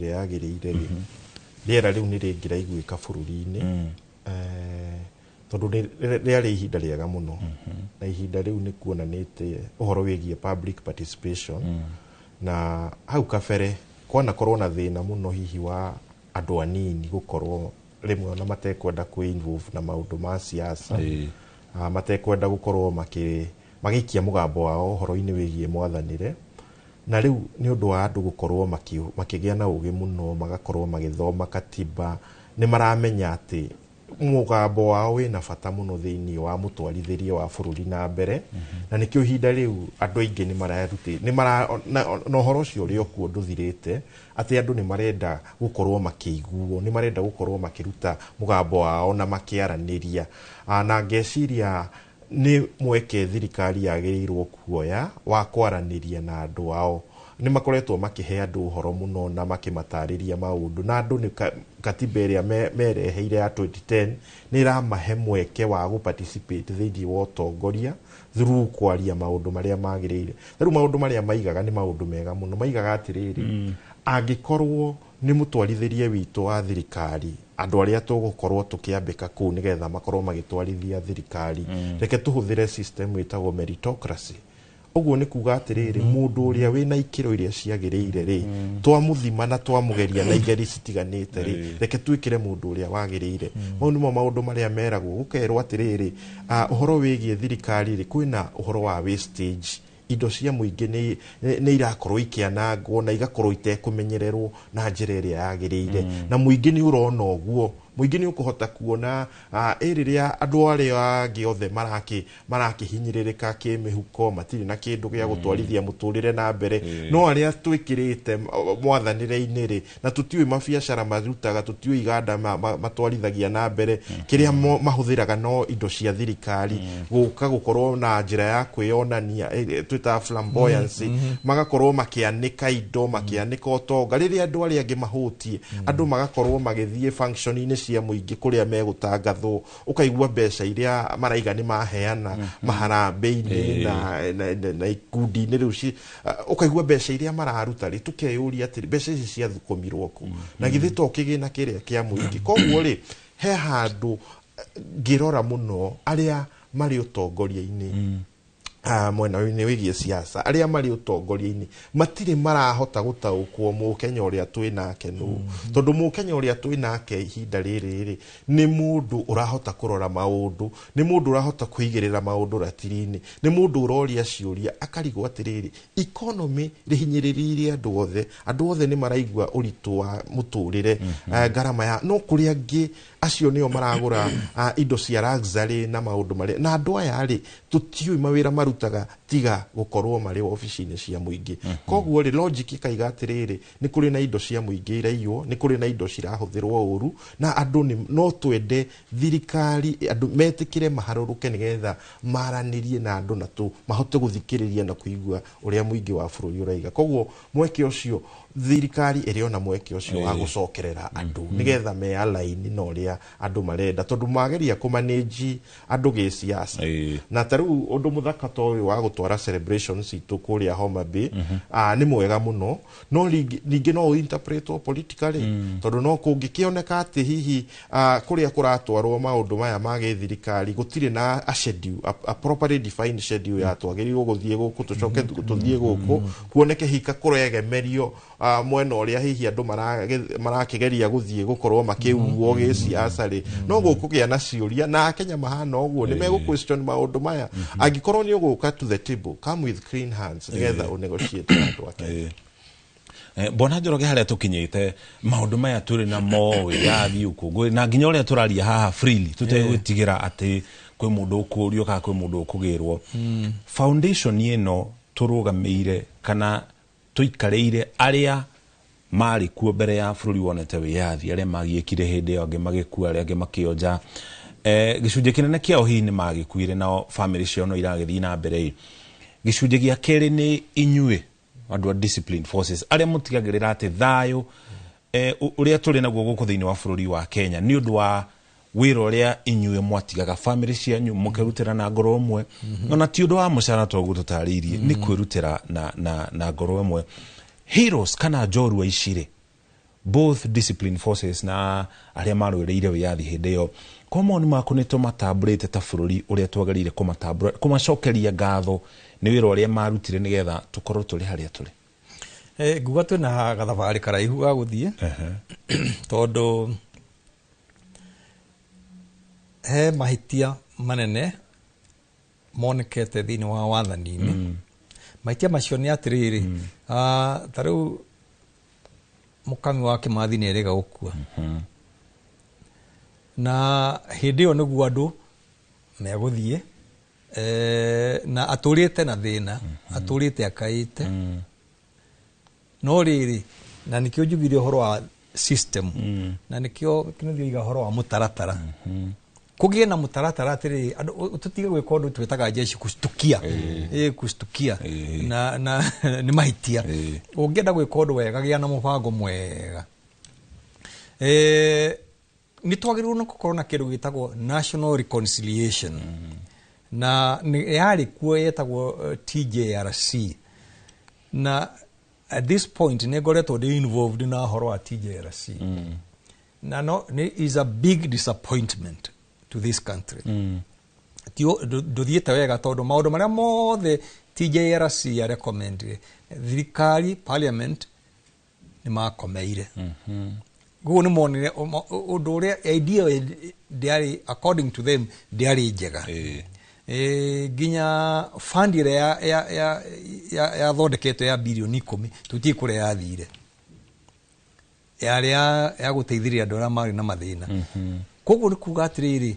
yagĩrĩire rĩera rĩu nĩ rĩngĩraiguĩka bũrũri-inĩ tondũ rĩarĩ ihinda rĩega mũno na ihinda rĩu nĩ kuonanĩte ũhoro wĩgiĩ public participation na hau kabere kwanakorwo na thĩna mũno hihi wa andũ anini gũkorwo rĩmwe ona matekwenda kwĩ-involve na maũndũ ma siasa matekwenda gũkorwo magĩikia mũgambo wao ũhoro-inĩ wĩgiĩ mwathanĩre na rĩu nĩ ũndũ wa andũ gũkorwo makĩgĩa na ũgĩ mũno magakorwo magĩthoma katiba nĩ maramenya atĩ mũgambo wao wĩna bata mũno thĩinĩ wa mũtwarithĩrie wa bũrũri na mbere na nĩkĩo ihinda rĩu andũ aingĩ na ũhoro ũcio ũrĩ okuo ndũthirĩte atĩ andũ nĩ marenda gũkorwo makĩiguo nĩ marenda gũkorwo makĩruta mũgambo wao na makĩaranĩria na ngeciria nĩ mweke thirikari yagĩrĩirwo kuoya wa kwaranĩria na andũ ao nĩ makoretwo makĩhe andũ ũhoro mũno na makĩmatarĩria maũndũ na andũ nĩ katiba ĩrĩa mereheire ya 2010 nĩ ĩramahe mweke wa gũparticipate thĩinĩ wa ũtongoria through kwaria maũndũ marĩa magĩrĩire rĩu maũndũ marĩa maigaga nĩ maũndũ mega mũno maigaga atĩrĩrĩ angĩkorwo nĩ mũtwarithĩrie witũ wa thirikari andũ arĩa tũgũkorwo tũkĩambĩka kũu nĩgetha makorwo magĩtwarithia thirikari reke tũhũthĩre system ĩtagwo meritocracy ũguo nĩ kuga atĩrĩrĩ mũndũ ũrĩa wĩna ikĩro iria ciagĩrĩire rĩ twamũthima na twamũgeria na igeri citiganĩte rĩ reke twĩkĩre mũndũ ũrĩa wagĩrĩire mau nĩmo maũndũ marĩa meragwo gũkerwo atĩrĩrĩ ũhoro wĩgiĩ thirikari rĩ kwĩna ũhoro wa wastage indo cia mũingĩ nĩ irakorwo ikĩanangwo na igakorwo itekũmenyererwo na njĩra ĩrĩa yagĩrĩire na mũingĩ nĩ ũrona ũguo mũingĩ nĩ ũkũhota kuona rĩrĩa andũ arĩa angĩ othe marakĩhinyĩrĩrĩka kĩmĩhuko matirĩ na kĩndũ gĩa gũtwarithia mũtũrĩre na mbere no arĩa twĩkĩrĩte mwathanĩre-inĩ rĩ na tũtiũĩ mabiacara marutaga tũtiũĩ iganda matwarithagia na mbere kĩrĩa mahũthĩraga no indo cia thirikari gũka gũkorwo na njĩra ya kwĩyonania twĩta flamboyancy magakorwo makĩanĩka indo makĩanĩka ũtonga rĩrĩa andũ arĩa angĩ mahũtie andũ magakorwo magĩthiĩ function-inĩ cia mũingĩ kũrĩa megũtangathwo ũkaigua mbeca iria maraiga nĩ maheana maharambĩ-inĩ na ikundi-inĩ rĩu ũkaigua mbeca iria mararuta rĩ tũkeyũria atĩ mbeca ici ciathũkũmirwo kũ na githĩ to kĩgĩna kĩrĩa kĩa mũingĩ koguo rĩ he handũ ngĩrora mũno arĩa marĩ ũtongoria-inĩ mwena-inĩ wĩgiĩ siasa arĩa marĩ ũtongoria-inĩ matirĩ marahota gũtaũkwo mũkenya ũrĩa twĩ nake nũ tondũ mũkenya ũrĩa twĩ nake ihinda rĩrĩ nĩ mũndũ ũrahota kũrora maũndũ nĩ mũndũ ũrahota kũigĩrĩra maũndũ ratiri-inĩ nĩ mũndũ ũroria ciũria akarigwo atĩrĩrĩ economy rĩhinyĩrĩirie andũ othe nĩ maraigua ũritũ wa mũtũrĩre ngarama ya no kũrĩ angĩ acio nĩo maragũra indo cia luxury na maũndũ marĩa na andũ aya rĩ tũtiũĩ mawĩra marutaga tiga gũkorwo marĩ ofici-inĩ cia mũingĩ koguo rĩ logic ikaiga atĩrĩrĩ nĩ kũrĩ na indo cia mũingĩ iraiywo nĩ kũrĩ na indo cirahũthĩrwo ũru na andũ no twende thirikari andũ metĩkĩre maharũrũke nĩgetha maranĩrie na andũ na mahote gũthikĩrĩria na kũigua ũrĩa mũingĩ wa bũrũri ũraiga koguo mweke ũcio thirikari ĩrĩona mweke ũcio wa gũcokerera andũ nĩgetha me alaini na ũrĩa andũ marenda tondũ mageria kũmanĩnji andũ gĩsiasa na tarĩu ũndũ mũthaka ta ũyũ wa gũtwara celebrations itũ kũrĩa Homa Bay nĩ mwega mũno no ningĩ no interpretwo politically tondũ no kũngĩkĩoneka atĩ hihi kũrĩa kũratwarwo maũndũ maya ma gĩthirikari gũtirĩ na a schedule a properly defined schedule ya twagĩrĩirwo gũthiĩ gũkũ tũcoke tũthiĩ gũkũ kuoneke hika kũregemerio mwena ũrĩa hihi andũ marakĩgeria gũthiĩ gũkorwo makĩuo gĩsiasa rĩ no gũkũgĩa na ciũria na Akenya mahana ũguo nĩ megũ-question maũndũ maya angĩkorwo nĩ ũgũka to the table come with clean hands nĩgetha ũnegotiate na andũ ake Bona Njoroge harĩa tũkinyĩte maũndũ maya tũrĩ na moĩ yathi ũkũngũ na nginya ũrĩa tũraria haha freely tũtegwĩtigĩra atĩ kwĩ mũndũ ũkũũrio kana kwĩ mũndũ ũkũgĩrwo foundation ĩno tũrũgamĩire kana tũikarĩire arĩa marĩ kuo mbere ya bũrũri wonete wĩyathi arĩa magĩkire hĩndĩ ĩyo angĩ magĩkua arĩa angĩ makĩonja gĩcunjĩ kĩnene kĩao hihi nĩ magĩkuire nao family ciao no iragĩthiĩ na mbere gĩcunjĩ gĩa kerĩ nĩ inyuĩ andũ a disciplined forces arĩa mũtigagĩrĩra atĩ thayũ ũrĩa tũrĩ naguo gũkũ thĩinĩ wa bũrũri wa Kenya nĩ ũndũ wa wĩra ũrĩa inyuĩ mwatigaga family cianyu mũkĩrutĩra na ngoro ĩmwe ona ti ũndũ wa mũcara toguo tũtarĩirie nĩ kwĩrutĩra na ngoro ĩmwe heroes kana njorua icirĩ both discipline forces na aria marũĩrĩire wĩyathi hĩndĩ ĩyo komoni maku nĩ tũmatambũrĩte ta bũrũri ũrĩa twagĩrĩire kũmacokeria ngatho nĩ wĩra ũrĩa marutire nĩgetha tũkorwo tũrĩ harĩa tũrĩ? Nguga twĩna gathabarĩ karaihu ga gũthiĩ tondũ he mahĩtia manene monekete thĩinĩ wa wathani-inĩ. Mahĩtia macio nĩ atĩrĩrĩ, ta rĩu mũkami wa Kĩmathi nĩ erĩga gũkua na hĩndĩ ĩyo nĩguo andũ megũthiĩ na atũrĩte na thĩna, atũrĩte akaĩte. No rĩrĩ, na nĩkĩo njugire ũhoro wa system, na nĩkĩo kĩnathiũiga ũhoro wa mũtaratara. Kũgĩe na mũtaratara atĩrĩrĩ, andũ tũtige gwĩka ũndũ twĩtaga jeshi kustukia. Kustukia na nĩ mahĩtia. Ũngĩenda gwĩka ũndũ wega, gĩa na mũbango mwega. Nĩ twagĩrĩirwo nĩ gũkorwo na kĩndũ gĩtagwo national reconciliation. Na nĩ yarĩ kuo yetagwo TJRC. Na at this point nĩ ngoretwo ndĩ involved na horo wa TJRC. Na no is a big disappointment to this country. Ndũthiĩte wega tondũ maũndũ marĩa mothe TJRC ya recommend thirikari parliament nĩ makomeire. Guo nĩ monire ũndũ ũrĩa idea ndĩarĩ according to them ndĩarĩ njega. Nginya fund ĩrĩa yathondeketwo ya bilioni 10 tũtiĩ kũrĩa yathire. Yarĩ ya gũteithĩrĩria andũ arĩa marĩ na mathĩna. Koguo nĩ kuuga atĩrĩrĩ,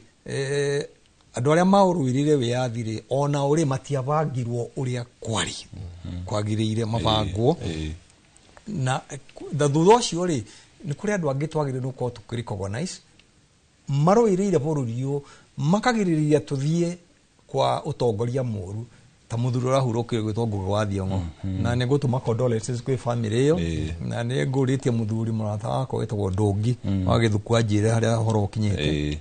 andũ arĩa maũrũĩrĩire wĩyathi-rĩ, ona ũrĩ matiabangirwo ũrĩa kwarĩ kwagĩrĩire mabangwo. Na thutha ũcio-rĩ, nĩ kũrĩ andũ angĩ twagĩrĩire nĩ gũkorwo tũkĩrecognize marũĩrĩire bũrũri ũyũ, makagĩrĩrĩria tũthiĩ kwa ũtongoria mũru ta mũthuri ũrahurũkire gwĩtwo Ngugi wa Thiong'o. Na nĩ ngũtũma condolences kwĩ family ĩyo, na nĩ ngũrĩtie mũthuri mũrata wakwa wĩtagwo Ndũngi wa Gĩthukũ anjĩre harĩa ũhoro ũkinyĩte.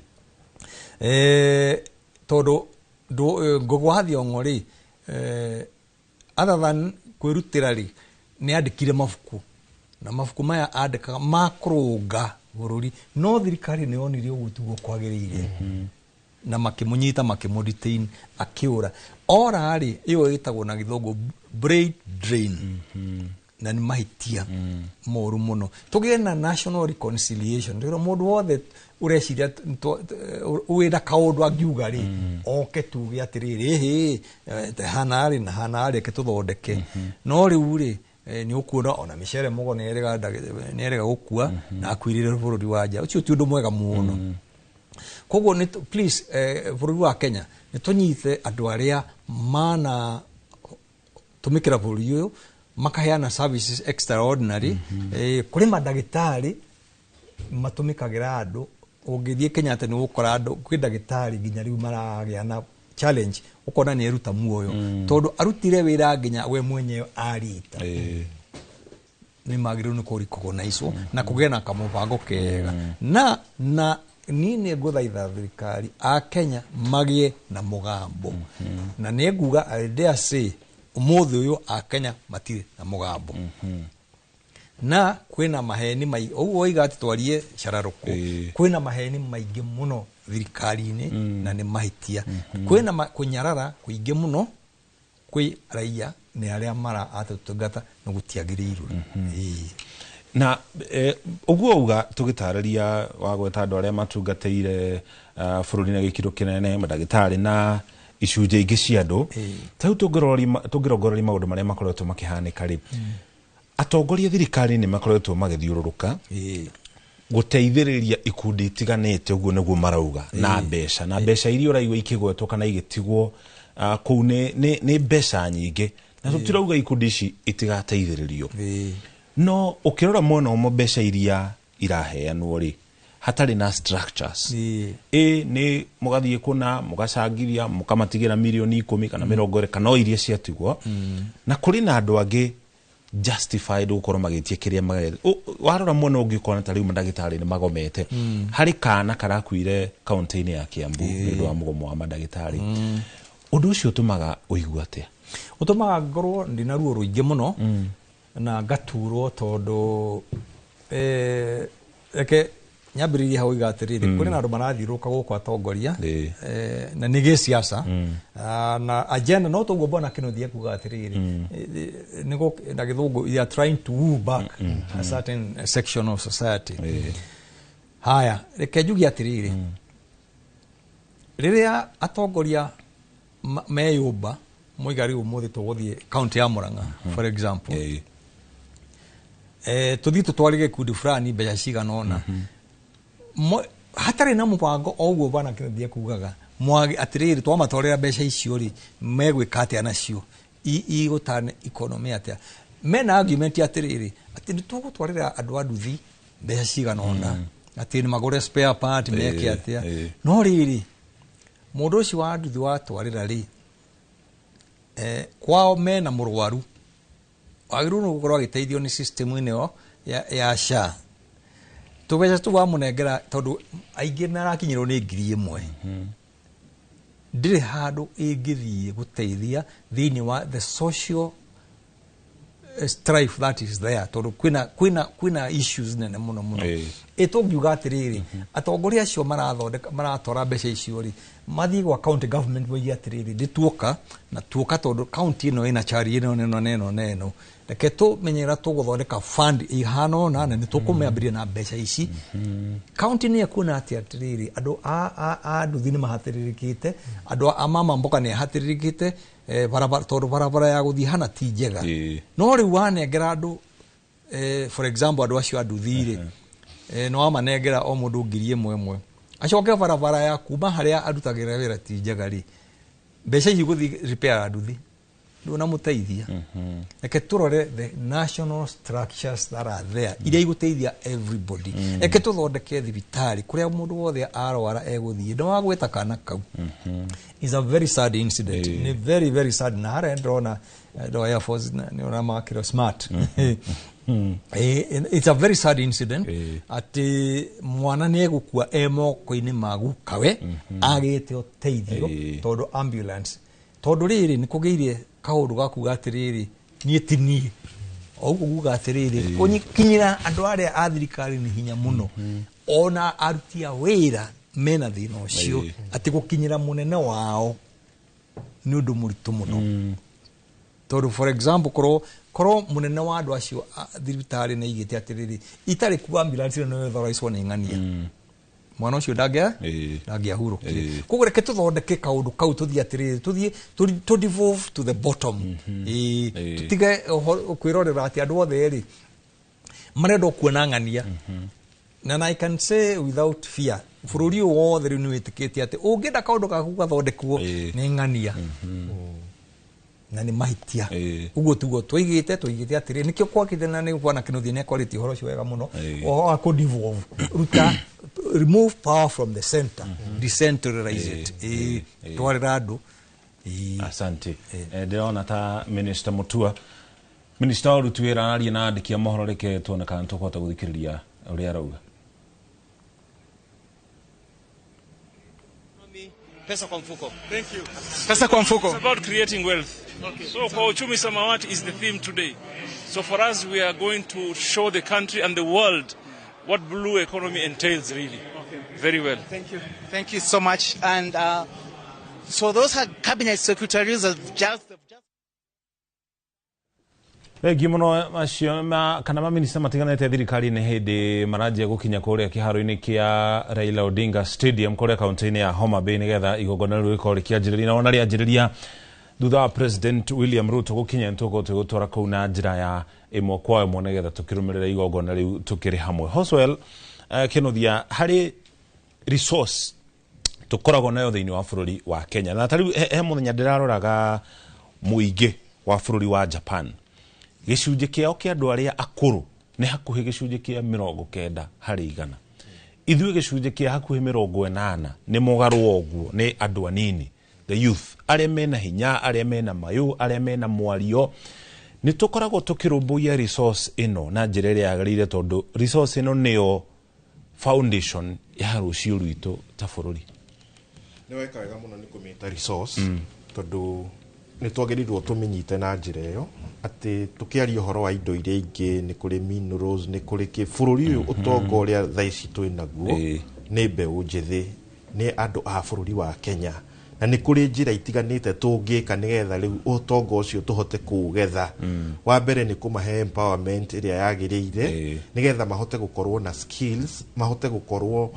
Tondũ Ngugi wa Thiong'o-rĩ, other than kwĩrutĩra-rĩ, nĩ andĩkire mabuku, na mabuku maya andĩkaga makũrũnga bũrũri, no thirikari nĩ yonire ũguo tiguo kwagĩrĩire na makĩmũnyita makĩmũdetain akĩũra. Ora-rĩ, ĩyo ĩtagwo na Gĩthũngũ brain drain. Na nĩ mahĩtia moru mũno. Tũgĩe na national reconciliation. Ndio mũndũ wothe ũreciria wĩna kaũndũ angiuga-rĩ, oke tuge atĩrĩrĩ, hana-rĩ na hana-rĩ, reke tũthondeke. No rĩu-rĩ, nĩ ũkuona ona Michelle Mugo nĩ erĩga gũkua na akuĩrĩre bũrũri wa nja. Ũcio ti ũndũ mwega mũno. Koguo please, bũrũri wa Kenya nĩ tũnyite andũ arĩa mana tũmĩkĩra bũrũri ũyũ, makaheana services extraordinary. Kũrĩ mandagĩtarĩ matũmĩkagĩra andũ. Ũngĩthiĩ Kenyatta nĩ ũgũkora andũ kwĩ ndagĩtarĩ nginya rĩu maragĩa na challenge, ũkona nĩ eruta muoyo tondũ arutire wĩra nginya we mwenyewe arita. Nĩ magĩrĩirwo nĩ kũrecognize na kũgĩa na kamũbango kega. Na niĩ nĩ ngũthaitha thirikari a Kenya magĩe na mũgambo. Na nĩ nguga I dare say ũmũthĩ ũyũ a Kenya matirĩ na mũgambo. Na kwĩna maheni maingĩ, ũguo oiga atĩ twarie cararũkũ, kwĩna maheni maingĩ mũno thirikari-inĩ na nĩ mahĩtia. Kwĩna kũnyarara kũingĩ mũno kwĩ raia nĩ arĩa maratũtungata na gũtiagĩrĩirwo. Na ũguo uga tũgĩtarĩria wa gweta andũ arĩa matungatĩire bũrũri na gĩkĩro kĩnene, mandagĩtarĩ na icunjĩ ingĩ cia andũ, ta rĩu tũngĩrongoreria maũndũ marĩa makoretwo makĩhanĩka-rĩ, atongoria thirikari nĩ makoretwo magĩthiũrũrũka gũteithĩrĩria ikundi itiganĩte, ũguo nĩguo marauga, na mbeca iria ũraigua ikĩgwetwo kana igĩtigwo kũu nĩ mbeca nyingĩ, na tũtirauga ikundi ici itigateithĩrĩrio. No ũkĩrora mwena ũmwe mbeca iria iraheanwo-rĩ, hatarĩ na structures. Nĩ mũgathiĩ kũna mũgacangiria mũkamatigĩra milioni 10 kana 20 kana o iria ciatigwo, na kũrĩ na andũ angĩ justified gũkorwo magĩtia kĩrĩa magetha. Warora mwena ũngĩ ũkona ta rĩu mandagĩtarĩ nĩ magomete. Harĩ kana karakuire kaunti-inĩ ya Kiambu nĩ ũndũ wa mũgomo wa mandagĩtarĩ. Ũndũ ũcio ũtũmaga ũigua atĩa? Ũtũmaga ngorwo ndĩna ruo rũingĩ mũno na ngaturwo tondũ reke nyambiririe hau igatiriri kuri na andu marathiruka guko atongoria na nige siasa na agenda no to gobona kinothia kuga atiriri nigo na githungu they are trying to woo back a certain section of society haya reke jugi atiriri riria atongoria meyumba muigari umuthi tuguthie county ya Murang'a for example tuthi tutwarige kundi fulani mbeca cigana ona hatari na mubango oguo bana kithia kugaga mwagi atiriri twamatwarira mbeca icio ri megwika atia nacio igutane economy atia mena argument atiriri ati nitugutwarira andu anduthi mbeca cigana ona ati ni magure spare part meke atia no riri mundu ucio wa nduthi watwarira ri kwao mena murwaru wagiru no gukorwo agiteithio ni system ino ya SHA tubeca tu wa munengera tondu aingi narakinyirwo ni 1,000 ndire handu ingithie guteithia thini wa the social strife that is there tondu kwina issues nene muno itungiuga atiriri atongoria acio maratora mbeca icio ri mathi gwa county government boigi atiriri ndituoka na tuoka tondu county ino ina chari ino neno reke tumenyera tuguthondeka fund ihano na nitukumeambiria na mbeca ici county ni akuna atiriri andu a nduthi ni mahatiririkite andu a mama mboka ni hatiririkite barabara ya guthi hana ti njega no ri wanengera andu for example andu acio anduthire no amanengera o mundu 1,000 acoke barabara ya kuma haria arutagira wira ti njega ri mbeca ici guthi repair anduthi ndona muteithia reke turore the national structures that are there iria iguteithia everybody reke tuthondeke thibitari kuria mundu wothe arwara eguthie ndo wagweta kana kau is a very sad incident ni very very sad na hare ndona do Air Force ni ona makiro smart it's a very sad incident ati mwana ne gukua emoko-ini magu kawe agete uteithio tondu ambulance tondu riri ni kugiire kaundu gakuga atiriri nie tini oguo kuga atiriri kunyikinyira andu aria a thirikari ni hinya muno ona arutia wira mena thina ucio ati gukinyira munene wao ni undu muritu muno tondu for example koro munene wa andu acio thirikari na igite atiriri itari ku ambulance no tharaiswo ni ngania mwana ucio ndagia huru kugo reke tuthondeke kaundu kau tuthie atiriri to devolve to the bottom tutige kwirorera ati andu othe ri marendo kuona ngania na I can say without fear bururi wothe ri ni witikite ati ungenda kaundu gaku gathondekwo ni ngania na ni mahitia uguo tugo tuigite atiri nikio kwakite na ni bwana Kinuthia ne quality horo cio wega muno o ako devolve ruta remove power from the center decentralize it twarira andu asante ndirona ta minister Mutua minister Rutwira ari na andikia mohoro reke tuone kana tukwata guthikiriria uria arauga Pesa kwa mfuko. Thank you. Pesa kwa mfuko. It's about creating wealth. Okay. So for Uchumi Samawati is the theme today. So for us, we are going to show the country and the world what blue economy entails really. Okay. Very well. Thank you. Thank you so much. And so those are cabinet secretaries of just Gimono macio kana maminista matiganete thirikari ne hindi marajia gukinya kuria kiharo-ini kia Raila Odinga Stadium kuria kaunti-ini ya Homa Bay nigetha igongona riu rikorwo rikianjiriria na ona rianjiriria thutha wa President William Ruto gukinya tugutora kuu na njira ya imwe kwa imwe nigetha tukirumirira igongona riu tukiri hamwe. Hoswell Kinuthia hari resource tukoragwo nayo thiini wa bururi wa Kenya na tariu he muthenya ndiraroraga muingi wa bururi wa Japan gicunje kiao kia andu aria akuru ni hakuhi gicunje kia 90 hari igana ithui gicunje kia hakuhi 80 ni mugaru oguo ni andu anini the youth aria mena hinya aria mena mayu aria mena mwario ni tukoragwo tukirumbuia resource ino na njira iria yagarire tondu resource ino niyo foundation ya rucio rwito ta bururi ni weka wega muno ni kumita resource tondu ni twagirirwo tumenyite na njira iyo ati tukiaria uhoro wa indo iria ingi ni kuri minerals ni kuri ki bururi uyu utongo uria thaici twinaguo ni mbeu njithi ni andu a bururi wa Kenya na ni kuri njira itiganite tungika nigetha riu utongo ucio tuhote kugetha wa mbere ni kumahe empowerment iria yagiriire nigetha mahote gukorwo na skills mahote gukorwo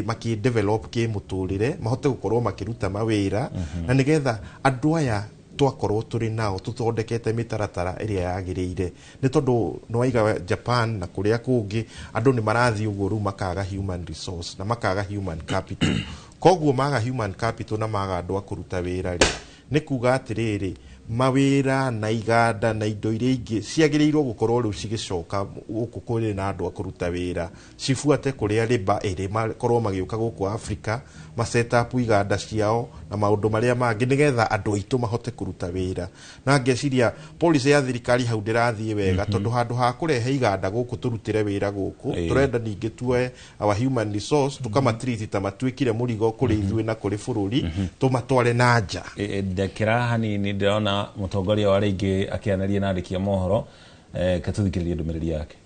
maki develop ki muturire mahote gukorwo makiruta mawira na nigetha andu aya twakorwo turi nao tuthondekete mitaratara iria yagiriire ni tondu noiga Japan na kuria kungi andu ni marathi uguo ru makaga human resource na makaga human capital koguo maga human capital na maga andu akuruta wira ri ni kuga atiriri mawira na iganda na indo iria ingi ciagiriirwo gukorwo riu cigicoka guku kuri na andu akuruta wira cifuate kuria riba iri makorwo magiuka guku Africa ma set up iganda ciao na maundu maria mangi nigetha andu aitu mahote kuruta wira na ngeciria policy ya thirikari hau ndirathie wega tondu handu ha kurehe iganda guku turutire wira guku turenda ningi tuwe our human resource tukama treat ta matwikire murigo kuri ithui na kuri bururi tumatware na nja ndekira hanini ndirona mutongoria wa ringi akianaria na andiki a mohoro katuthikiria ndumiriri yake.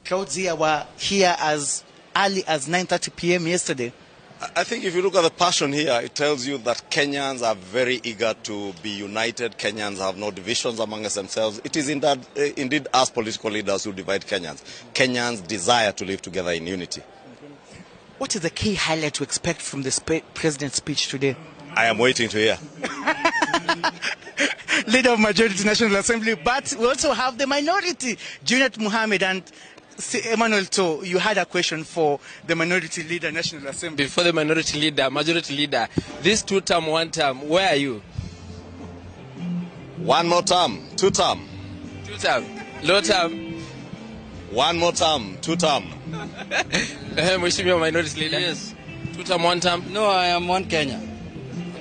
Crowds here were here as early as 9:30 p.m. yesterday. I think if you look at the passion here, it tells you that Kenyans are very eager to be united. Kenyans have no divisions amongst themselves. It is indeed us political leaders who divide Kenyans. Kenyans desire to live together in unity. What is the key highlight to expect from the president's speech today? I am waiting to hear. Leader of Majority National Assembly, but we also have the minority, Junet Mohammed and Emmanuel To. You had a question for the minority leader, National Assembly. Before the minority leader, majority leader, this 2-term, 1-term, where are you? One more term, 2-term. 2-term, low term. One more term, 2-term. Mheshimiwa minority leader. Yes. 2-term, 1-term. No, I am one Kenya.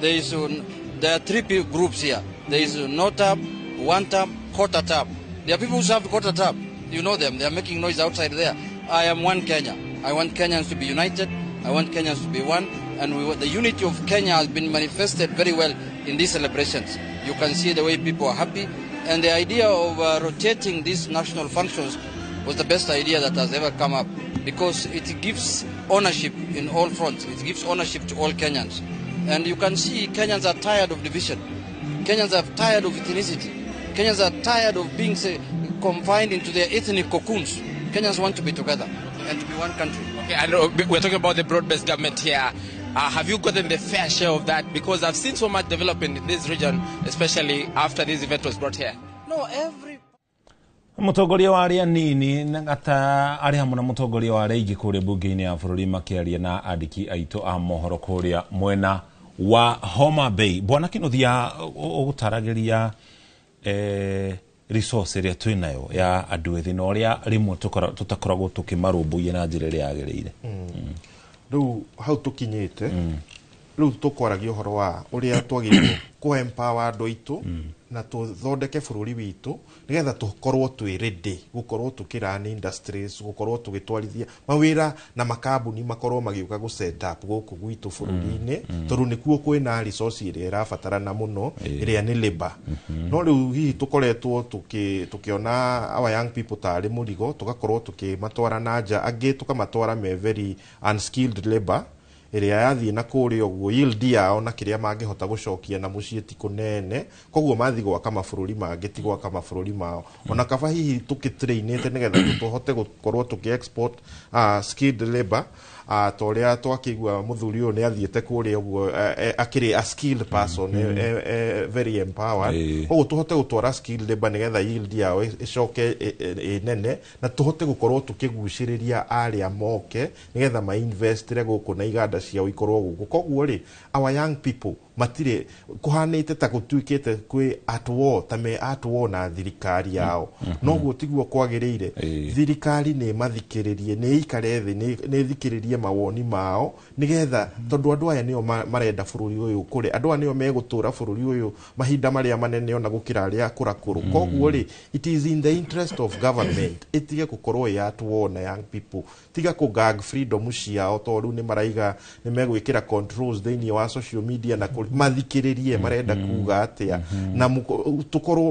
There are three groups here. There is no term, 1-term, quarter term. There are people who serve quarter term. You know them. They are making noise outside there. I am one Kenya. I want Kenyans to be united. I want Kenyans to be one. And the unity of Kenya has been manifested very well in these celebrations. You can see the way people are happy. And the idea of rotating these national functions was the best idea that has ever come up, because it gives ownership in all fronts. It gives ownership to all Kenyans. And you can see Kenyans are tired of division. Kenyans are tired of ethnicity. Kenyans are tired of being confined into their ethnic cocoons. Kenyans want to be together and to be one country. Okay, and we're talking about the broad-based government here. Have you gotten the fair share of that? Because I've seen so much development in this region, especially after this event was brought here. No, every... mutongoria wa aria nini ngata ari hamwe na mutongoria wa aria ingi kuri bunge-ini ya bururi makiaria na andiki aitu a mohoro kuria mwena wa Homa Bay. Bwana Kinuthia ugutaragiria resource iria twinayo ya andu ethi no ria rimwe tutakoragwo tukimarumbuye na njira iria yagiriire. Riu hau tukinyite riu tukwaragia uhoro wa uria twagirwo ku empower andu aitu na tuthondeke bururi witu nigetha tukorwo twi ready gukorwo tukirani industries gukorwo tugitwarithia mawira na makambuni makorwo magiuka gu set up guku gwitu bururi-ini tondu nikuo kwina resource iria irabatarana muno iria ni labor no riu hihi tukoretwo tukiona our young people tari murigo tugakorwo tukimatwara na nja angi tukamatwara me very unskilled labor iria yathie na kuri oguo yield yao na kiria mangihota gucokia na mucie ti kunene koguo mathi gwaka mabururi mangi ti gwaka mabururi mao ona kaba hihi tukitrainite nigetha tuhote gukorwo tuki export skilled labor toria twakigwa muthuri uyu ni athiete kuri oguo akiri a skilled person very empowered koguo tuhote gutwara skilled labor nigetha yield yao icoke nene na tuhote gukorwo tukiguciriria aria moke nigetha ma investire guku na iganda ciao ikorwo guku koguo ri our young people matire kuhanite ta gutwikite kwi at war ta me at war na thirikari yao noguo tiguo kwagiriire thirikari ni mathikiririe ni ikare thi ni thikiririe mawoni mao nigetha tondu andu aya nio marenda bururi uyu kuri andu aya nio megutura bururi uyu mahinda maria manene ona gukira aria kurakuru koguo ri it is in the interest of government itige gukorwo ya at war na young people tiga ku gag freedom ciao tondu ni maraiga ni megwikira controls thini wa social media na mathikiririe marenda kuga atia na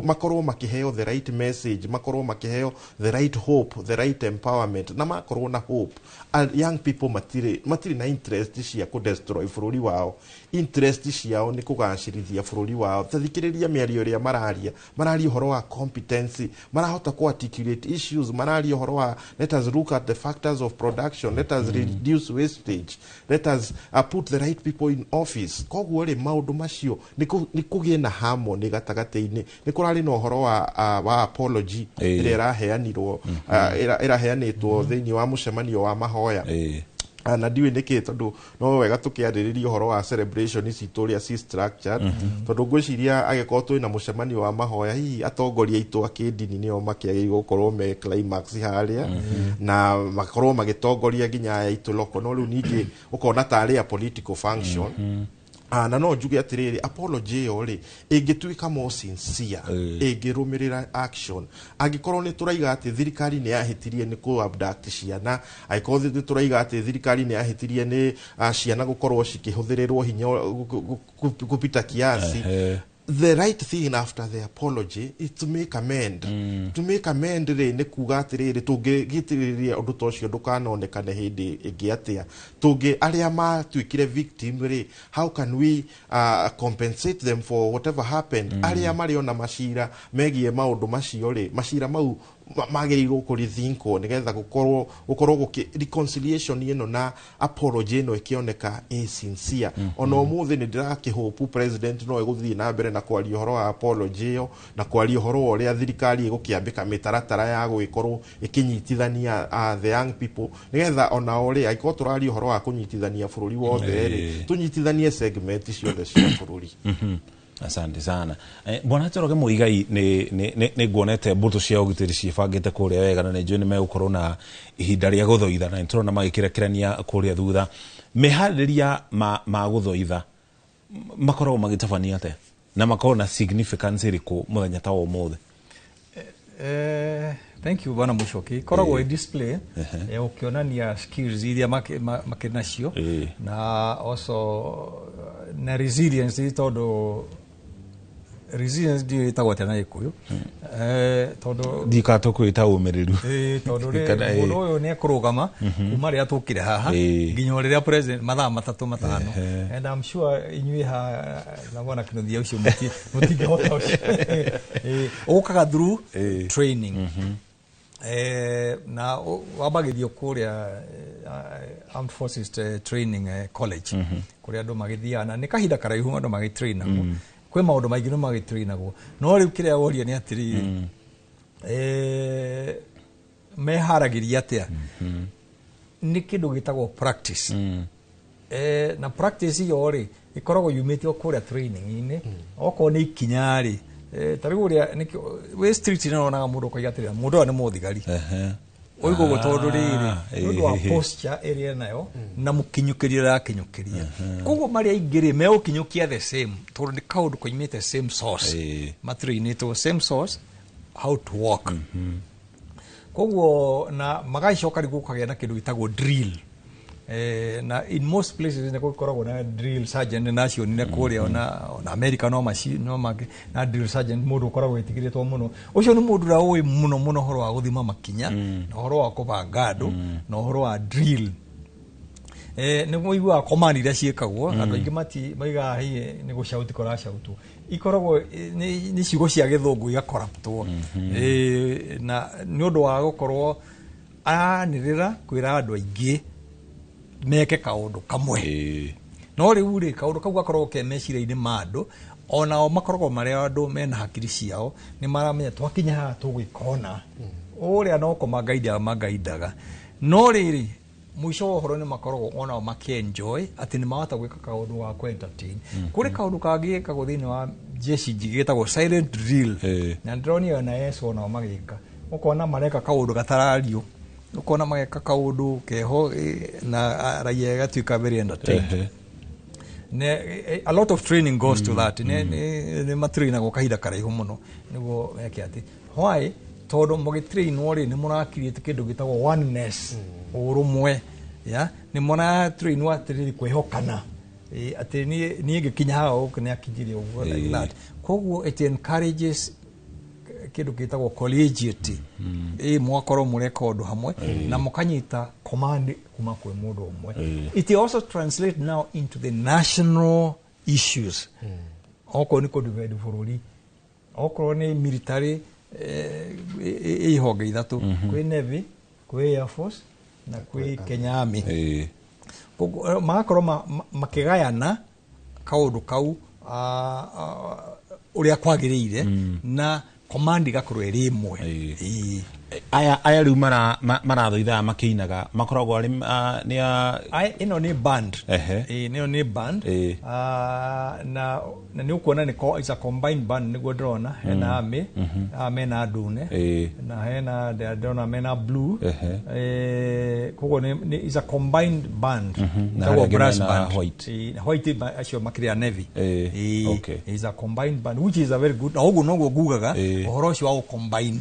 makorwo makiheo the right message, makorwo makiheo the right hope, the right empowerment, na makorwo na hope. Young people matiri na interest cia ku destroy bururi wao. Interest ciao ni kugacirithia bururi wao. Tathikiriria miario ria mararia horo wa competency, marahota ku articulate issues, mararia horo wa let us look at the factors of production, let us reduce wastage, let us put the right people in office. Koguo ri maundu macio ni kugie na harmony gatagati-ini. Ni kurari no horo wa apology ira iraheanirwo iraheanitwo thiini wa mucemanio wa mahoya. Na ndiwe niki tondu no wega tukiaririria horo wa celebration citu ria si structured tondu ngwiciria agekorwo twi na mucemanio wa mahoya hihi atongoria itu akindini nio makiagirwo gukorwo me climax haria na makorwo magitongoria nginya ya itu loko no riu ningi ukona tari a political function. Na no njuge atiriri apology yo ri ingituika more sincere ingirumirira action angikorwo ni turaiga ati thirikari ni yahitirie ni ku abduct ciana, aikorwo ni turaiga ati thirikari ni yahitirie ni ciana gukorwo cikihuthirirwo hinya kupita kiasi. The right thing after the apology is to make amend. To make amend ni kuga atiriri tungigitiriria undu tocio ndukanonekane hindi ingi atia tungi aria matuikire victim ri how can we compensate them for whatever happened. Aria mari ona mashira megie maundu macio ri mashira mau magirirwo kurithinkwo nigetha gukorwo reconciliation ino na apology ino ikioneka sincere. Ono muthi ni ndirakihope president no eguthii na mbere na kwaria horo wa apology yo na kwaria horo uria thirikari igukiambika mitaratara ya guikorwo ikinyitithania the young people nigetha ona uri aikorwo turaria horo wa kunyitithania bururi wothe ri tunyitithanie segment ciothe cia bururi. Asante sana. Bwana Njoroge Muigai ni nguonete mbuto cia ugitiri cibangite kuria wega na njui ni megukorwo na ihinda ria guthoitha na turona magikirekerania kuria thutha. Mehariria ma guthoitha makorwo magitabania ate na makorwo na significance iriku muthenya ta umuthi? Thank you bwana Mushoki. Koragwo display ya ukionania skills iria makinacio na also na resilience tondu resilience ndio itagwatana ikuyu tondu dikato kwita umiriru tondu mundu uyu ni kurugama kuma ria tukire haha nginya riria president mathaa 3-5 and I'm sure inyui ha na bona kinothia ucio mutingehota ucio ukaga through training na wabagithio kuria Armed Forces Training College kuria andu magithiana ni kahinda karaihu andu magitrain naguo kwe maundu maingi no magitrain naguo no riu kiria woria ni atiri meharagiria atia ni kindu gitagwo practice na practice iyo ri ikoragwo yumite kuria training ini oko ni ikinyari tariguria we street no na mundu koigatirira mundu ni muthigari oigo gotondu riri ndu wa posture area nayo na mukinyukiria rakinyukiria koguo mari aingiri me ukinyukia the same tondu ni kaundu koimite same source matrainito same source how to walk koguo na magaicoka rigukagia na kindu gitagwo drill na in most places ne kukoragwo na drill sergeant nation ne kuria na America no na drill sergeant mundu ukoragwo itikiritwo muno ucio ni mundu ra oi muno horo wa guthima makinya na horo wa kubanga andu na horo wa drill ne muigua command ira ciekagwo andu aingi maiga hiye ni gushauti kora shautu ikoragwo ni cigo cia githungu igakoraptwo na ni undu wa gukorwo nirira kwira andu aingi meke kaundu kamwe no riu ri kaundu kau gakorwo ke mecira-ini ma andu onao makoragwo mari andu mena hakiri ciao ni maramenya twakinya ha tugikona uria no ko magaidaga no riri mwisho horo ni makoragwo onao makienjoy ati ni mawata gwika kaundu wa ku entertain kuri kaundu kagi kago thini wa jeshi jigitagwo silent drill na drone yo na yeso onao magika ukona mareka kaundu gatarario ukona mageka kaundu keho na raia gatuika very entertained a lot of training goes to that ne matraina go kahinda karaihu muno niguo yake ati why todo mugitrain wori ni murakirite kindu gitagwo oneness urumwe ya ni muna train wa tiriri kwehokana ati ni ngikinya hao kana akinyire uguo like that koguo it encourages kindu kitagwo collegiate mwakoro mureka undu hamwe na mukanyita command kuma kwe mundu umwe. It also translate now into the national issues oko ni ko divide bururi oko ni military ihonge ithatu kwi navy kwi air force na kwi Kenya Army makoro makigayana kaundu kau uria kwagiriire na command gakorwo iri imwe. aya riu marathoitha makinaga makoragwo ari ni ino ni band ino ni band na ni ukuona ni is a combined band niguo drona hena ame na dune na hena drona mena blue kogo ni is a combined band na brass band white acio makiria navy is a combined band which is a very good ogu nogo gugaga ohoro cio wa combine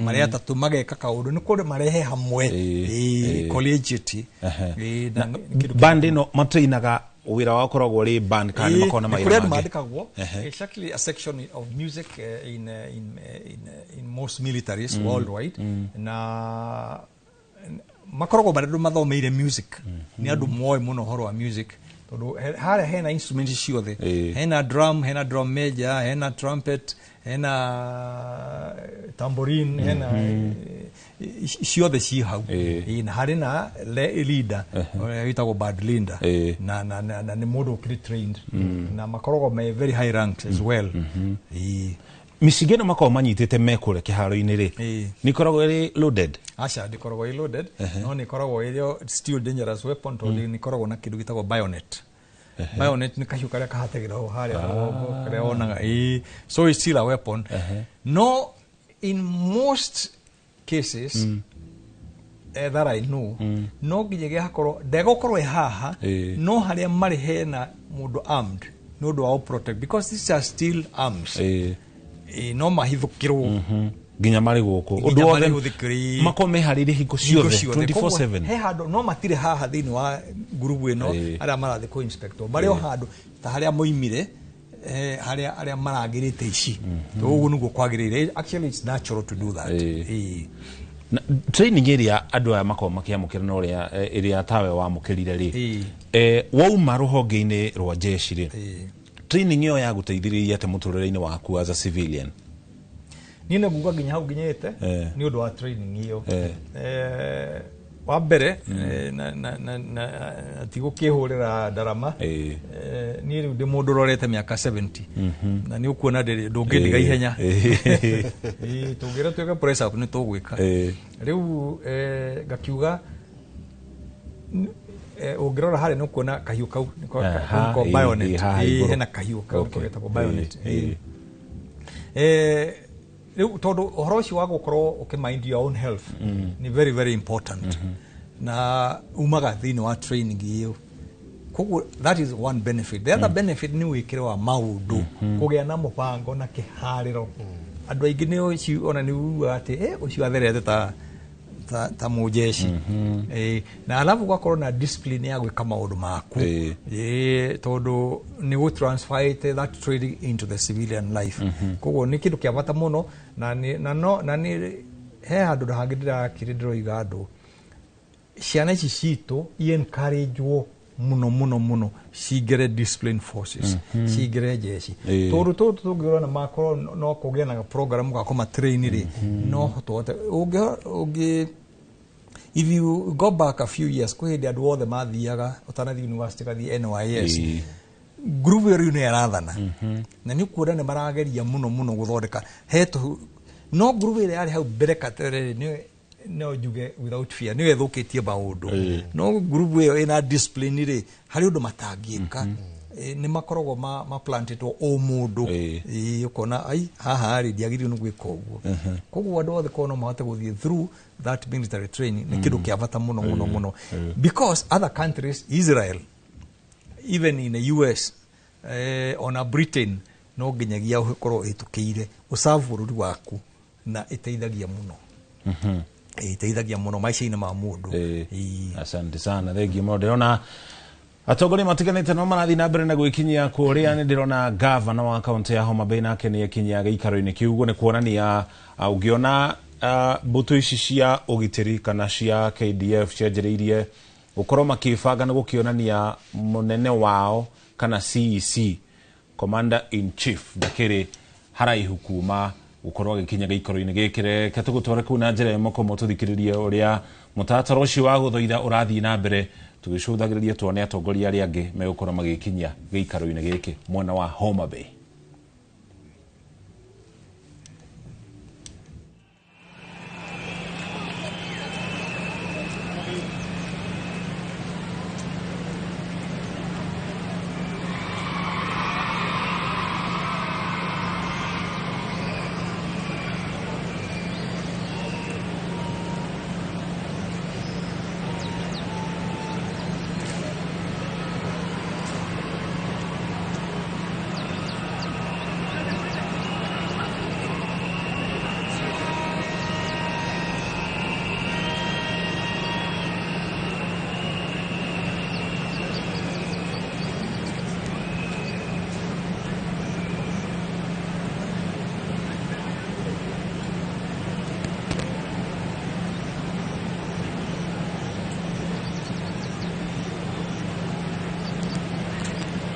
maria tatu mageka kaundu ni kuri marehe hamwe collegiate band no matrainaga wira wa koragwo ri band kana makona maira mandikagwo exactly a section of music in most militaries worldwide na makoragwo bado mathomeire music ni andu moyo muno horo wa music tondu hara hena instruments ciothe hena drum major hena trumpet hena tambourine hena ciothe ci hau na hari na leader witagwo band leader na ni mundu ukiri trained na makoragwo me very high ranks as well. Misigeno makao manyitete mekure kiharo-ini ri ni koragwo iri loaded acha ndikoragwo iri loaded no ni koragwo iri still dangerous weapon tondu ni koragwo na kindu gitagwo bayonet. Bayonet ni kahiu karia kahatagira ho haria hongo karia onaga so it's still a weapon. No, in most cases that I know no nginya hakorwo ndegokorwo haha no haria mari hena mundu armed no do all protect because these are still arms no mahithukirwo nginya mari guku undu wothe makome harire hingo ciothe 24/7 he handu no matire haha thini wa gurubu ino aria marathi ko inspector bari o handu ta haria moimire haria maragirite ici ugu nugo kwagirire actually it's natural to do that. Training area andu aya makao makiamukira no ria tawe wa mukirire ri wauma ruhonge-ini rwa jeshi ri training yo ya guteithiriria ate muturire-ini waku as a civilian nina nguga nginya hau nginyete ni undu wa training iyo wa mbere na tigo kihurira darama ni ndi mundu rorete miaka 70 na ni ukuona ndungidiga ihenya tugira tweka press up ni tugwika riu gakiuga ungirora hari no kuona kahiu kau niko bayonet hena kahiu kau getagwo bayonet riu tondu uhoro ucio wa gukorwo ukimind your own health ni very very important na umaga thini wa training iyo koguo that is one benefit. The other benefit ni wikire wa maundu kugia na mubango na kihariro andu aingi ni ucio ona ni uga ati ucio atherete ta mujeshi na alafu gwakorwo na discipline ya gwika maundu maku tondu ni go transfer that training into the civilian life koguo ni kindu kia bata muno na ni he handu hangindira kirindiro igando ciana ici citu encourage muno cigere discipline forces cigere jeshi tondu tungirona makoro no kugia na program ga kuma train ri no hotote ugi if you go back a few years kwedi andu othe mathiaga utanathi university kathi NYS group iri ni arathana na ni kuona ni marageria muno guthondeka hetu no group iri ari hau mbere katere ni no juge without fear ni ethukitie maundu no group iyo ina discipline ri hari undu matangika ni makorogwo ma planted o mundu ukona ai haha ari diagiri ngwika uguo koguo andu othe kono mahate guthie through that military training ni kindu kia bata muno because other countries Israel even in the US on a Britain no nginyagia ukorwo itukiire usavu bururi waku na iteithagia muno iteithagia muno maisha-ini ma mundu. Asante sana, thank you muno. Ndona Atogori matiganite no marathi na mbere na gwikinyia kuria ni ndirona governor wa county ya Homa Bay nake ni ekinyia giikaro-ini kiugo ni kuonania ungiona mbutu ici cia ugitiri kana cia KDF cianjiriirie gukorwo makibanga ni gukionania munene wao kana CEC Commander in Chief ndakiri haraihu kuma gukorwo gikinya giikaro-ini gikire katugutware kuna njira imo ko mututhikiririe uria mutataro ucio wa guthoitha urathi na mbere tugicudagiriria tuone atongoria ari angi megukora magikinya giikaro-ini giki mwena wa Homa Bay.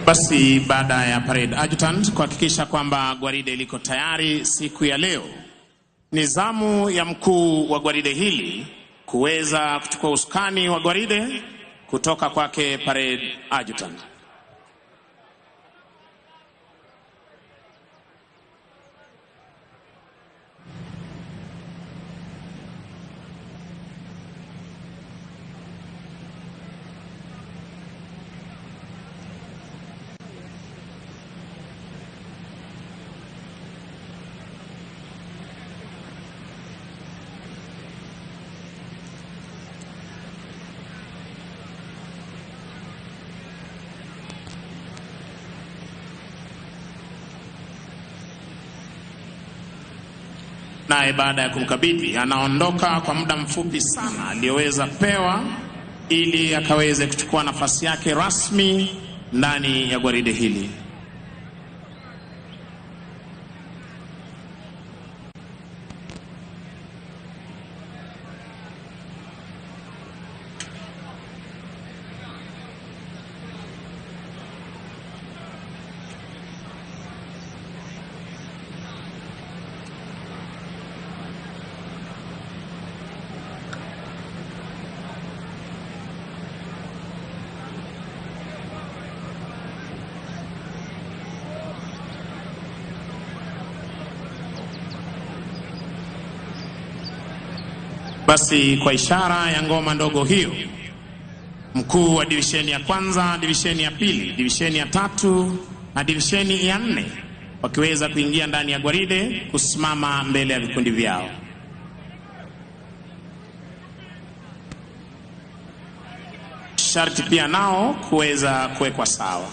Basi baada ya parade adjutant kuhakikisha kwamba gwaride liko tayari siku ya leo, ni zamu ya mkuu wa gwaride hili kuweza kuchukua usukani wa gwaride kutoka kwake parade adjutant. Naye baada ya kumkabidhi anaondoka kwa muda mfupi sana aliyoweza pewa ili akaweze kuchukua nafasi yake rasmi ndani ya gwaride hili. Basi kwa ishara ya ngoma ndogo hiyo, mkuu wa divisheni ya kwanza, divisheni ya pili, divisheni ya tatu na divisheni ya 4 wakiweza kuingia ndani ya gwaride kusimama mbele ya vikundi vyao. Sharti pia nao kuweza kuwekwa sawa.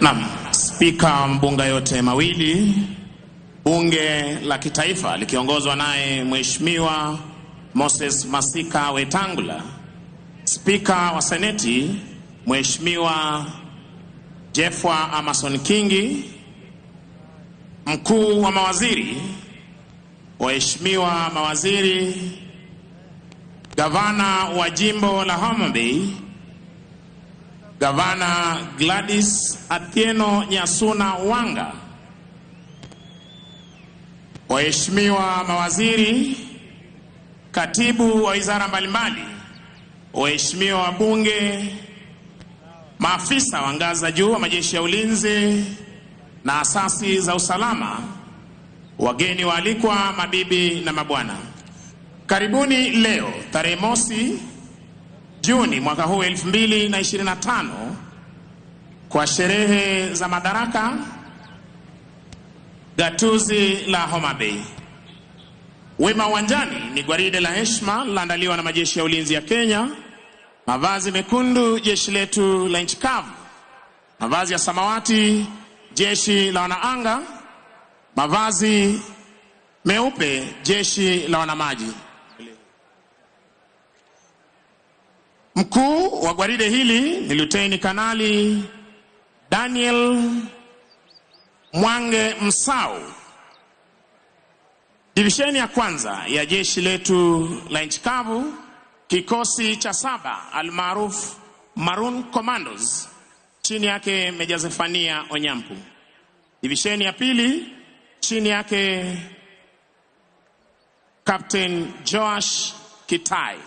Naam, spika mbunga yote mawili, bunge la kitaifa likiongozwa naye Mheshimiwa Moses Masika Wetangula, spika wa seneti Mheshimiwa Jeffwa Amason Kingi, mkuu wa mawaziri, waheshimiwa mawaziri, gavana wa jimbo la Homa Bay, Gavana Gladys Atieno Nyasuna Wanga, waheshimiwa mawaziri, katibu wa wizara mbalimbali, waheshimiwa wabunge, maafisa wa ngazi za juu wa majeshi ya ulinzi na asasi za usalama, wageni waalikwa, mabibi na mabwana. Karibuni leo tarehe mosi Juni mwaka huu 2025 kwa sherehe za madaraka gatuzi la Homa Bay. Wema uwanjani ni gwaride la heshima lililoandaliwa na majeshi ya ulinzi ya Kenya. Mavazi mekundu jeshi letu la nchi kavu, mavazi ya samawati jeshi la wanaanga, mavazi meupe jeshi la wanamaji. Mkuu wa gwaride hili ni Luteni Kanali Daniel Mwange Msau. Divisheni ya kwanza ya jeshi letu la nchi kavu, kikosi cha 7 almaarufu Maroon Commandos, chini yake Meja Zefania Onyampu. Divisheni ya pili chini yake Captain Joash Kitai.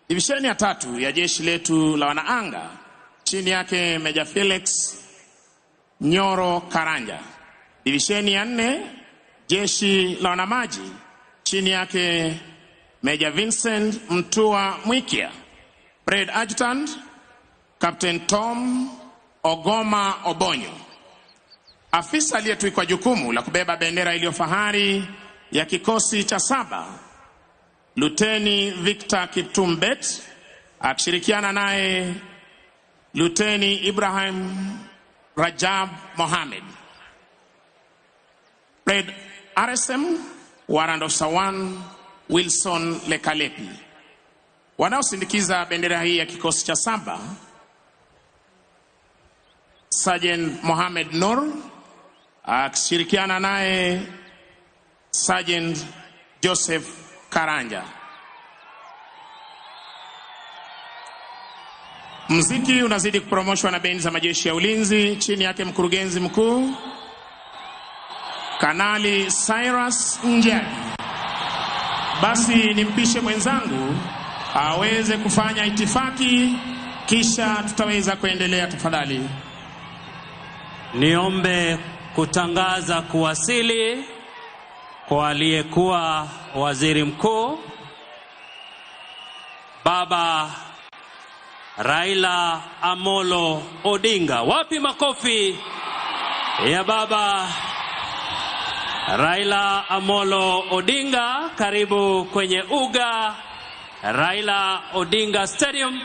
Divisheni ya 3 ya jeshi letu la wanaanga, chini yake Meja Felix Nyoro Karanja. Divisheni ya 4 jeshi la wanamaji, chini yake Meja Vincent Mtua Mwikia. Brigade Adjutant Captain Tom Ogoma Obonyo. Afisa aliyetwikwa jukumu la kubeba bendera iliyofahari ya kikosi cha 7, Luteni Victor Kiptumbet, akishirikiana naye Luteni Ibrahim Rajab Mohamed. Brigade RSM Warrant Officer 1 Wilson Lekalepi. Wanaosindikiza bendera hii ya kikosi cha 7, Sergeant Mohamed Nur, akishirikiana naye Sergeant Joseph Karanja. Muziki unazidi kupromoshwa na bendi za majeshi ya ulinzi, chini yake mkurugenzi mkuu Kanali Cyrus Njagi. Basi nimpishe mwenzangu aweze kufanya itifaki, kisha tutaweza kuendelea. Tafadhali niombe kutangaza kuwasili kwa aliyekuwa waziri mkuu Baba Raila Amolo Odinga. Wapi makofi ya Baba Raila Amolo Odinga? Karibu kwenye uga Raila Odinga Stadium.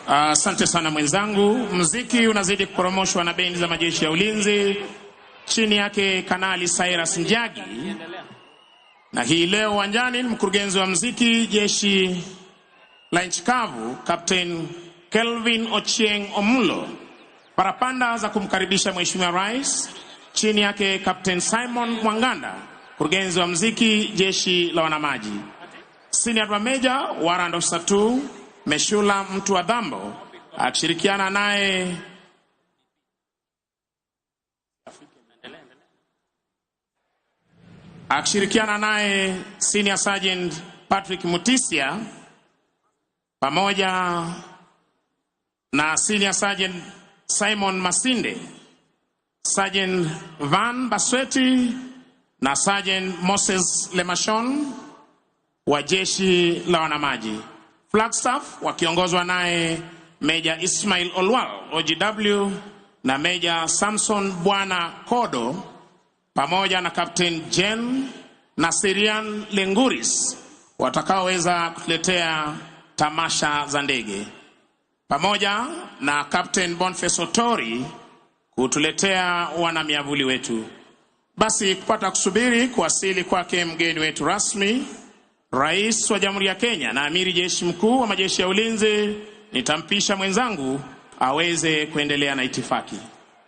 Asante sana mwenzangu. Muziki unazidi kupromoshwa na bendi za majeshi ya ulinzi, chini yake Kanali Cyrus Njagi. Na hii leo uwanjani ni mkurugenzi wa muziki jeshi la nchi kavu Captain Kelvin Ochieng Omulo. Parapanda za kumkaribisha Mheshimiwa Rais, chini yake Captain Simon Mwanganda, mkurugenzi wa muziki jeshi la wanamaji. Senior Major Warrant Officer 2 Meshula Mtu wa Dhambo, akishirikiana naye Senior Sergeant Patrick Mutisia, pamoja na Senior Sergeant Simon Masinde, Sergeant Van Basweti na Sergeant Moses Lemashon wa jeshi la wanamaji. Flagstaff wakiongozwa naye Major Ismail Olwal OGW na Major Samson Bwana Kodo, pamoja na Captain Jen Nasirian Lenguris watakaoweza kutuletea tamasha za ndege, pamoja na Captain Boniface Otori kutuletea wanamiavuli wetu. Basi kupata kusubiri kuwasili kwake mgeni wetu rasmi, Rais wa Jamhuri ya Kenya na Amiri Jeshi Mkuu wa majeshi ya ulinzi, nitampisha mwenzangu aweze kuendelea na itifaki.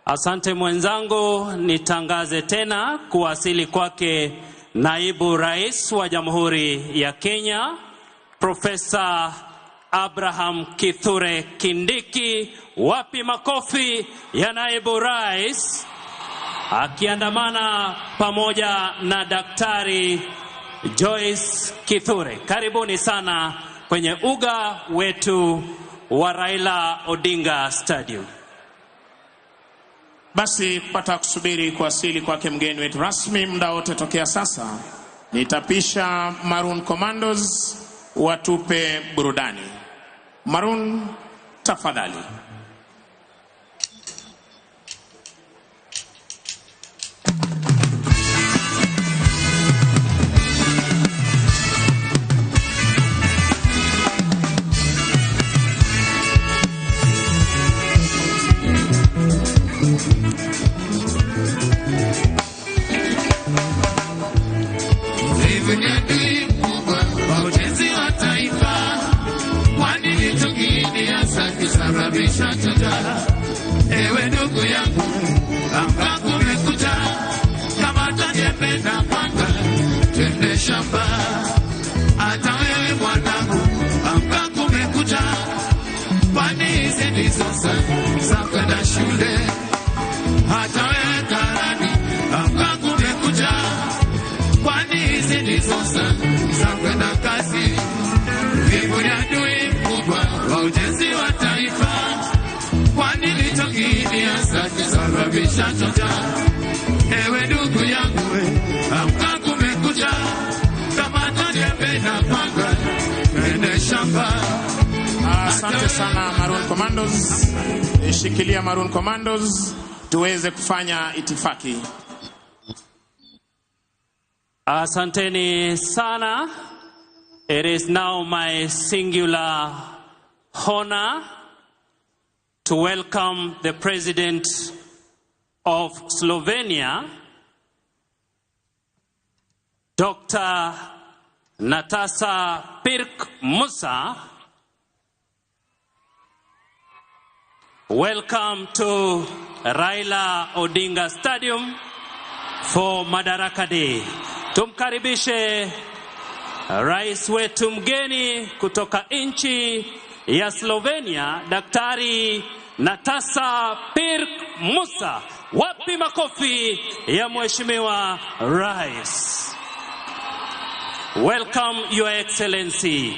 Asante mwenzangu, nitangaze tena kuwasili kwake Naibu Rais wa Jamhuri ya Kenya, Profesa Abraham Kithure Kindiki. Wapi makofi ya Naibu Rais, akiandamana pamoja na Daktari Joyce Kithure. Karibuni sana kwenye uga wetu wa Raila Odinga Stadium. Basi pata kusubiri kuwasili kwake mgeni wetu rasmi muda wote tokea sasa. Nitapisha Maroon Commandos watupe burudani. Maroon, tafadhali. Ewe ndugu yangu, amka kumekucha, kama tajembe na panga, twende shamba. Hata wewe mwanangu, amka kumekucha, kwani hizi ndizo za kwenda shule. Hata wewe karani, amka kumekucha, kwani hizi ndizo za kwenda kazi. Vivu ni adui mkubwa wa ujenzi wa taifa, kwani sababisha chocha. Ewe ndugu yangu, amka kumekucha, kama tajembe na panga, twende shamba. Asante sana Maroon Commandos. Shikilia Maroon Commandos tuweze kufanya itifaki. Asanteni sana. It is now my singular honor to welcome the President of Slovenia, Dr. Nataša Pirc Musar. Welcome to Raila Odinga Stadium for Madaraka Day. Tumkaribishe Rais wetu mgeni kutoka nchi ya Slovenia, Daktari Nataša Pirc Musar. Wapi makofi ya Mheshimiwa Rais. Welcome, Your Excellency.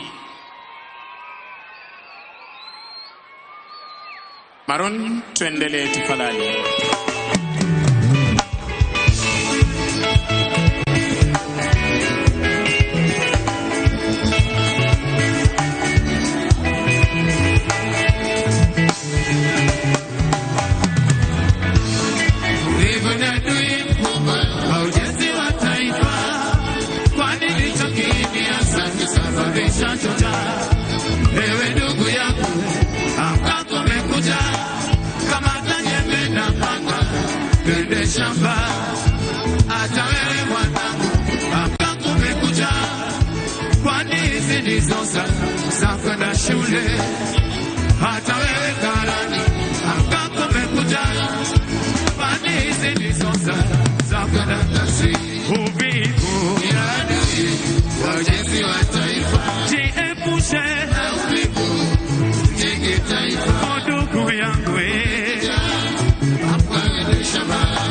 Maroon, tuendelee tafadhali. Ewe ndugu yangu, amka kumekucha, kama tajembe na panga, twende shamba. Hata wewe mwanangu, amka kumekucha, kwani hizi ndizo za kwenda shule. Hata wewe karani, amka kumekucha, kwani hizi ndizo za kwenda kazi. Uvivu ni adui wa ujenzi wa taifa. Jiepushe na uvivu, tujenge taifa. Ndugu yangu,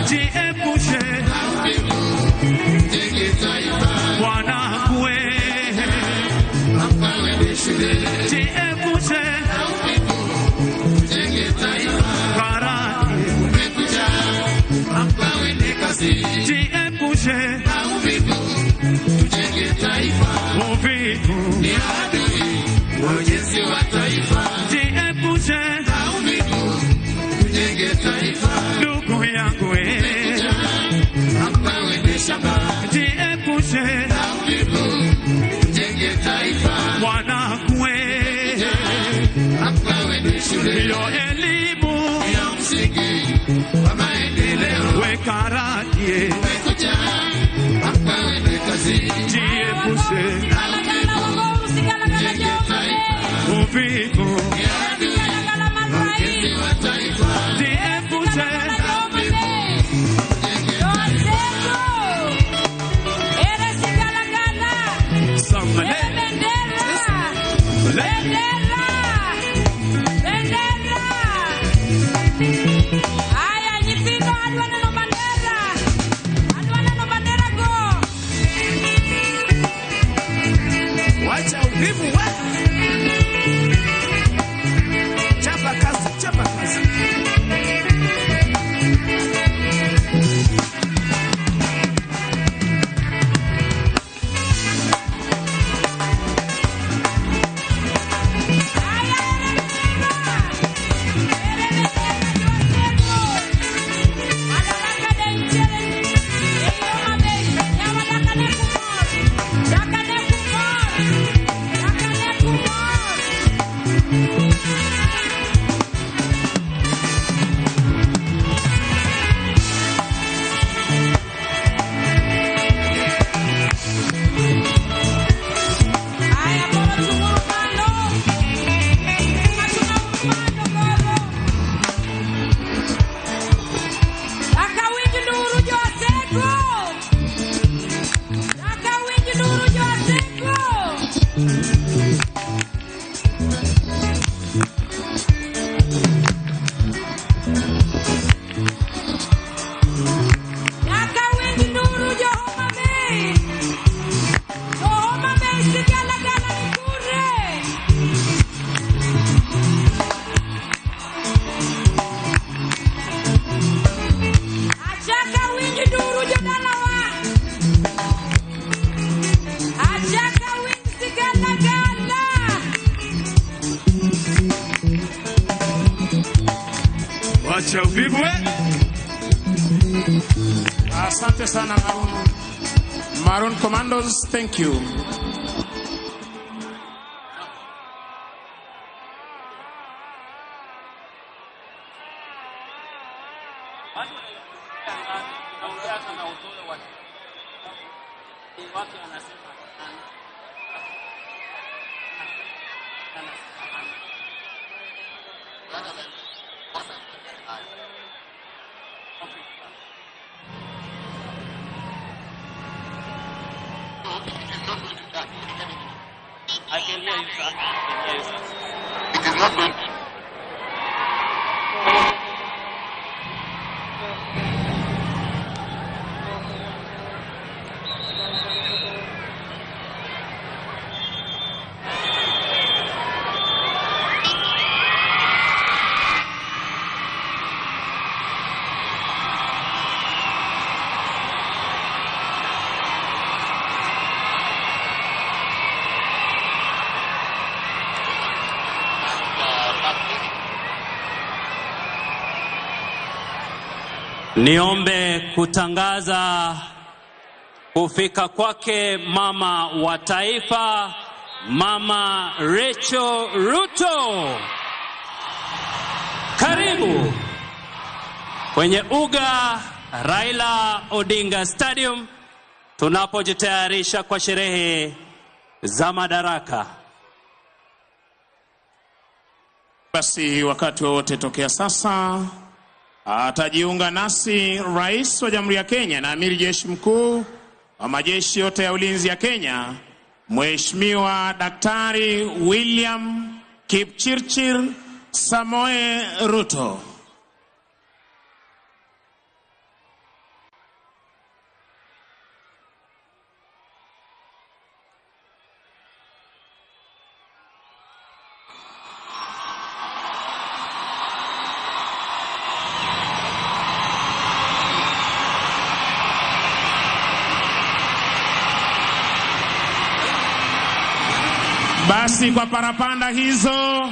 jiepushe na uvivu, tujenge taifa. Wanangu, jiepushe na uvivu, tujenge taifa. Karani umekuja, amka uende kazi. Jiepushe na uvivu, tujenge taifa. Uvivu ni adui wa ujenzi wa taifa. Jiepushe na uvivu, tujenge taifa. Ndugu yangu, amka uende shamba. Jiepushe na uvivu, tujenge taifa. Wanangu, amka uende shule. Yo elimu ya msingi wa maendeleo. Wekaraje umekuja, amka uende kazi. Jiepushe na uvivu, tujenge taifa. Uvivu ni adui wa ujenzi wa taifa. Jiepushe na Haya, Nyipino adwana no bandera. Adwana no bandera go. Wacha uvivu wewe. Chapa kazi, chapa kazi. Wacha uvivu wewe. Asante sana Maroon Commandos, thank you. I can hear you, sir. I can hear you, sir. It is not going to. Niombe kutangaza kufika kwake mama wa taifa, Mama Rachel Ruto. Karibu kwenye uga Raila Odinga Stadium tunapojitayarisha kwa sherehe za madaraka. Basi wakati wote tokea sasa atajiunga nasi Rais wa Jamhuri ya Kenya na Amiri Jeshi Mkuu wa majeshi yote ya ulinzi ya Kenya, Mheshimiwa Daktari William Kipchirchir Samoei Ruto. Basi kwa parapanda hizo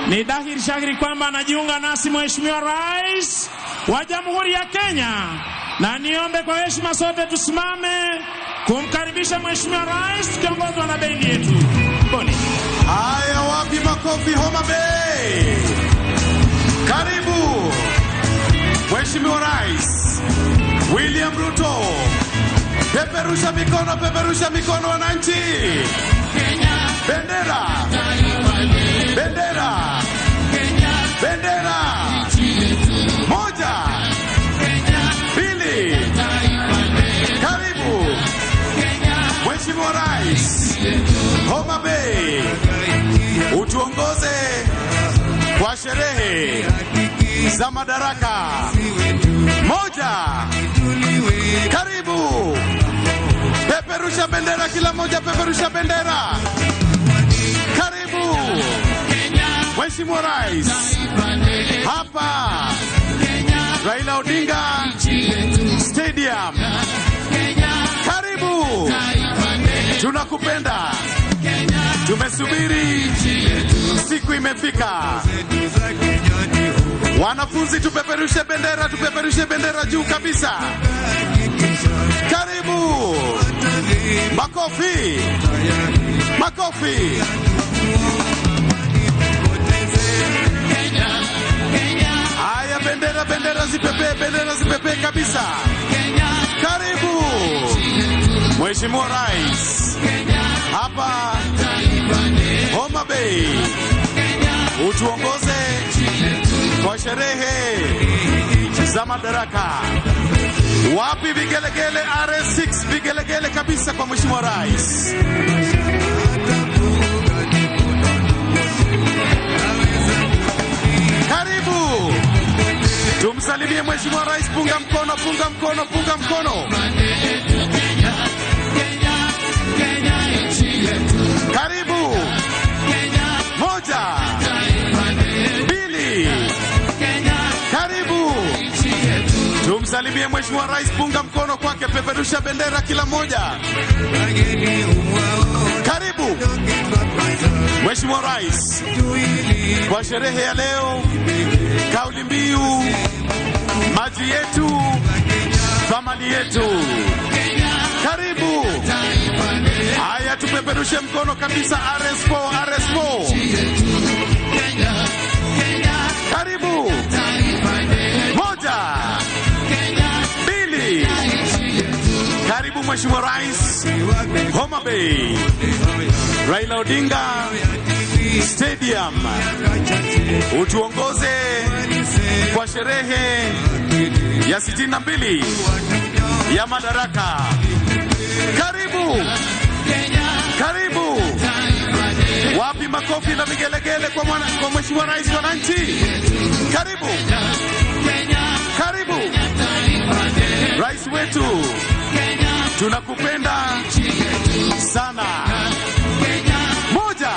ni dhahiri shahiri kwamba anajiunga nasi Mheshimiwa Rais wa Jamhuri ya Kenya, na niombe kwa heshima sote tusimame kumkaribisha Mheshimiwa Rais tukiongozwa na bendi yetu. Mboni. Haya, wapi makofi Homa Bay. Karibu Mheshimiwa Rais William Ruto. Peperusha mikono wananchi. Bendera, bendera, bendera. Moja, pili. Karibu Mheshimiwa Rais Homa Bay, utuongoze kwa sherehe za madaraka. Moja, karibu. Peperusha bendera, kila moja peperusha bendera. Karibu Mheshimiwa Rais. Hapa Raila Odinga Stadium. Karibu. Tunakupenda. Tumesubiri, siku imefika. Wanafunzi, tupeperushe bendera juu kabisa. Karibu. Makofi. Makofi. Haya, bendera zipepe kabisa. Karibu Mheshimiwa Rais. Hapa Homa Bay. Utuongoze kwa sherehe za madaraka. Wapi vigelegele? RS6 vigelegele kabisa kwa Mheshimiwa Rais. Karibu. Tumsalimie Mheshimiwa Rais, punga mkono. Karibu. Moja, mbili. Karibu. Tumsalimie Mheshimiwa Rais, punga mkono kwake, peperusha bendera kila moja. Karibu Mheshimiwa Rais kwa sherehe ya leo. Kauli mbiu, maji yetu, thamani yetu. Karibu. Haya, tupeperushe mkono kabisa. RS4. Karibu. Moja, mbili. Karibu Mheshimiwa Rais. Homa Bay, Raila Odinga Stadium. Utuongoze kwa sherehe ya 62 ya madaraka. Karibu. Karibu. Wapi makofi na vigelegele kwa Mheshimiwa Rais, wananchi? Karibu. Karibu. Rais wetu, tunakupenda sana. Moja,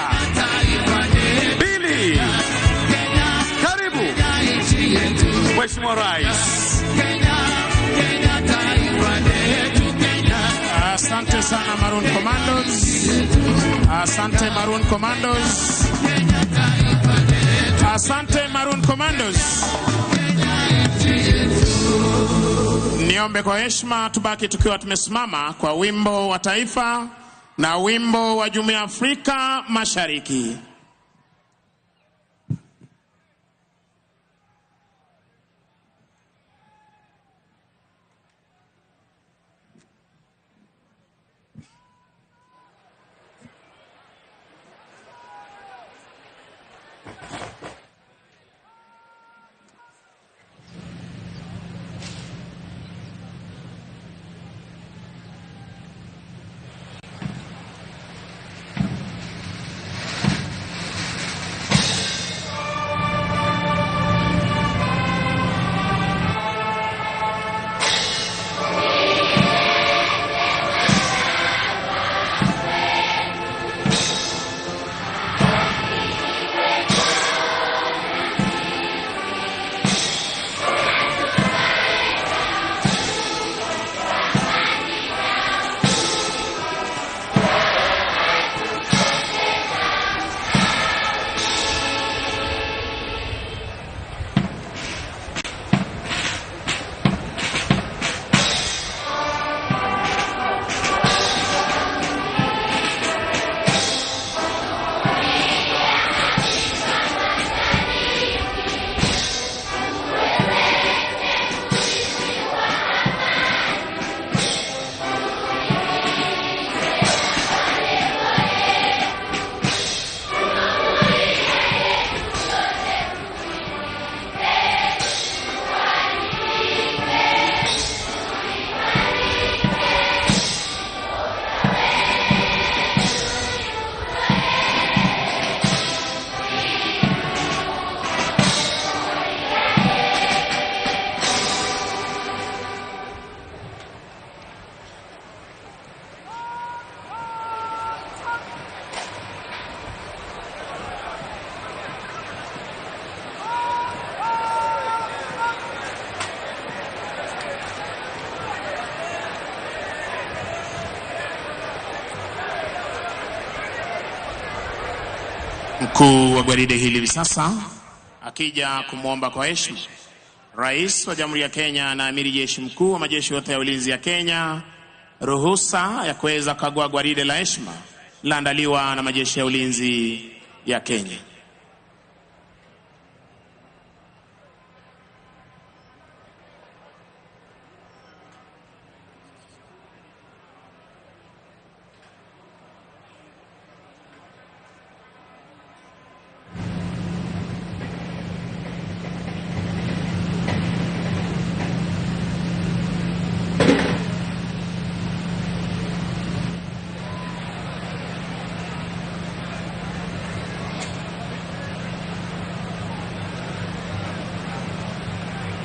mbili. Karibu Mheshimiwa Rais. Asante sana Maroon Commandos. Asante Maroon Commandos. Asante Maroon Commandos. Niombe kwa heshima tubaki tukiwa tumesimama kwa wimbo wa taifa na wimbo wa Jumuiya ya Afrika Mashariki. Mkuu wa gwaride hili hivi sasa akija kumwomba kwa heshima Rais wa Jamhuri ya Kenya na Amiri Jeshi Mkuu wa majeshi yote ya ulinzi ya Kenya ruhusa ya kuweza kukagua gwaride la heshima laandaliwa na majeshi ya ulinzi ya Kenya.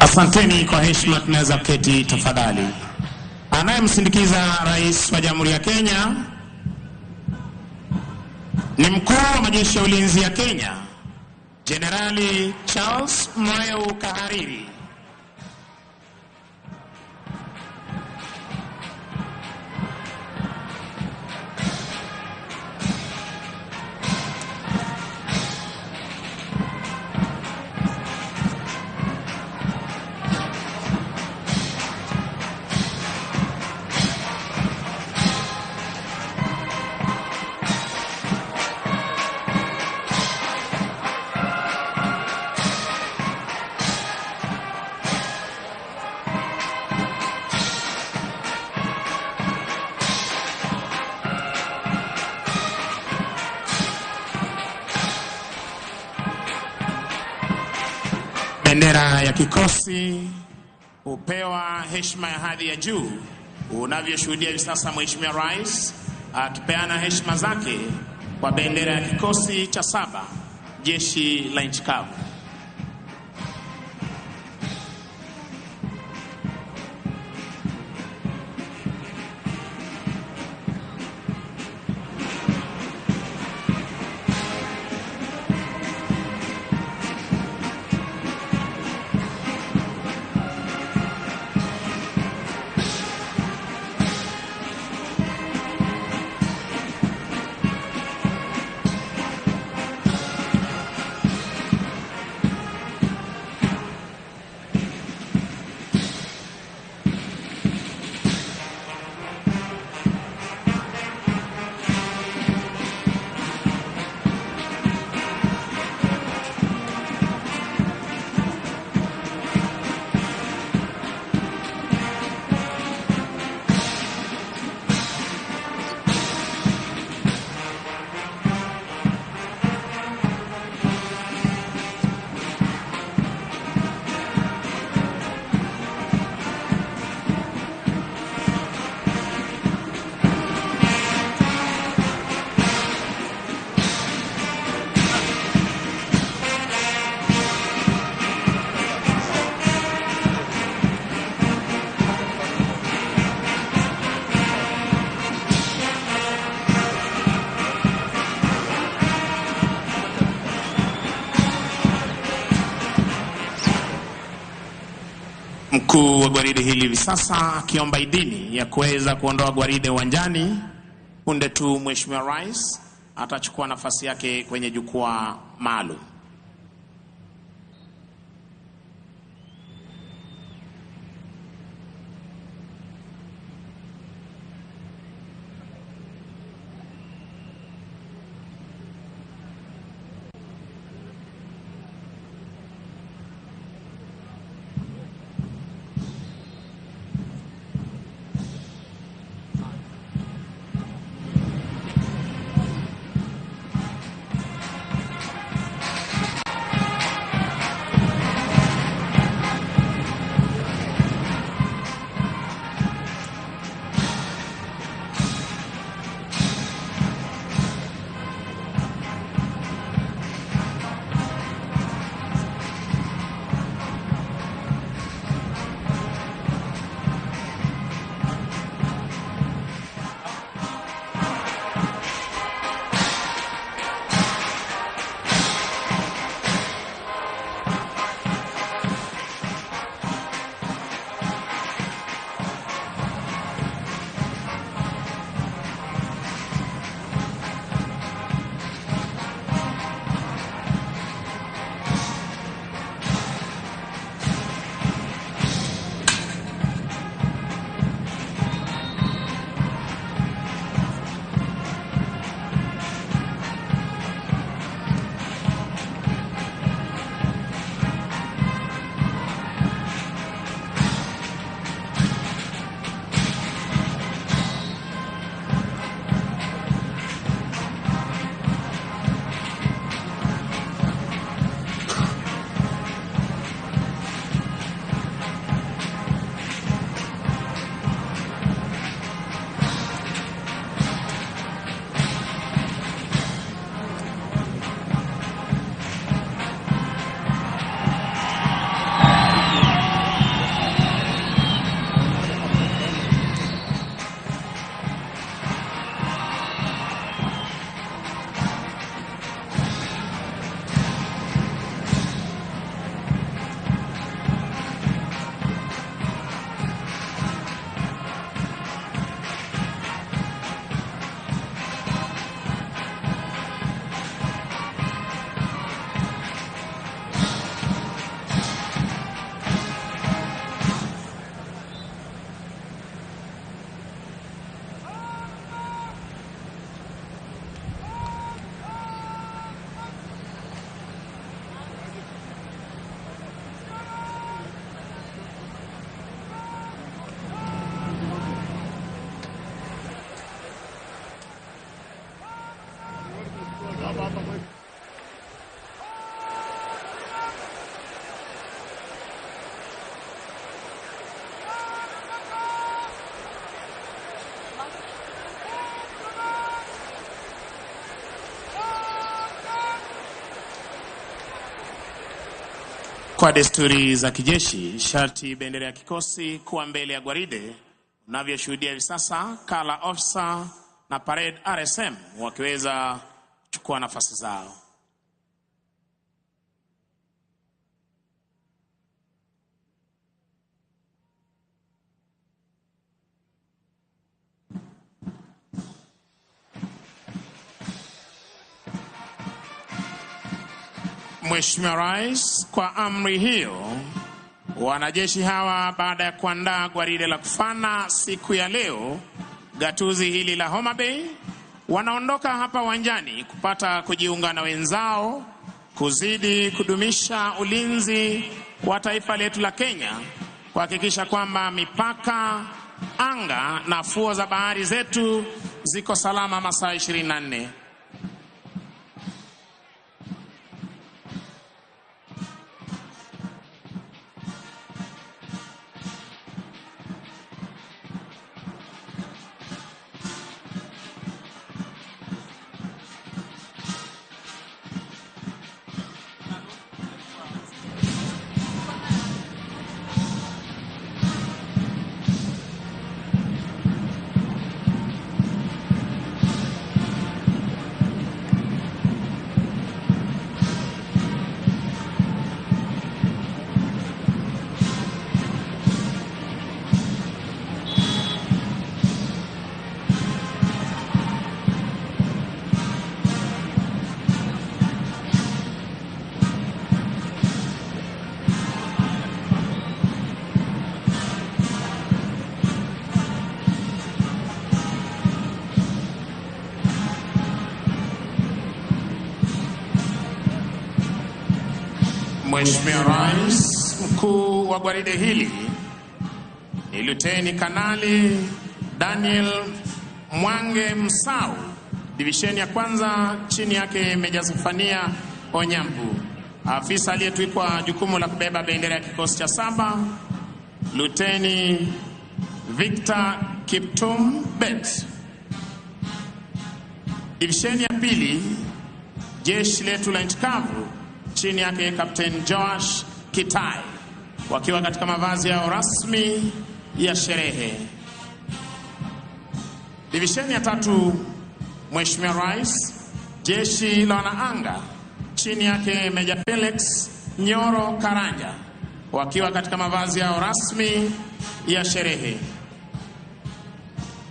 Asanteni kwa heshima, tunaweza keti tafadhali. Anayemsindikiza Rais wa Jamhuri ya Kenya ni Mkuu wa majeshi ya ulinzi ya Kenya, Jenerali Charles Mweu Kahariri. Bendera ya kikosi hupewa heshima ya hadhi ya juu. Unavyoshuhudia hivi sasa Mheshimiwa Rais akipeana heshima zake kwa bendera ya kikosi cha 7 jeshi la nchi kavu. Mkuu wa gwaride hili hivi sasa akiomba idhini ya kuweza kuondoa gwaride uwanjani. Punde tu Mheshimiwa Rais atachukua nafasi yake kwenye jukwaa maalum. Kwa desturi za kijeshi, sharti bendera ya kikosi kuwa mbele ya gwaride. Unavyoshuhudia hivi sasa, Kala Officer na Parade RSM wakiweza kuchukua nafasi zao. Mheshimiwa Rais, kwa amri hiyo, wanajeshi hawa baada ya kuandaa gwaride la kufana siku ya leo, gatuzi hili la Homa Bay, wanaondoka hapa uwanjani kupata kujiunga na wenzao kuzidi kudumisha ulinzi wa taifa letu la Kenya, kuhakikisha kwamba mipaka, anga na fuo za bahari zetu ziko salama masaa 24. Mheshimiwa Rais, mkuu wa gwaride hili ni Luteni Kanali Daniel Mwange Msau, divisheni ya kwanza, chini yake Meja Zefania Onyambu. Afisa aliyetwikwa jukumu la kubeba bendera ya kikosi cha 7, Luteni Victor Kiptum Bet. Divisheni ya pili, jeshi letu la nchi kavu, chini yake Captain Josh Kitai, wakiwa katika mavazi yao rasmi ya sherehe. Divisheni ya 3, Mheshimiwa Rais, jeshi la wanaanga, chini yake Meja Felix Nyoro Karanja, wakiwa katika mavazi yao rasmi ya sherehe.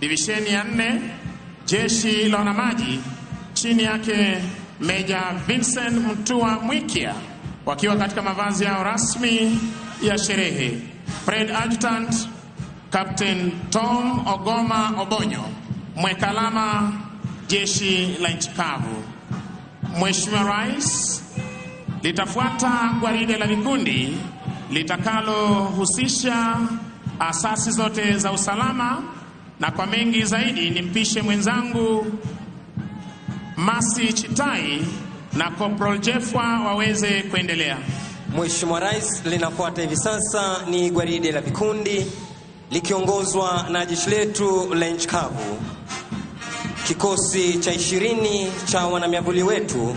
Divisheni ya 4, jeshi la wanamaji, chini yake Meja Vincent Mtua Mwikia, wakiwa katika mavazi yao rasmi ya sherehe. Parade Adjutant Captain Tom Ogoma Obonyo, mwekalama jeshi la nchi kavu. Mheshimiwa Rais, litafuata gwaride la vikundi litakalohusisha asasi zote za usalama, na kwa mengi zaidi nimpishe mwenzangu Masi Chitai na Corporal Jeffwa waweze kuendelea. Mheshimiwa Rais, linafuata hivi sasa ni gwaride la vikundi likiongozwa na jeshi letu la nchi kavu, kikosi cha 20 cha wanamiavuli wetu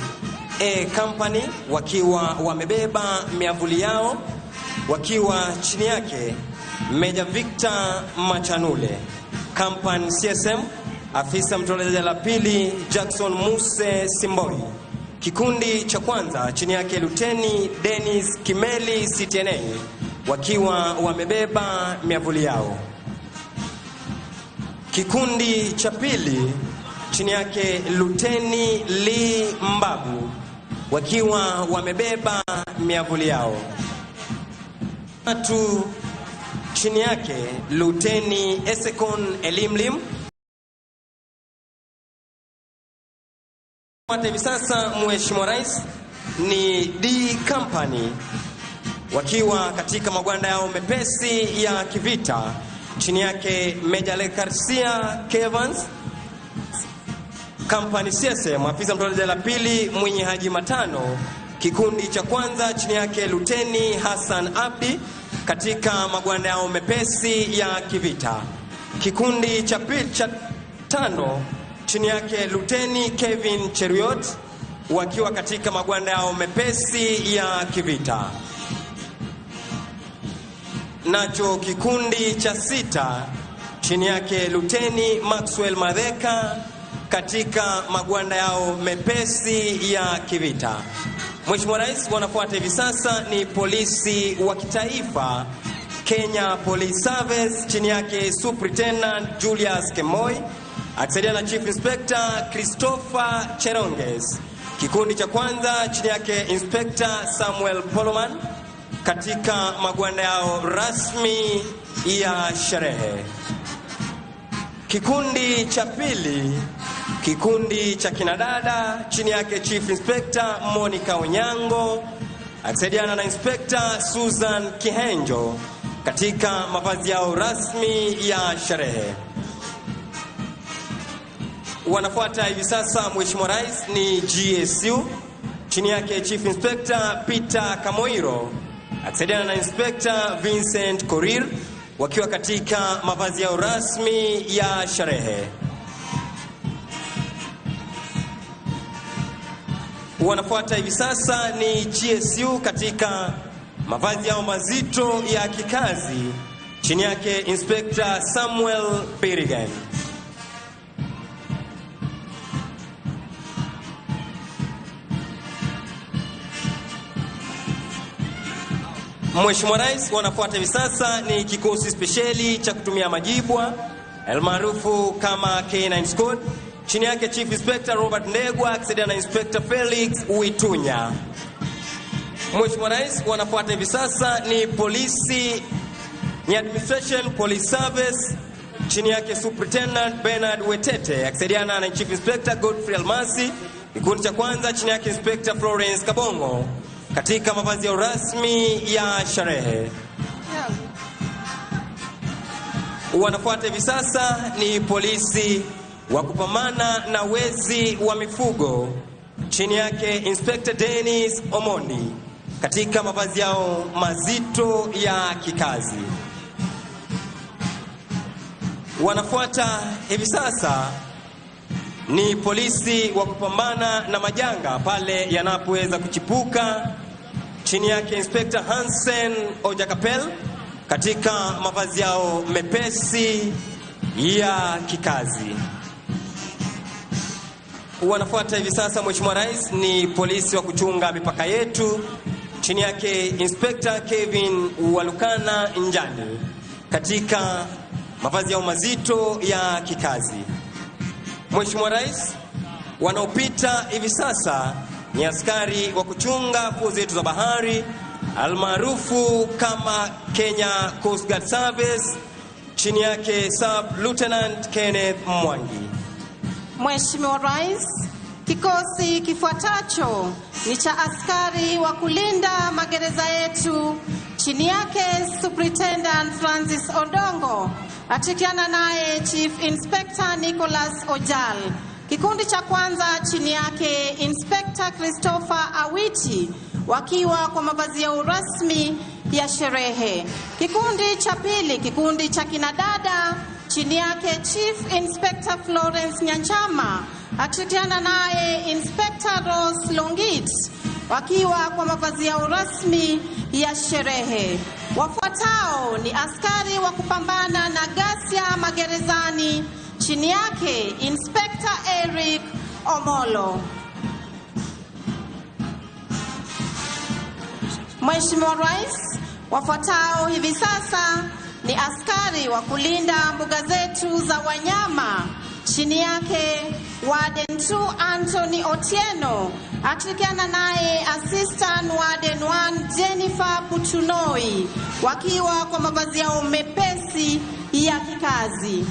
A Company, wakiwa wamebeba miavuli yao, wakiwa chini yake Meja Victor Machanule. Company CSM, afisa mtolezaji la pili Jackson Muse Simboi. Kikundi cha kwanza chini yake Luteni Dennis Kimeli CTNA, wakiwa wamebeba miavuli yao. Kikundi cha pili chini yake Luteni Lee Mbabu, wakiwa wamebeba miavuli yao. Tatu chini yake Luteni Esekon Elimlim. Hivi sasa Mheshimiwa Rais ni D Company, wakiwa katika magwanda yao mepesi ya kivita, chini yake Meja Lekarsia Kevans. Company CSM, afisa mtolezaji la pili Mwenye Haji Matano. Kikundi cha kwanza chini yake Luteni Hassan Abdi, katika magwanda yao mepesi ya kivita. Kikundi cha pili cha 5 chini yake Luteni Kevin Cheruiyot, wakiwa katika magwanda yao mepesi ya kivita. nacho kikundi cha 6 chini yake Luteni Maxwell Madheka katika magwanda yao mepesi ya kivita. Mheshimiwa Rais, wanafuata hivi sasa ni polisi wa kitaifa Kenya Police Service chini yake Superintendent Julius Kemoi akisaidia na Chief Inspector Christopher Cheronges. Kikundi cha kwanza chini yake Inspector Samuel Poloman katika magwanda yao rasmi ya sherehe. Kikundi cha pili, kikundi cha kinadada chini yake Chief Inspector Monica Onyango akisaidiana na Inspector Susan Kihenjo katika mavazi yao rasmi ya sherehe. Wanafuata hivi sasa Mheshimiwa Rais ni GSU chini yake Chief Inspector Peter Kamoiro akisaidiana na Inspector Vincent Korir wakiwa katika mavazi yao rasmi ya sherehe. Wanafuata hivi sasa ni GSU katika mavazi yao mazito ya kikazi chini yake Inspector Samuel Birigan. Mheshimiwa Rais, wanafuata hivi sasa ni kikosi spesheli cha kutumia majibwa almaarufu kama K9 Squad chini yake Chief Inspector Robert Ndegwa akisaidiana na Inspector Felix Uitunya. Mheshimiwa Rais, wanafuata hivi sasa ni polisi ni Administration Police Service chini yake Superintendent Bernard Wetete akisaidiana na Chief Inspector Godfrey Almasi. Kikundi cha kwanza chini yake Inspector Florence Kabongo katika mavazi ya rasmi ya sherehe. Wanafuata hivi sasa ni polisi wa kupambana na wezi wa mifugo chini yake Inspector Dennis Omondi katika mavazi yao mazito ya kikazi. Wanafuata hivi sasa ni polisi wa kupambana na majanga pale yanapoweza kuchipuka chini yake Inspector Hansen Ojakapel katika mavazi yao mepesi ya kikazi. Wanafuata hivi sasa Mheshimiwa Rais ni polisi wa kuchunga mipaka yetu chini yake Inspector Kevin Walukana Njani katika mavazi yao mazito ya kikazi. Mheshimiwa Rais, wanaopita hivi sasa ni askari wa kuchunga fuo zetu za bahari almaarufu kama Kenya Coast Guard Service chini yake Sub Lieutenant Kenneth Mwangi. Mheshimiwa Rais, kikosi kifuatacho ni cha askari wa kulinda magereza yetu chini yake Superintendent Francis Odongo atikiana naye Chief Inspector Nicholas Ojal. Kikundi cha kwanza chini yake Inspector Christopher Awiti wakiwa kwa mavazi ya rasmi ya sherehe. Kikundi cha pili, kikundi cha kinadada chini yake Chief Inspector Florence Nyanchama akishirikiana naye Inspector Rose Longit wakiwa kwa mavazi ya rasmi ya sherehe. Wafuatao ni askari wa kupambana na ghasia magerezani chini yake Inspector Eric Omolo. Mheshimiwa Rais, wafuatao hivi sasa ni askari wa kulinda mbuga zetu za wanyama chini yake Warden 2 Anthony Otieno akishirikiana naye Assistant Warden 1 Jennifer Putunoi wakiwa kwa mavazi yao mepesi ya kikazi.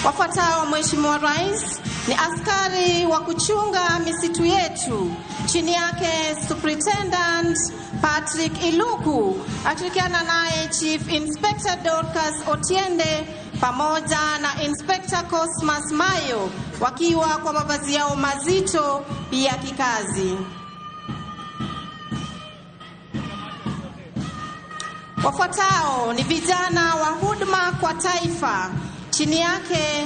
Wafuatao Mheshimiwa Rais ni askari wa kuchunga misitu yetu chini yake Superintendent Patrick Iluku akishirikiana naye Chief Inspector Dorcas Otiende pamoja na Inspector Cosmas Mayo wakiwa kwa mavazi yao mazito ya kikazi. Wafuatao ni vijana wa huduma kwa taifa chini yake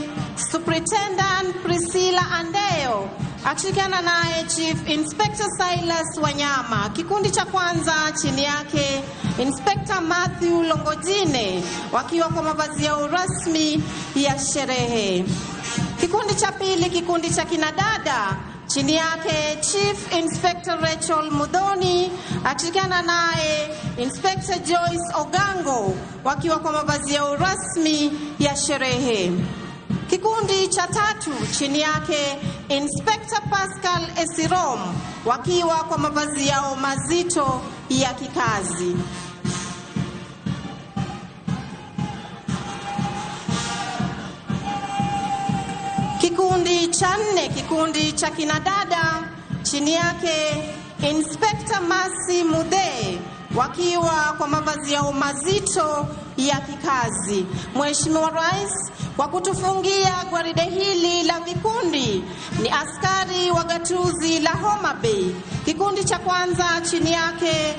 Superintendent Priscilla Andeo akishirikiana naye Chief Inspector Silas Wanyama. Kikundi cha kwanza chini yake Inspector Matthew Longojine wakiwa kwa mavazi yao rasmi ya sherehe. Kikundi cha pili, kikundi cha kinadada, chini yake Chief Inspector Rachel Mudhoni akishirikiana naye Inspector Joyce Ogango wakiwa kwa mavazi yao rasmi ya sherehe. Kikundi cha tatu, chini yake Inspector Pascal Esirom wakiwa kwa mavazi yao mazito ya kikazi. Kikundi cha nne, kikundi cha kinadada, chini yake Inspector Masi Mude wakiwa kwa mavazi yao mazito ya kikazi. Mheshimiwa Rais, kwa kutufungia gwaride hili la vikundi ni askari wa gatuzi la Homa Bay. Kikundi cha kwanza chini yake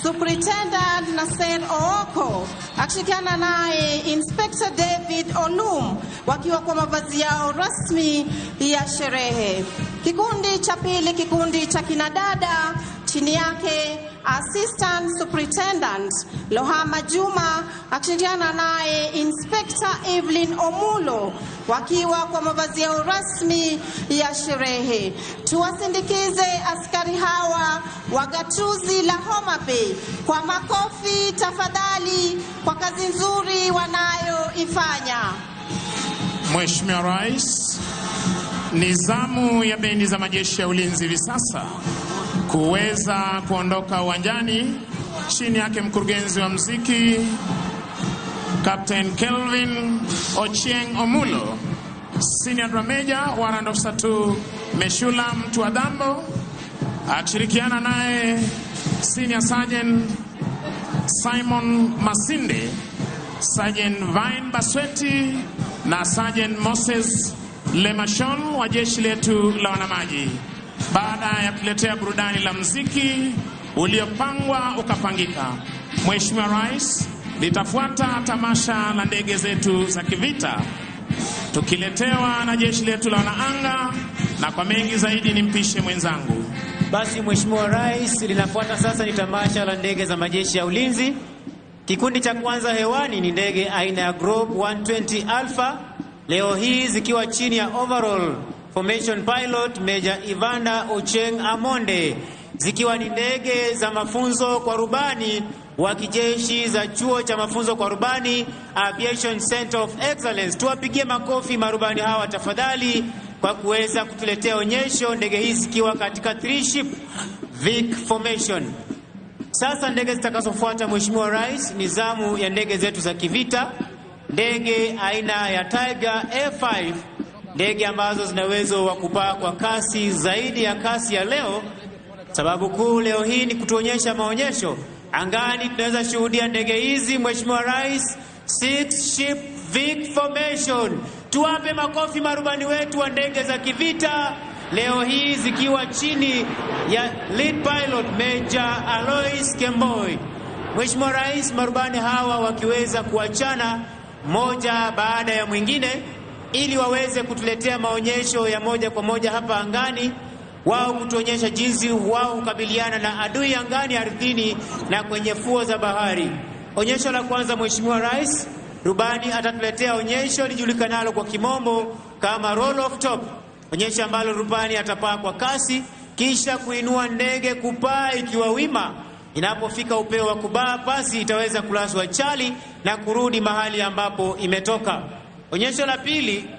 Superintendent Nasser Ooko akishirikiana naye Inspector David Olum wakiwa kwa mavazi yao rasmi ya sherehe. Kikundi cha pili, kikundi cha kinadada, chini yake Assistant Superintendent Lohama Juma akishirikiana naye Inspector Evelyn Omulo wakiwa kwa mavazi yao rasmi ya sherehe. Tuwasindikize askari hawa wa gatuzi la Homa Bay kwa makofi tafadhali kwa kazi nzuri wanayoifanya. Mheshimiwa Rais, ni zamu ya bendi za majeshi ya ulinzi hivi sasa kuweza kuondoka uwanjani. Chini yake mkurugenzi wa muziki Captain Kelvin Ochieng Omulo, Senior Drum Major Warrant Officer 2 Meshula Mtuadambo akishirikiana naye Senior Sergeant Simon Masinde, Sergeant Vine Basweti na Sergeant Moses Lemashon wa jeshi letu la wanamaji. Baada ya kuletea burudani la muziki uliopangwa ukapangika, Mheshimiwa Rais, litafuata tamasha la ndege zetu za kivita tukiletewa na jeshi letu la wanaanga, na kwa mengi zaidi nimpishe mwenzangu. Basi Mheshimiwa Rais, linafuata sasa ni tamasha la ndege za majeshi ya ulinzi. Kikundi cha kwanza hewani ni ndege aina ya Group 120 Alpha, leo hii zikiwa chini ya overall formation pilot Major Ivanda Ocheng Amonde, zikiwa ni ndege za mafunzo kwa rubani wa kijeshi za chuo cha mafunzo kwa rubani Aviation Center of Excellence. Tuwapigie makofi marubani hawa tafadhali kwa kuweza kutuletea onyesho, ndege hizi zikiwa katika 3 ship Vic formation. Sasa ndege zitakazofuata Mheshimiwa Rais ni zamu ya ndege zetu za kivita, ndege aina ya Tiger A5, ndege ambazo zina uwezo wa kupaa kwa kasi zaidi ya kasi ya leo. Sababu kuu leo hii ni kutuonyesha maonyesho angani. Tunaweza shuhudia ndege hizi Mheshimiwa Rais, 6 ship Vic formation. Tuwape makofi marubani wetu wa ndege za kivita leo hii zikiwa chini ya lead pilot Major Alois Kemboi. Mheshimiwa Rais, marubani hawa wakiweza kuachana moja baada ya mwingine ili waweze kutuletea maonyesho ya moja kwa moja hapa angani, wao kutuonyesha jinsi wao kukabiliana na adui angani, ardhini na kwenye fuo za bahari. Onyesho la kwanza Mheshimiwa Rais, rubani atatuletea onyesho lijulikanalo kwa kimombo kama roll of top, onyesho ambalo rubani atapaa kwa kasi kisha kuinua ndege kupaa ikiwa wima. Inapofika upeo wa kubaa, basi itaweza kulaswa chali na kurudi mahali ambapo imetoka. Onyesho la pili,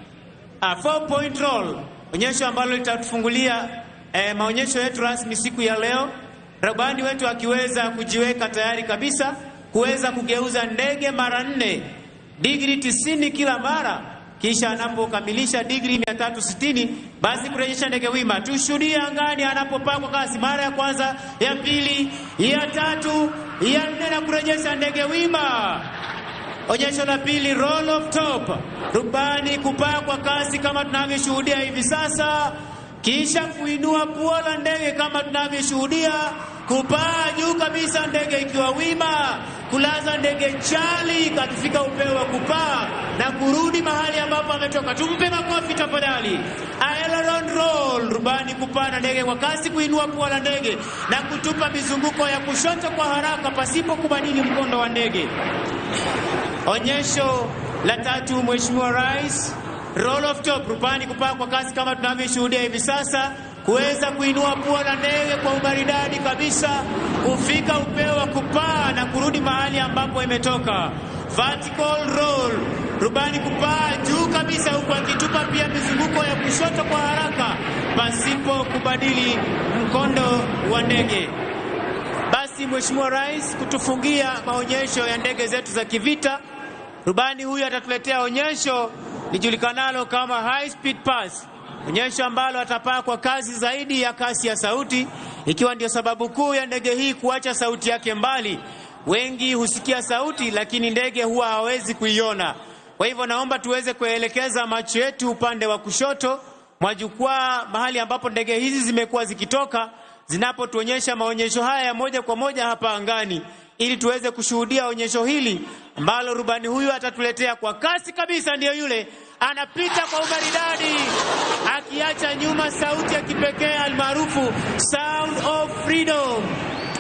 4-point roll, onyesho ambalo litatufungulia maonyesho yetu rasmi siku ya leo. Rubani wetu akiweza kujiweka tayari kabisa kuweza kugeuza ndege mara 4, digrii 90 kila mara, kisha anapokamilisha digrii 360 basi kurejesha ndege wima. Tushuhudie angani anapopaa kwa kasi mara ya kwanza, ya pili, ya tatu, ya 4 na kurejesha ndege wima. Onyesho la pili, roll of top, rubani kupaa kwa kasi kama tunavyoshuhudia hivi sasa, kisha kuinua pua la ndege kama tunavyoshuhudia, kupaa juu kabisa ndege ikiwa wima, kulaza ndege chali katika upeo wa kupaa na kurudi mahali ambapo ametoka. Tumpe makofi tafadhali. Aileron roll, rubani kupanda ndege kwa kasi, kuinua pua la ndege na kutupa mizunguko ya kushoto kwa haraka pasipo kubadili mkondo wa ndege. Onyesho la tatu, Mheshimiwa Rais, roll of top, rubani kupaa kwa kasi kama tunavyoshuhudia hivi sasa, kuweza kuinua pua la ndege kwa umaridadi kabisa, kufika upeo wa kupaa na kurudi mahali ambapo imetoka. Vertical roll, rubani kupaa juu kabisa huku akitupa pia mizunguko ya kushoto kwa haraka pasipo kubadili mkondo wa ndege. Basi Mheshimiwa Rais, kutufungia maonyesho ya ndege zetu za kivita, rubani huyu atatuletea onyesho lijulikanalo kama high speed pass, onyesho ambalo atapaa kwa kasi zaidi ya kasi ya sauti, ikiwa ndio sababu kuu ya ndege hii kuacha sauti yake mbali. Wengi husikia sauti lakini ndege huwa hawezi kuiona. Kwa hivyo naomba tuweze kuelekeza macho yetu upande wa kushoto mwa jukwaa, mahali ambapo ndege hizi zimekuwa zikitoka, zinapotuonyesha maonyesho haya ya moja kwa moja hapa angani, ili tuweze kushuhudia onyesho hili ambalo rubani huyu atatuletea kwa kasi kabisa. Ndiyo yule anapita kwa umaridadi akiacha nyuma sauti ya kipekee almaarufu Sound of Freedom.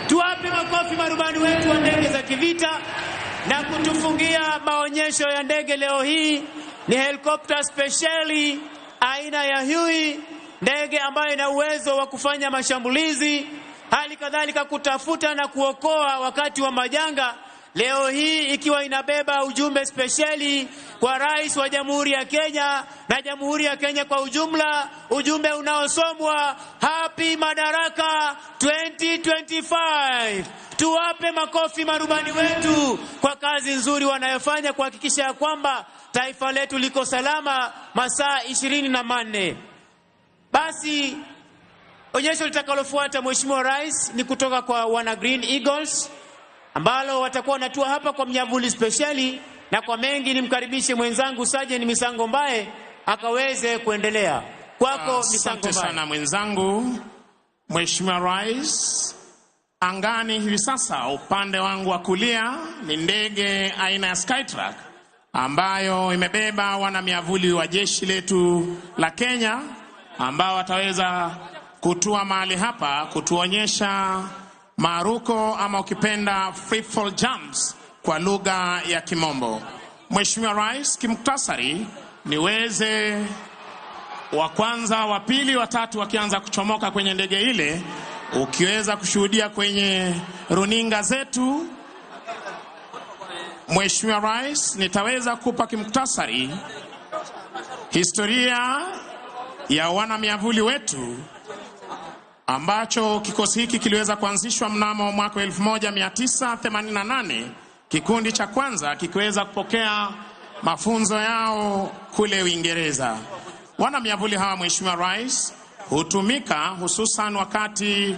Tuwape makofi marubani wetu wa ndege za kivita. Na kutufungia maonyesho ya ndege leo hii ni helikopta speciali aina ya Huey, ndege ambayo ina uwezo wa kufanya mashambulizi, hali kadhalika kutafuta na kuokoa wakati wa majanga. Leo hii ikiwa inabeba ujumbe speciali kwa Rais wa Jamhuri ya Kenya na Jamhuri ya Kenya kwa ujumla, ujumbe unaosomwa Happy Madaraka 2025. Tuwape makofi marubani wetu kwa kazi nzuri wanayofanya kuhakikisha ya kwamba taifa letu liko salama masaa 24. Basi onyesho litakalofuata Mheshimiwa Rais ni kutoka kwa wana Green Eagles, ambalo watakuwa wanatua hapa kwa mnyavuli speciali, na kwa mengi nimkaribishe mwenzangu Sergeant Misango Mbae akaweze kuendelea. Kwako Misango Mbae. Asante sana mwenzangu. Mheshimiwa Rais, angani hivi sasa upande wangu wa kulia ni ndege aina ya Skytrack ambayo imebeba wana miavuli wa jeshi letu la Kenya, ambao wataweza kutua mahali hapa kutuonyesha maruko ama ukipenda free fall jumps kwa lugha ya Kimombo. Mheshimiwa Rais, kimuktasari niweze wa kwanza, wa pili, wa tatu wakianza kuchomoka kwenye ndege ile, ukiweza kushuhudia kwenye runinga zetu. Mheshimiwa Rais, nitaweza kupa kimuktasari historia ya wana miavuli wetu, ambacho kikosi hiki kiliweza kuanzishwa mnamo mwaka 1988, kikundi cha kwanza kikiweza kupokea mafunzo yao kule Uingereza. Wana miavuli hawa Mheshimiwa Rais hutumika hususan wakati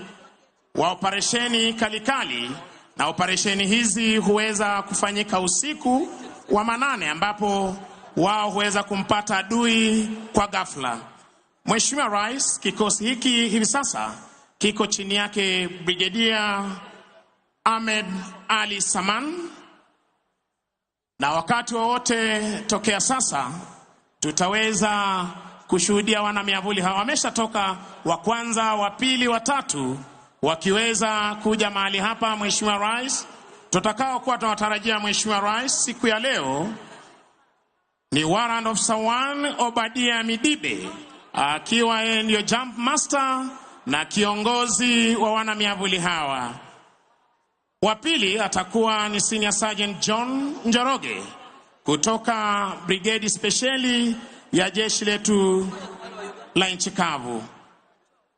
wa operesheni kalikali, na operesheni hizi huweza kufanyika usiku wa manane, ambapo wao huweza kumpata adui kwa ghafla. Mheshimiwa Rais, kikosi hiki hivi sasa kiko chini yake Brigadier Ahmed Ali Saman, na wakati wowote tokea sasa tutaweza kushuhudia wana miavuli hawa wameshatoka, wa kwanza, wa pili, wa tatu wakiweza kuja mahali hapa. Mheshimiwa Rais, tutakao kuwa tunatarajia Mheshimiwa Rais siku ya leo ni Warrant Officer 1 Obadia Midibe, akiwa yeye ndio jump master na kiongozi wa wana miavuli hawa. Wa pili atakuwa ni Senior Sergeant John Njoroge kutoka Brigade Speciali ya jeshi letu la nchi kavu.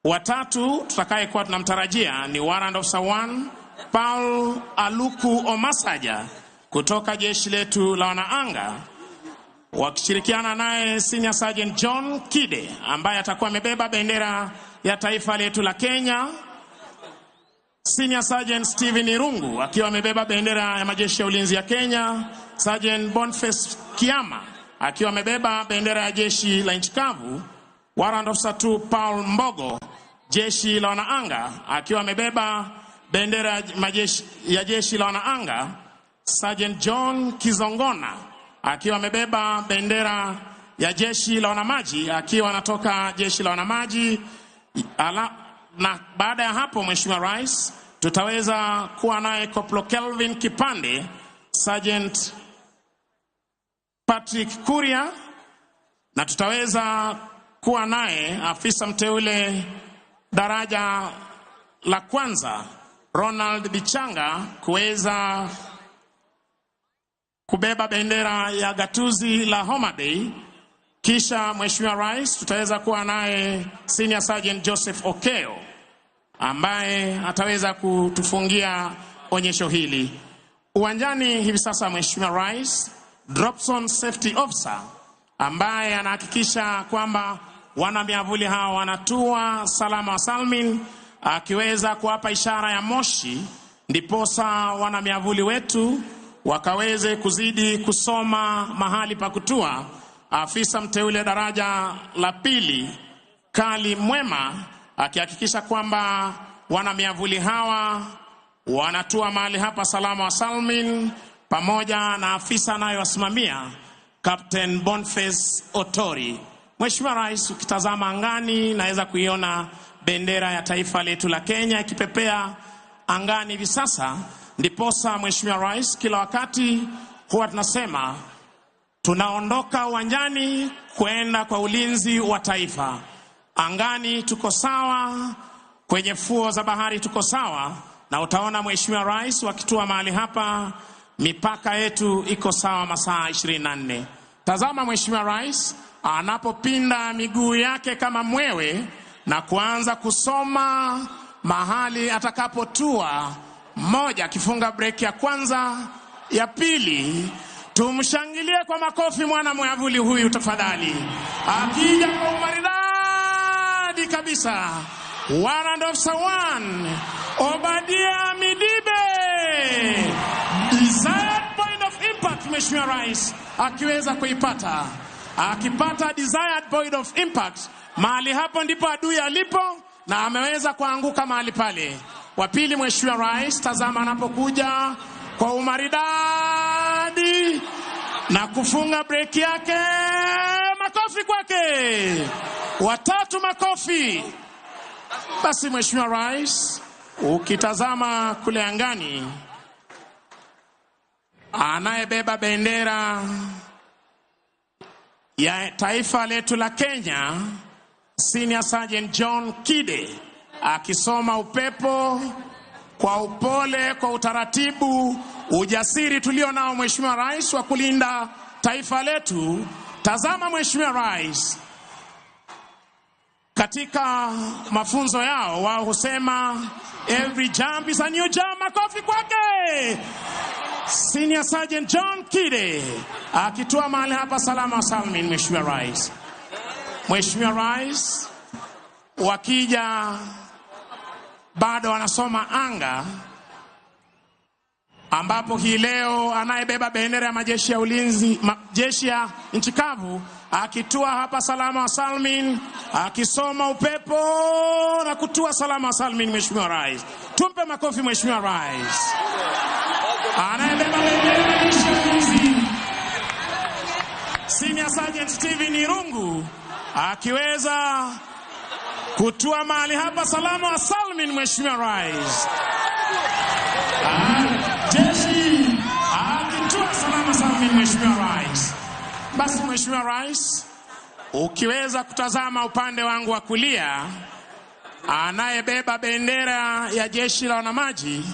Wa tatu tutakaye kuwa tunamtarajia ni Warrant Officer 1 Paul Aluku Omasaja kutoka jeshi letu la wanaanga, wakishirikiana naye Senior Sergeant John Kide ambaye atakuwa amebeba bendera ya taifa letu la Kenya, Senior Sergeant Steven Irungu akiwa amebeba bendera ya majeshi ya ulinzi ya Kenya, Sergeant Boniface Kiama akiwa amebeba bendera ya jeshi la nchi kavu, Warrant Officer 2 Paul Mbogo, jeshi la wanaanga, akiwa amebeba bendera ya jeshi la wanaanga. Sergeant John Kizongona, akiwa amebeba bendera ya jeshi la wanamaji, akiwa anatoka jeshi la wanamaji. Na baada ya hapo, Mheshimiwa Rais, tutaweza kuwa naye Corporal Kelvin Kipande, Sergeant Patrick Kuria, na tutaweza kuwa naye afisa mteule daraja la kwanza Ronald Bichanga kuweza kubeba bendera ya gatuzi la Homa Bay. Kisha Mheshimiwa Rais, tutaweza kuwa naye Senior Sergeant Joseph Okeo ambaye ataweza kutufungia onyesho hili. Uwanjani hivi sasa, Mheshimiwa Rais, Dropson Safety Officer ambaye anahakikisha kwamba wana miavuli hawa wanatua salama wa salmin, akiweza kuwapa ishara ya moshi, ndiposa wana miavuli wetu wakaweze kuzidi kusoma mahali pa kutua. Afisa mteule daraja la pili Kali Mwema akihakikisha kwamba wana miavuli hawa wanatua mahali hapa salama wa salmin, pamoja na afisa anayewasimamia Captain Boniface Otori. Mheshimiwa Rais, ukitazama angani naweza kuiona bendera ya taifa letu la Kenya ikipepea angani hivi sasa. Ndiposa Mheshimiwa Rais, kila wakati huwa tunasema tunaondoka uwanjani kwenda kwa ulinzi wa taifa. Angani tuko sawa, kwenye fuo za bahari tuko sawa, na utaona Mheshimiwa Rais wakitua mahali hapa, mipaka yetu iko sawa masaa 24. Tazama Mheshimiwa Rais anapopinda miguu yake kama mwewe na kuanza kusoma mahali atakapotua. Mmoja akifunga break ya kwanza, ya pili. Tumshangilie kwa makofi mwana mwavuli huyu tafadhali. Akija kwa umaridadi kabisa, Warrant Officer 1 Obadia Midibe, desired point of impact. Mheshimiwa Rais akiweza kuipata, akipata desired point of impact, mahali hapo ndipo adui alipo na ameweza kuanguka mahali pale. Wa pili, Mheshimiwa Rais, tazama anapokuja kwa umaridadi na kufunga break yake. Makofi kwake. Watatu, makofi. Basi Mheshimiwa Rais, ukitazama kule angani, anayebeba bendera ya taifa letu la Kenya, Senior Sergeant John Kide, akisoma upepo kwa upole, kwa utaratibu, ujasiri tulio nao Mheshimiwa Rais wa kulinda taifa letu. Tazama Mheshimiwa Rais, katika mafunzo yao wao husema every jump is a new jump. Makofi kwake. Senior Sergeant John Kide akitua mahali hapa salama wa salmin. Mheshimiwa Rais, Mheshimiwa Rais, wakija bado wanasoma anga, ambapo hii leo anayebeba bendera ya majeshi ya ulinzi, majeshi ya nchi kavu, akitua hapa salama wa salmin, akisoma upepo na kutua salama wa salmin. Mheshimiwa Rais, tumpe makofi Mheshimiwa Rais. Anayebeba bendera ya majeshi ya ulinzi, Senior Sergeant Steven Irungu, akiweza kutua mahali hapa salama wa salmin. Mheshimiwa Rais, jeshi akitua salama salmin. Mheshimiwa Rais, basi Mheshimiwa Rais, ukiweza kutazama upande wangu wa kulia, anayebeba bendera ya jeshi la wanamaji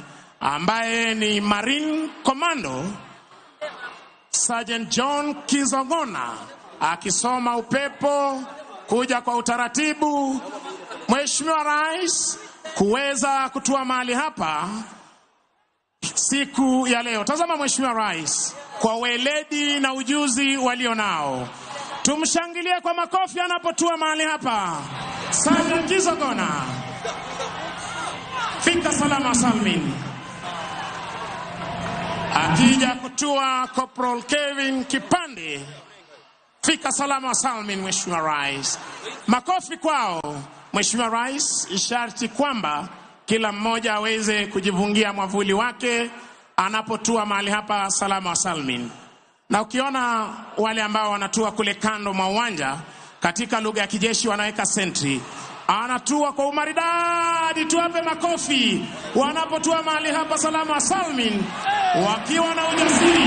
ambaye ni Marine Commando, Sergeant John Kizongona, akisoma upepo kuja kwa utaratibu. Mheshimiwa Rais, kuweza kutua mahali hapa siku ya leo. Tazama Mheshimiwa Rais kwa weledi na ujuzi walio nao. Tumshangilie kwa makofi anapotua mahali hapa. Sergeant Kizongona, fika salama salmin. Akija kutua Corporal Kevin Kipande, Fika salama salmin, Mheshimiwa Rais. Makofi kwao. Mheshimiwa Rais, sharti kwamba kila mmoja aweze kujivungia mwavuli wake anapotua mahali hapa salama salmin. Na ukiona wale ambao wanatua kule kando mwa uwanja, katika lugha ya kijeshi wanaweka sentry. Anatua kwa umaridadi, tuwape makofi wanapotua mahali hapa salama salmin, wakiwa na ujasiri.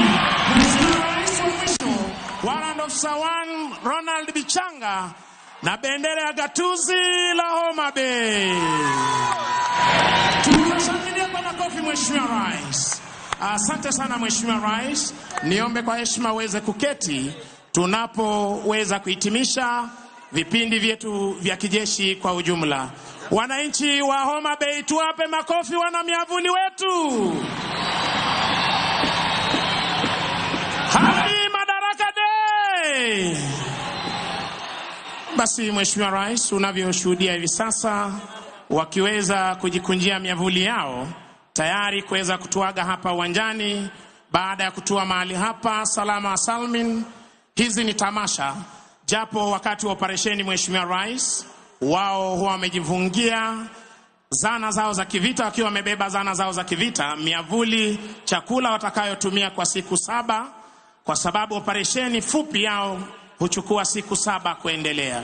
Mheshimiwa Rais wa mwisho, Warrant Officer 1 Ronald Bichanga na bendera ya gatuzi la Homa Bay. Tunashangilia kwa makofi Mheshimiwa Rais. Asante sana Mheshimiwa Rais. Niombe kwa heshima uweze kuketi tunapoweza kuhitimisha vipindi vyetu vya kijeshi kwa ujumla. Wananchi wa Homa Bay, tuwape makofi wana miavuli wetu. Happy Madaraka Day! Basi Mheshimiwa Rais, unavyoshuhudia hivi sasa wakiweza kujikunjia miavuli yao tayari kuweza kutuaga hapa uwanjani baada ya kutua mahali hapa salama salmin. Hizi ni tamasha, japo wakati wa operesheni Mheshimiwa Rais wao huwa wamejivungia zana zao za kivita, wakiwa wamebeba zana zao za kivita, miavuli, chakula watakayotumia kwa siku 7, kwa sababu operesheni fupi yao huchukua siku 7 kuendelea,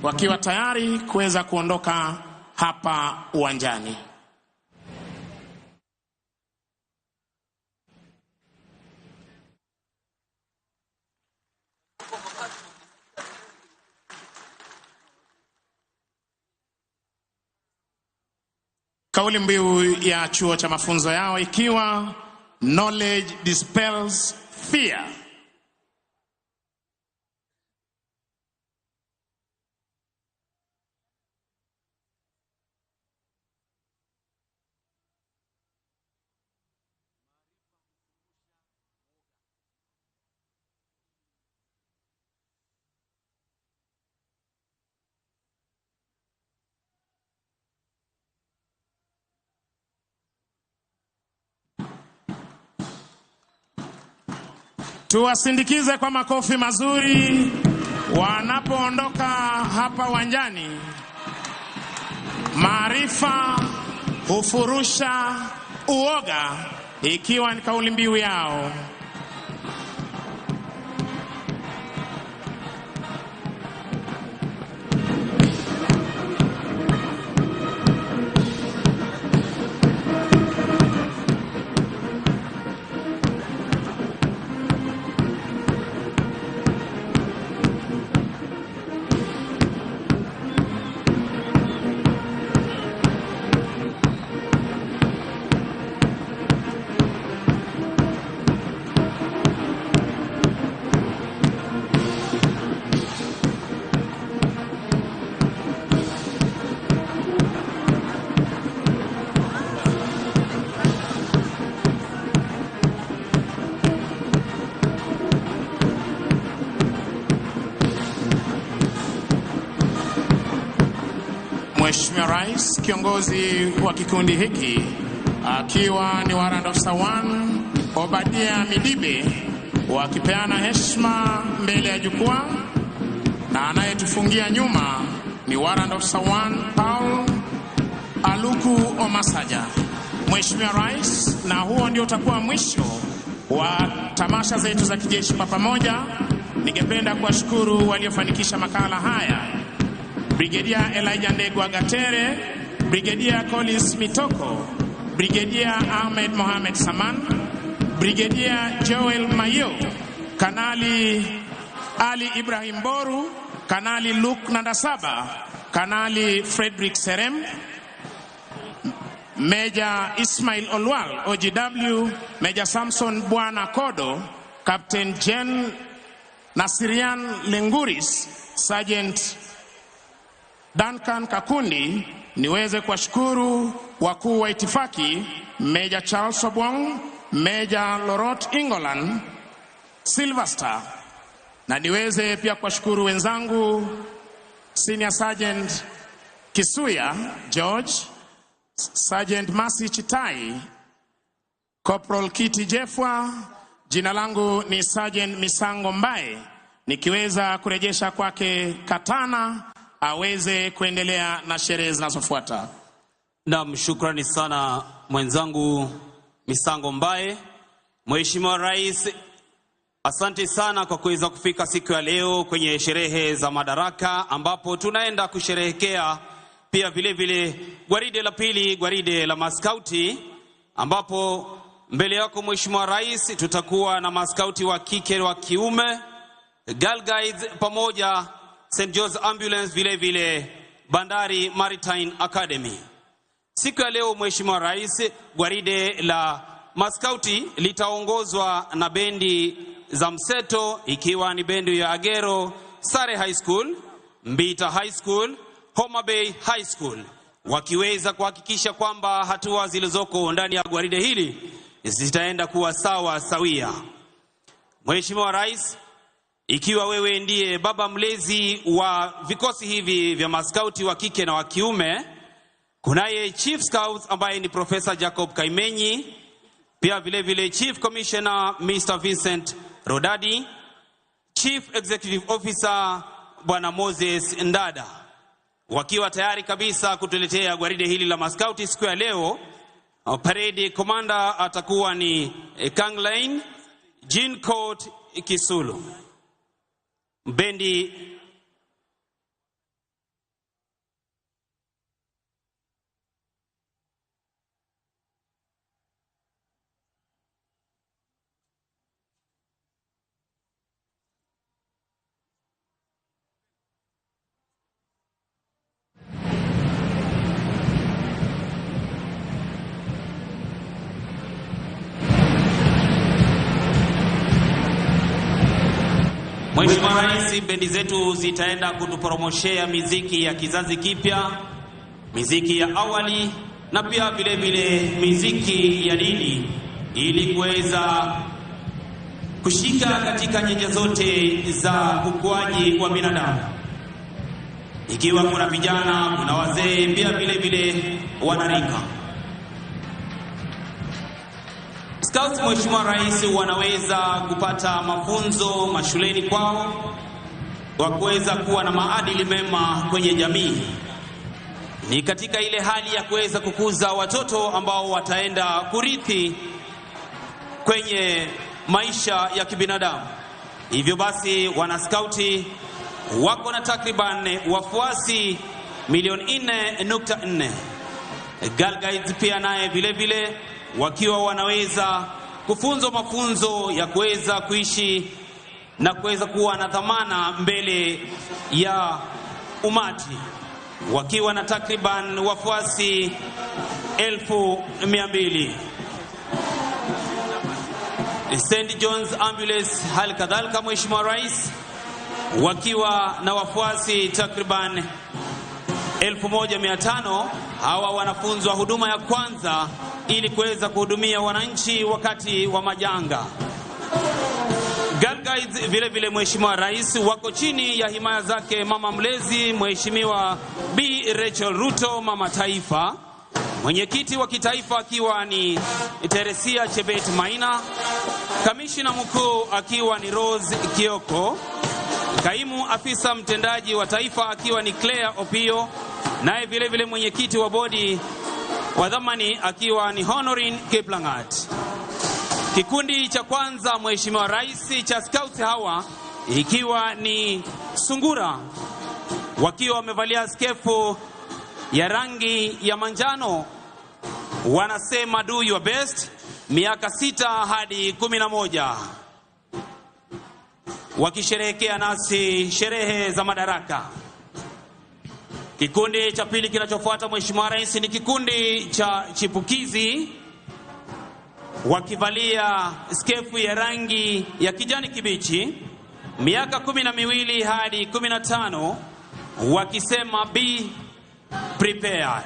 wakiwa tayari kuweza kuondoka hapa uwanjani. Kauli mbiu ya chuo cha mafunzo yao ikiwa knowledge dispels fear. Tuwasindikize kwa makofi mazuri wanapoondoka hapa uwanjani. Maarifa hufurusha uoga, ikiwa ni kauli mbiu yao. Mheshimiwa Rais, kiongozi wa kikundi hiki akiwa ni Warrant Officer 1 Obadia Midibe, wakipeana heshima mbele ya jukwaa, na anayetufungia nyuma ni Warrant Officer 1 Paul Aluku Omasaja. Mheshimiwa Rais, na huo ndio utakuwa mwisho wa tamasha zetu za kijeshi kwa pamoja. Ningependa kuwashukuru waliofanikisha makala haya: Brigadier Elijah Ndegwa Gatere, Brigadier Collins Mitoko, Brigadier Ahmed Mohamed Saman, Brigadier Joel Mayo, Kanali Ali Ibrahim Boru, Kanali Luke Nandasaba, Kanali Frederick Serem, Major Ismail Olwal, OGW, Major Samson Bwana Kodo, Captain Jen Nasirian Lenguris, Sergeant Duncan Kakundi. Niweze kuwashukuru wakuu wa itifaki, Major Charles Obwong, Major Lorot Ingolan, Sylvester, na niweze pia kuwashukuru wenzangu Senior Sergeant Kisuya George, Sergeant Masi Chitai, Corporal Kitty Jeffwa, Jina langu ni Sergeant Misango Mbae, nikiweza kurejesha kwake katana aweze kuendelea na sherehe zinazofuata. Naam, shukrani sana mwenzangu Misango Mbae. Mheshimiwa Rais, asante sana kwa kuweza kufika siku ya leo kwenye sherehe za madaraka, ambapo tunaenda kusherehekea pia vile vile gwaride la pili, gwaride la maskauti, ambapo mbele yako Mheshimiwa Rais tutakuwa na maskauti wa kike wa kiume, Girl Guides pamoja St. George's Ambulance, vile vile Bandari Maritime Academy. Siku ya leo Mheshimiwa Rais, gwaride la maskauti litaongozwa na bendi za mseto, ikiwa ni bendi ya Agero Sare High School, Mbita High School, Homa Bay High School, wakiweza kuhakikisha kwamba hatua zilizoko ndani ya gwaride hili zitaenda kuwa sawa sawia. Mheshimiwa Rais, ikiwa wewe ndiye baba mlezi wa vikosi hivi vya maskauti wa kike na wa kiume, kunaye Chief Scouts ambaye ni Professor Jacob Kaimenyi, pia vile vile Chief Commissioner Mr. Vincent Rodadi, Chief Executive Officer Bwana Moses Ndada, wakiwa tayari kabisa kutuletea gwaride hili la maskauti siku ya leo. Parade Commander atakuwa ni Kanglain Jean Court Kisulu. Bendi Mheshimiwa Rais, bendi zetu zitaenda kutupromoshea miziki ya kizazi kipya, miziki ya awali na pia vile vile miziki ya dini, ili kuweza kushika katika nyanja zote za ukuaji wa binadamu. Ikiwa kuna vijana, kuna wazee, pia vile vile wanarika. Scouts Mheshimiwa Rais wanaweza kupata mafunzo mashuleni kwao wa kuweza kuwa na maadili mema kwenye jamii. Ni katika ile hali ya kuweza kukuza watoto ambao wataenda kurithi kwenye maisha ya kibinadamu. Hivyo basi wana skauti wako na takriban wafuasi 4.4. Girl Guides pia naye vile vile wakiwa wanaweza kufunzwa mafunzo ya kuweza kuishi na kuweza kuwa na dhamana mbele ya umati, wakiwa na takriban wafuasi 200,000. St. John's Ambulance hali kadhalika Mheshimiwa Rais wakiwa na wafuasi takriban 1,500. Hawa wanafunzwa huduma ya kwanza ili kuweza kuhudumia wananchi wakati wa majanga. Girl Guides vile vile Mheshimiwa Rais wako chini ya himaya zake mama mlezi Mheshimiwa B. Rachel Ruto, mama taifa, mwenyekiti wa kitaifa akiwa ni Teresia Chebet Maina, kamishina mkuu akiwa ni Rose Kioko, kaimu afisa mtendaji wa taifa akiwa ni Claire Opio, naye vile vile mwenyekiti wa bodi wa dhamani akiwa ni Honorin Kiplangat. Kikundi cha kwanza Mheshimiwa Rais cha Scouts hawa ikiwa ni Sungura, wakiwa wamevalia skefu ya rangi ya manjano, wanasema do your best, miaka 6 hadi 11, wakisherehekea nasi sherehe za madaraka. Kikundi cha pili kinachofuata Mheshimiwa Rais ni kikundi cha chipukizi, wakivalia skefu ya rangi ya kijani kibichi, miaka 12 hadi 15, wakisema be prepared.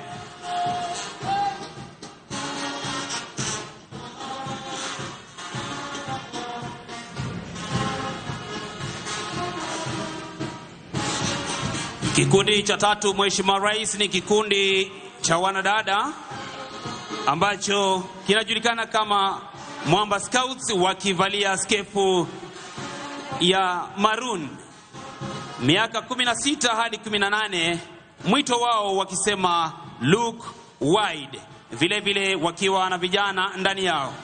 Kikundi cha tatu Mheshimiwa Rais ni kikundi cha wanadada ambacho kinajulikana kama Mwamba Scouts wakivalia skefu ya maroon. Miaka 16 hadi 18, mwito wao wakisema look wide. Vile vile wakiwa na vijana ndani yao.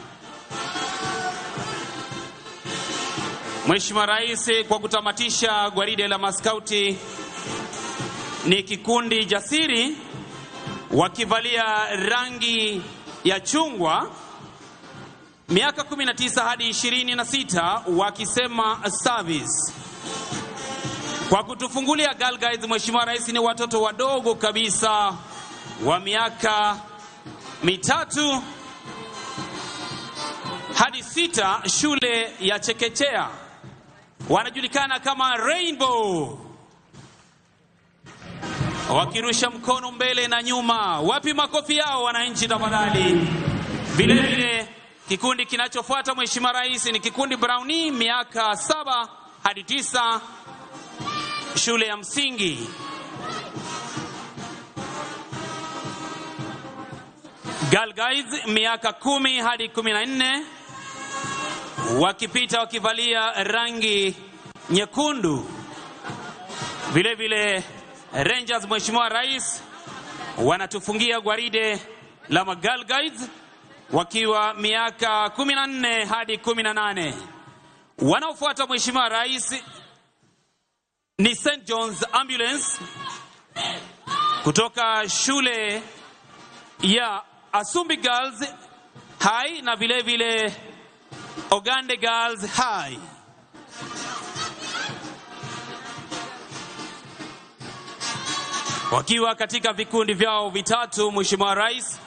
Mheshimiwa Rais, kwa kutamatisha gwaride la maskauti ni kikundi jasiri wakivalia rangi ya chungwa, miaka 19 hadi 26 wakisema service. Kwa kutufungulia Girl Guides, Mheshimiwa Rais, ni watoto wadogo kabisa wa miaka 3 hadi 6, shule ya chekechea. Wanajulikana kama Rainbow. Wakirusha mkono mbele na nyuma. Wapi makofi yao wananchi tafadhali? Vile vile kikundi kinachofuata Mheshimiwa Rais ni kikundi Brownie, miaka 7 hadi 9, shule ya msingi. Girl Guides miaka 10 hadi 14, wakipita wakivalia rangi nyekundu. Vile vile Rangers, Mheshimiwa Rais, wanatufungia gwaride la Girl Guides wakiwa miaka 14 hadi 18. Wanaofuata Mheshimiwa Rais ni St. John's Ambulance kutoka shule ya Asumbi Girls High na vile vile Ogande Girls High. Wakiwa katika vikundi vyao vitatu, Mheshimiwa Rais,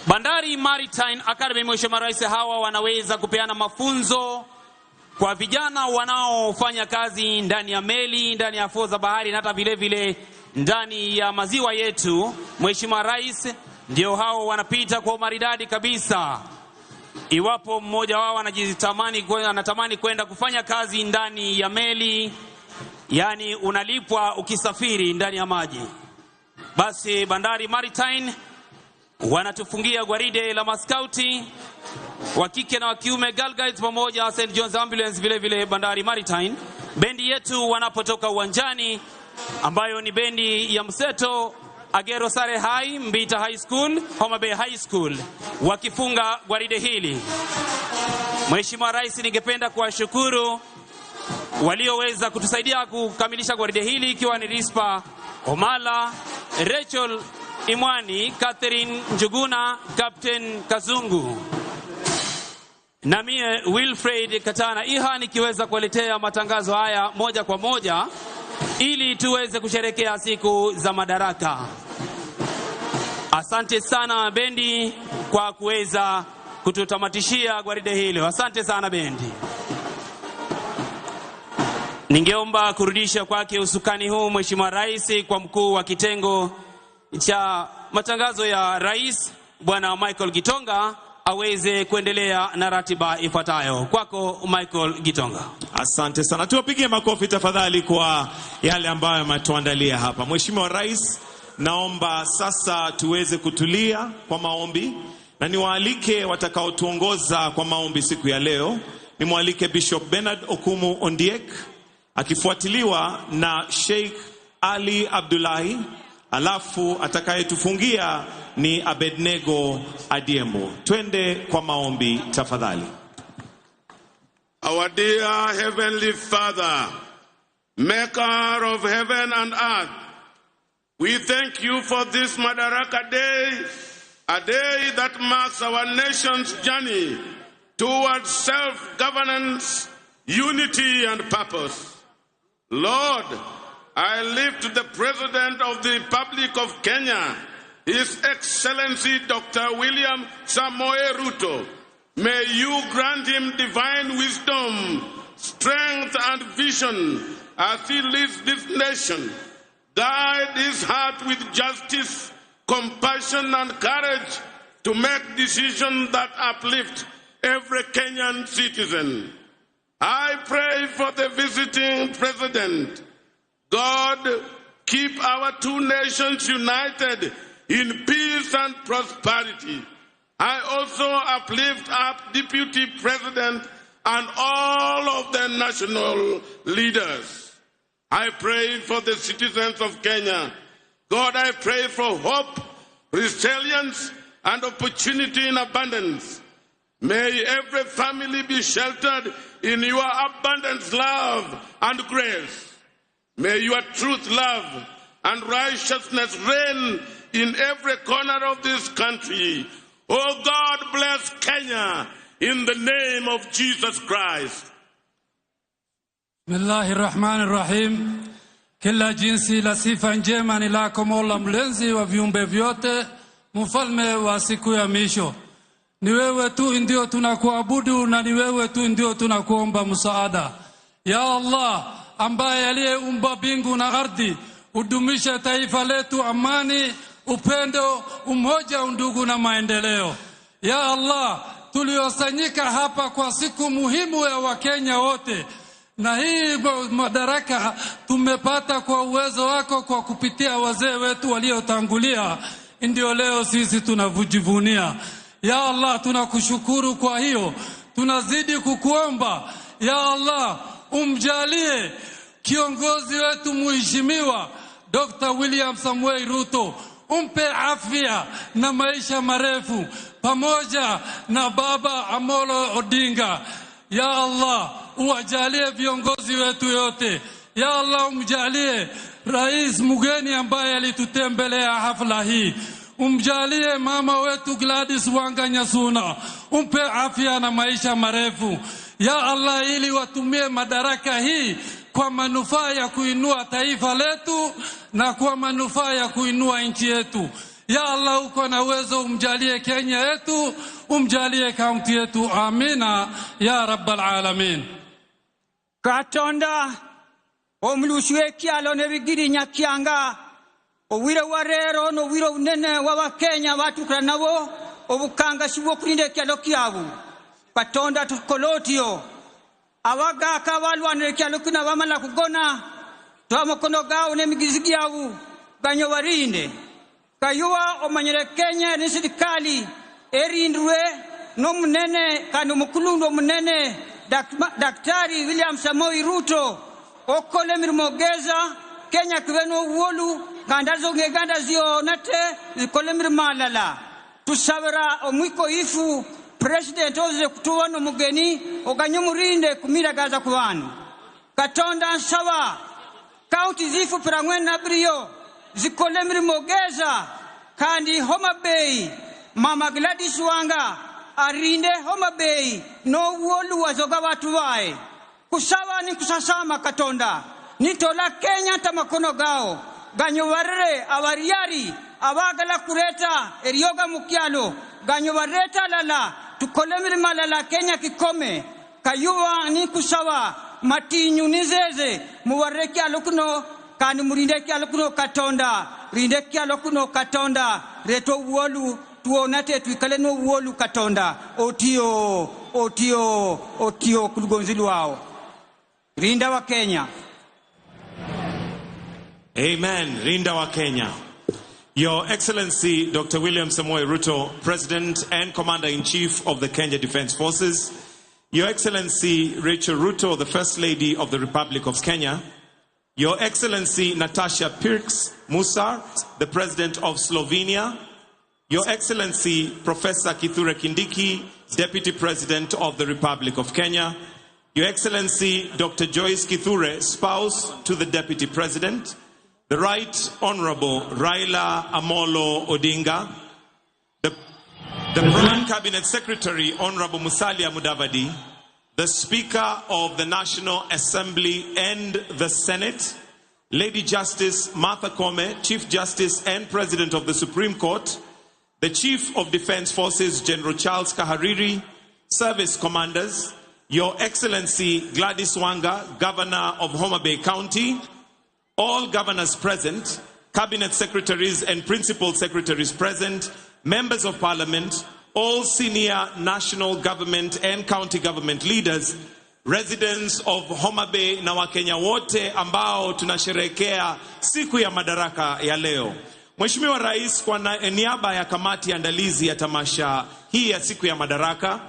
Bandari Maritime Academy, Mheshimiwa Rais, hawa wanaweza kupeana mafunzo kwa vijana wanaofanya kazi ndani ya meli, ndani ya fuo za bahari na hata vile vile ndani ya maziwa yetu. Mheshimiwa Rais, ndio hao wanapita kwa umaridadi kabisa. Iwapo mmoja wao anatamani kwenda kufanya kazi ndani ya meli, yani unalipwa ukisafiri ndani ya maji, basi Bandari Maritime wanatufungia gwaride la maskauti wa kike na wa kiume, Girl Guides pamoja St. John's Ambulance, vile vile Bandari Maritime. Bendi yetu wanapotoka uwanjani, ambayo ni bendi ya mseto Agero Sare High, Mbita High School, Homa Bay High School, wakifunga gwaride hili. Mheshimiwa Rais, ningependa kuwashukuru walioweza kutusaidia kukamilisha gwaride hili, ikiwa ni Rispa Omala, Rachel Imwani, Catherine Njuguna, Captain Kazungu, na mie Wilfred Katana Iha, nikiweza kuletea matangazo haya moja kwa moja ili tuweze kusherekea siku za madaraka. Asante sana bendi kwa kuweza kututamatishia gwaride hilo. Asante sana bendi. Ningeomba kurudisha kwake usukani huu Mheshimiwa Rais kwa mkuu wa kitengo cha matangazo ya Rais Bwana Michael Gitonga aweze kuendelea na ratiba ifuatayo. Kwako Michael Gitonga. Asante sana. Tuwapigie makofi tafadhali kwa yale ambayo ametuandalia hapa. Mheshimiwa Rais, naomba sasa tuweze kutulia kwa maombi, na niwaalike watakaotuongoza kwa maombi siku ya leo. Nimwalike Bishop Bernard Okumu Ondiek akifuatiliwa na Sheikh Ali Abdullahi, alafu atakayetufungia ni Abednego Adiembo. Twende kwa maombi tafadhali. Our dear Heavenly Father, Maker of heaven and earth, we thank you for this Madaraka Day, a day that marks our nation's journey towards self-governance, unity and purpose. Lord, I lift the President of the Republic of Kenya, His Excellency Dr. William Samoei Ruto. May you grant him divine wisdom, strength and vision as he leads this nation. Guide his heart with justice, compassion and courage to make decisions that uplift every Kenyan citizen. I pray for the visiting president. God, keep our two nations united in peace and prosperity. I also uplift up Deputy President and all of the national leaders. I pray for the citizens of Kenya. God, I pray for hope, resilience, and opportunity in abundance. May every family be sheltered in your abundant love and grace. May your truth, love, and righteousness reign in every corner of this country. Oh God, bless Kenya in the name of Jesus Christ. Bismillahirrahmanirrahim. Kila jinsi la sifa njema ni lako Mola mlezi wa viumbe vyote, mfalme wa siku ya misho. Ni wewe tu ndio tunakuabudu na ni wewe tu ndio tunakuomba msaada. Ya Allah, ambaye aliyeumba mbingu na ardhi, udumisha taifa letu amani, upendo, umoja, undugu na maendeleo. Ya Allah, tuliosanyika hapa kwa siku muhimu ya Wakenya wote, na hii madaraka tumepata kwa uwezo wako kwa kupitia wazee wetu waliotangulia, ndio leo sisi tunavujivunia. Ya Allah, tunakushukuru kwa hiyo. Tunazidi kukuomba, ya Allah, umjalie kiongozi wetu mheshimiwa Dr. William Samoei Ruto, umpe afya na maisha marefu pamoja na baba Amolo Odinga. Ya Allah, uwajalie viongozi wetu yote. Ya Allah, umjalie rais mgeni ambaye alitutembelea hafla hii. Umjalie mama wetu Gladys Wanga Nyasuna, umpe afya na maisha marefu. Ya Allah, ili watumie madaraka hii kwa manufaa ya kuinua taifa letu na kwa manufaa ya kuinua nchi yetu. Ya Allah, uko na uwezo, umjalie Kenya yetu, umjalie kaunti yetu. Amina ya rabbal alamin. Katonda omulushwe kyalo ne bigiri nyakyanga owire warero no wiro unene wa Kenya batukana nabo obukanga shibwo kulinde kyalo kyabu. Katonda tukolotio awaga kabalwanire kyalo kuna bamala kugona twamokono gawo ne migizigi yabu banyo warinde kayuwa omanyere Kenya ni serikali erindwe no munene kanu mukulundo munene Daktari William Samoei Ruto okole mirmogeza Kenya kweno wolu gandazo ngeganda zio nate ikole mirmalala tusabira omwiko ifu president oze kutuwa no mugeni oganyumurinde kumira gaza kubanu Katonda nsaba county zifu pirangwena brio zikole mirmogeza kandi Homa Bay Mama Gladys Wanga arinde Homa Bay no wolu wazoga watu wae kusawa ni kusasama Katonda nitola Kenya tamakono gao ganyo warre awariari abagala kureta erioga mukyalo ganyo wareta lala tukolemiri malala Kenya kikome kayuwa ni kusawa matinyu nizeze muwarre kyalo kuno kandi murinde kyalo kuno Katonda rinde kyalo kuno Katonda reto wolu tuonate tuikale no wolu Katonda otio kulugonzili wao rinda wa Kenya. Amen. Rinda wa Kenya. Your Excellency Dr. William Samoei Ruto, President and Commander-in-Chief of the Kenya Defence Forces, Your Excellency Rachel Ruto, the First Lady of the Republic of Kenya, Your Excellency Natasha Pirks Musar, the President of Slovenia, Your Excellency Professor Kithure Kindiki, Deputy President of the Republic of Kenya, Your Excellency Dr. Joyce Kithure, spouse to the Deputy President, the Right Honorable Raila Amolo Odinga, the Prime Cabinet Secretary Honorable Musalia Mudavadi, the Speaker of the National Assembly and the Senate, Lady Justice Martha Koome, Chief Justice and President of the Supreme Court, the Chief of Defense Forces General Charles Kahariri, service commanders, Your Excellency Gladys Wanga, Governor of Homa Bay County, all governors present, cabinet secretaries and principal secretaries present, members of parliament, all senior national government and county government leaders, residents of Homa Bay na Wakenya wote ambao tunasherehekea siku ya madaraka ya leo. Mheshimiwa Rais, kwa niaba ya kamati ya andalizi ya tamasha hii ya siku ya madaraka,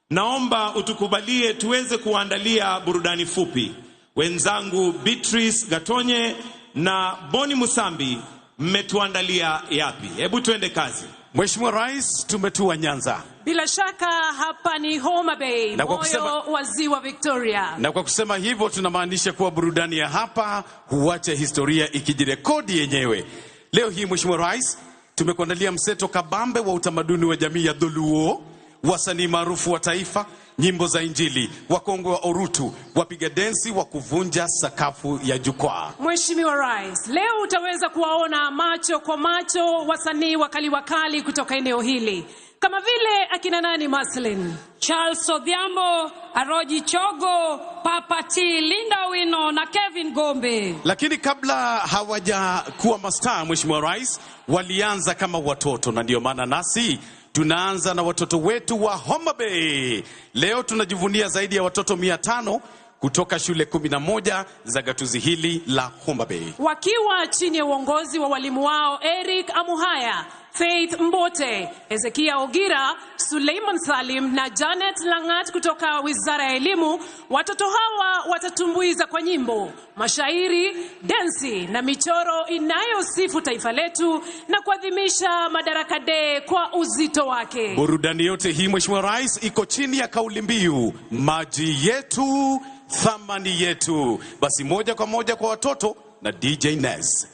naomba utukubalie tuweze kuandalia burudani fupi. Wenzangu Beatrice Gatonye na Boni Musambi, mmetuandalia yapi? Hebu tuende kazi. Mheshimiwa Rais, tumetua Nyanza. Bila shaka hapa ni Homa Bay, moyo wa ziwa Victoria. Na kwa kusema hivyo tunamaanisha kuwa burudani ya hapa huacha historia ikijirekodi yenyewe. Leo hii Mheshimiwa Rais, tumekuandalia mseto kabambe wa utamaduni wa jamii ya Dholuo, wasanii maarufu wa taifa, nyimbo za Injili, wakongwe wa Orutu, wapiga densi wa kuvunja sakafu ya jukwaa. Mheshimiwa Rais, leo utaweza kuwaona macho kwa macho wasanii wakali kutoka eneo hili, kama vile akina nani Maslin, Charles Odhiambo, Aroji Chogo, Papa T, Linda Wino na Kevin Gombe. Lakini kabla hawajakuwa mastaa, Mheshimiwa Rais, walianza kama watoto, na ndio maana nasi tunaanza na watoto wetu wa Homa Bay. Leo tunajivunia zaidi ya watoto 500 kutoka shule 11 za gatuzi hili la Homa Bay, wakiwa chini ya uongozi wa walimu wao Eric Amuhaya, Faith Mbote, Ezekia Ogira, Suleiman Salim na Janet Langat kutoka Wizara ya Elimu. Watoto hawa watatumbuiza kwa nyimbo, mashairi, densi na michoro inayosifu taifa letu na kuadhimisha Madaraka Day kwa uzito wake. Burudani yote hii Mheshimiwa Rais iko chini ya kauli mbiu maji yetu, thamani yetu. Basi moja kwa moja kwa watoto na DJ Nez.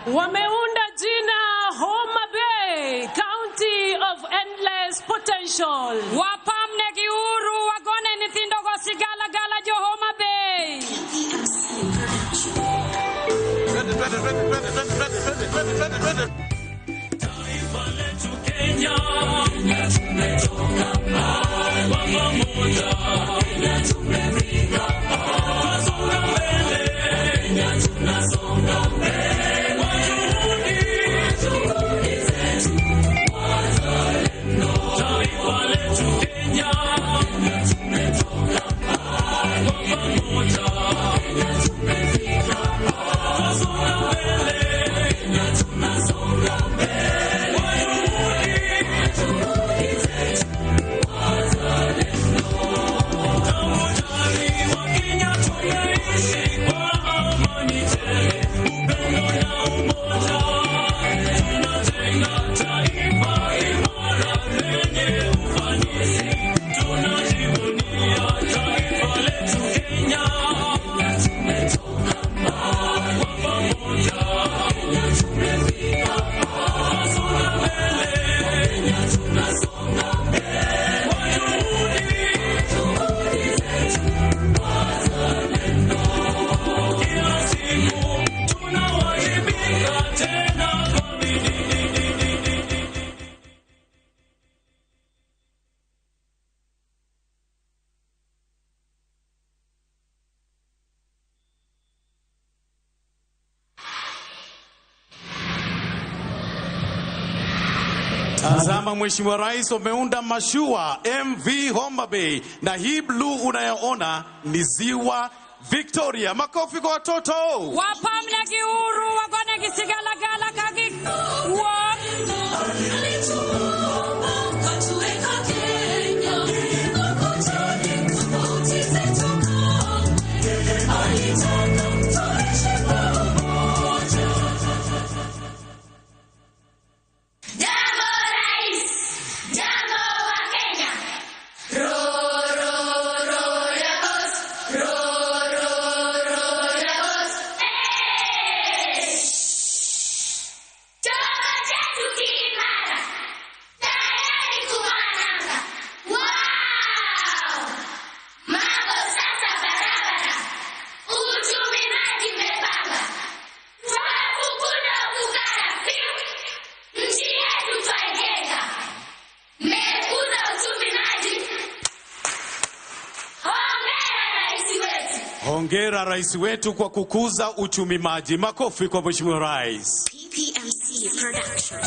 Wameunda jina Homa Bay, County of Endless Potential. Wapamne giuru wagone nithindo gosigala gala jo Homa Bay. Taifa letu Kenya, tumetoka mbali pamoja, tumefika tunasonga mbele, tunasonga mbele. Tazama Mheshimiwa Rais, umeunda mashua MV Homa Bay, na hii blue unayoona ni ziwa Victoria. Makofi kwa watoto. Wapamle kiuru wagone kisigala gala kaki. Hongera rais wetu kwa kukuza uchumi maji. Makofi kwa Mheshimiwa Rais. PPMC Production.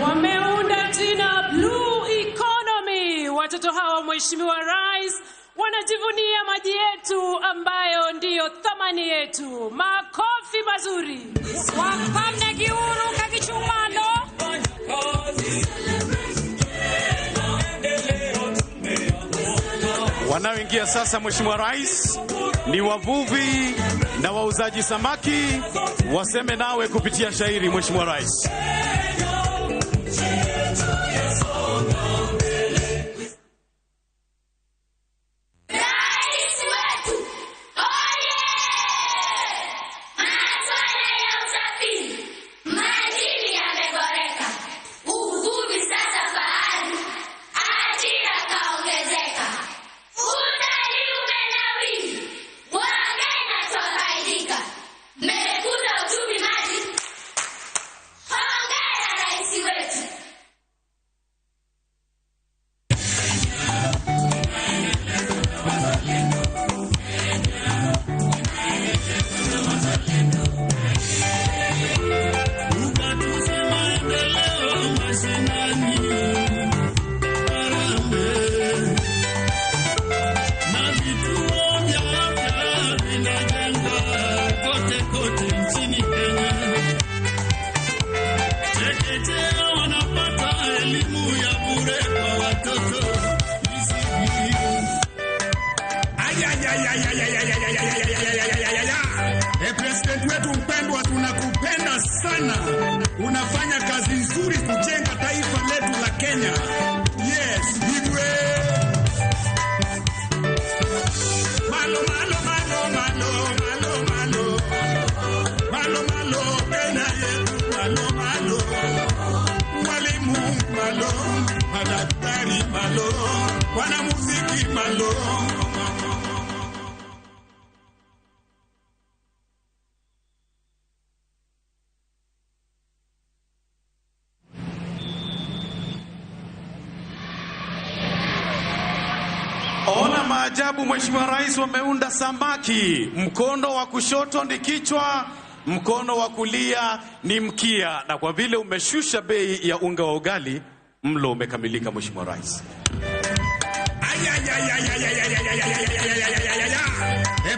Wameunda jina Blue Economy. Watoto hawa Mheshimiwa Rais wanajivunia maji yetu ambayo ndiyo thamani yetu. Makofi mazuri. Wapamne kiuru kakichumano. Wanaoingia sasa Mheshimiwa Rais ni wavuvi na wauzaji samaki. Waseme nawe kupitia shairi Mheshimiwa Rais. President wetu mpendwa, tunakupenda sana. Unafanya kazi nzuri kujenga taifa letu la Kenya. Yes, hivyo. Malo malo malo malo malo malo. Malo malo Kenya yetu malo malo. Walimu malo, madaktari malo, wanamuziki malo. Ona maajabu, Mheshimiwa Rais, wameunda samaki. Mkono wa kushoto ni kichwa, mkono wa kulia ni mkia. Na kwa vile umeshusha bei ya unga wa ugali, mlo umekamilika, Mheshimiwa Rais.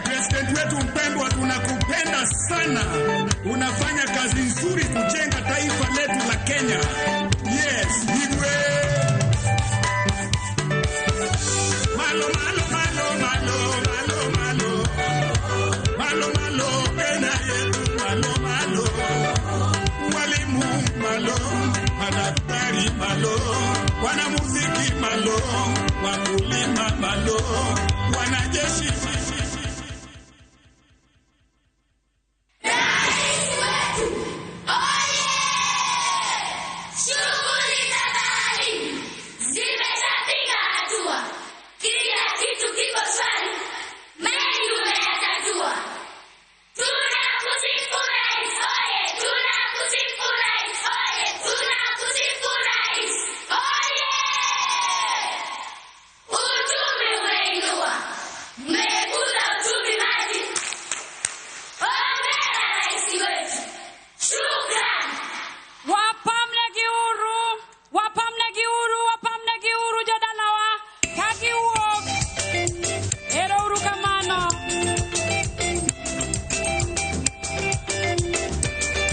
President wetu mpendwa, tunakupenda sana. Unafanya kazi nzuri kujenga taifa letu la Kenya. Yes, Igwe. Malo, malo, malo, malo, malo, malo. Malo, malo, Kenya yetu, malo, malo. Walimu, malo. Madaktari, malo. Wanamuziki, malo. Wakulima, malo. Wanajeshi,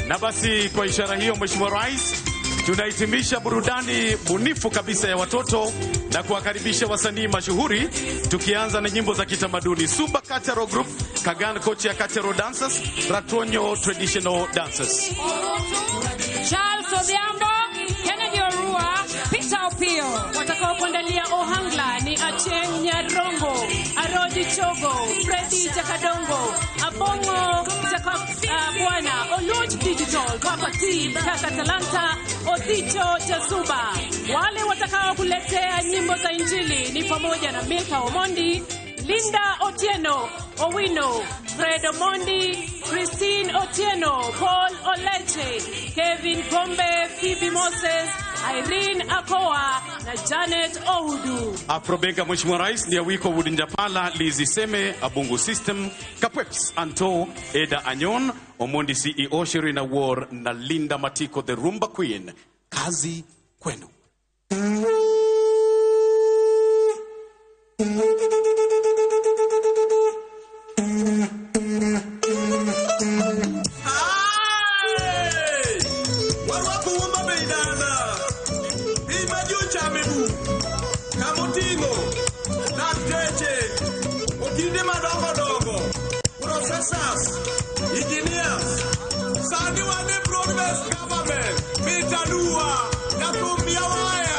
na basi kwa ishara hiyo, Mheshimiwa Rais, tunahitimisha burudani bunifu kabisa ya watoto na kuwakaribisha wasanii mashuhuri, tukianza na nyimbo za kitamaduni. Suba Cultural Group, Kagan Kocha Cultural Dancers, Ratonyo Traditional Dancers. Charles Odhiambo, Kennedy Orua, Peter Opio. Watakao kuandalia ohangla ni Acheng Nyarongo, Arodi Chogo, Freddy Jakadongo, Abongo Bwana, Oluch Digital, Papa T, Kaka Talanta, Odhicho Jasuba. Wale watakao kuletea nyimbo za Injili ni pamoja na Milka Omondi, Linda Otieno, Owino, Fred Omondi, Christine Otieno, Paul Oleche, Kevin Gombe, Phoebe Moses, Irene Akoa na Janet Oudu. Afrobenga, Mheshimiwa Rais, ni Awiko Wudinjapala, Lizi Seme, Abungu System, Kapweps, Anto, Eda Anyon, Omondi CEO, Sherina War na Linda Matiko, the Rumba Queen. Kazi kwenu. Engineers, Sandi Wane Progress Government, Mitanua, Nakumbia Waya.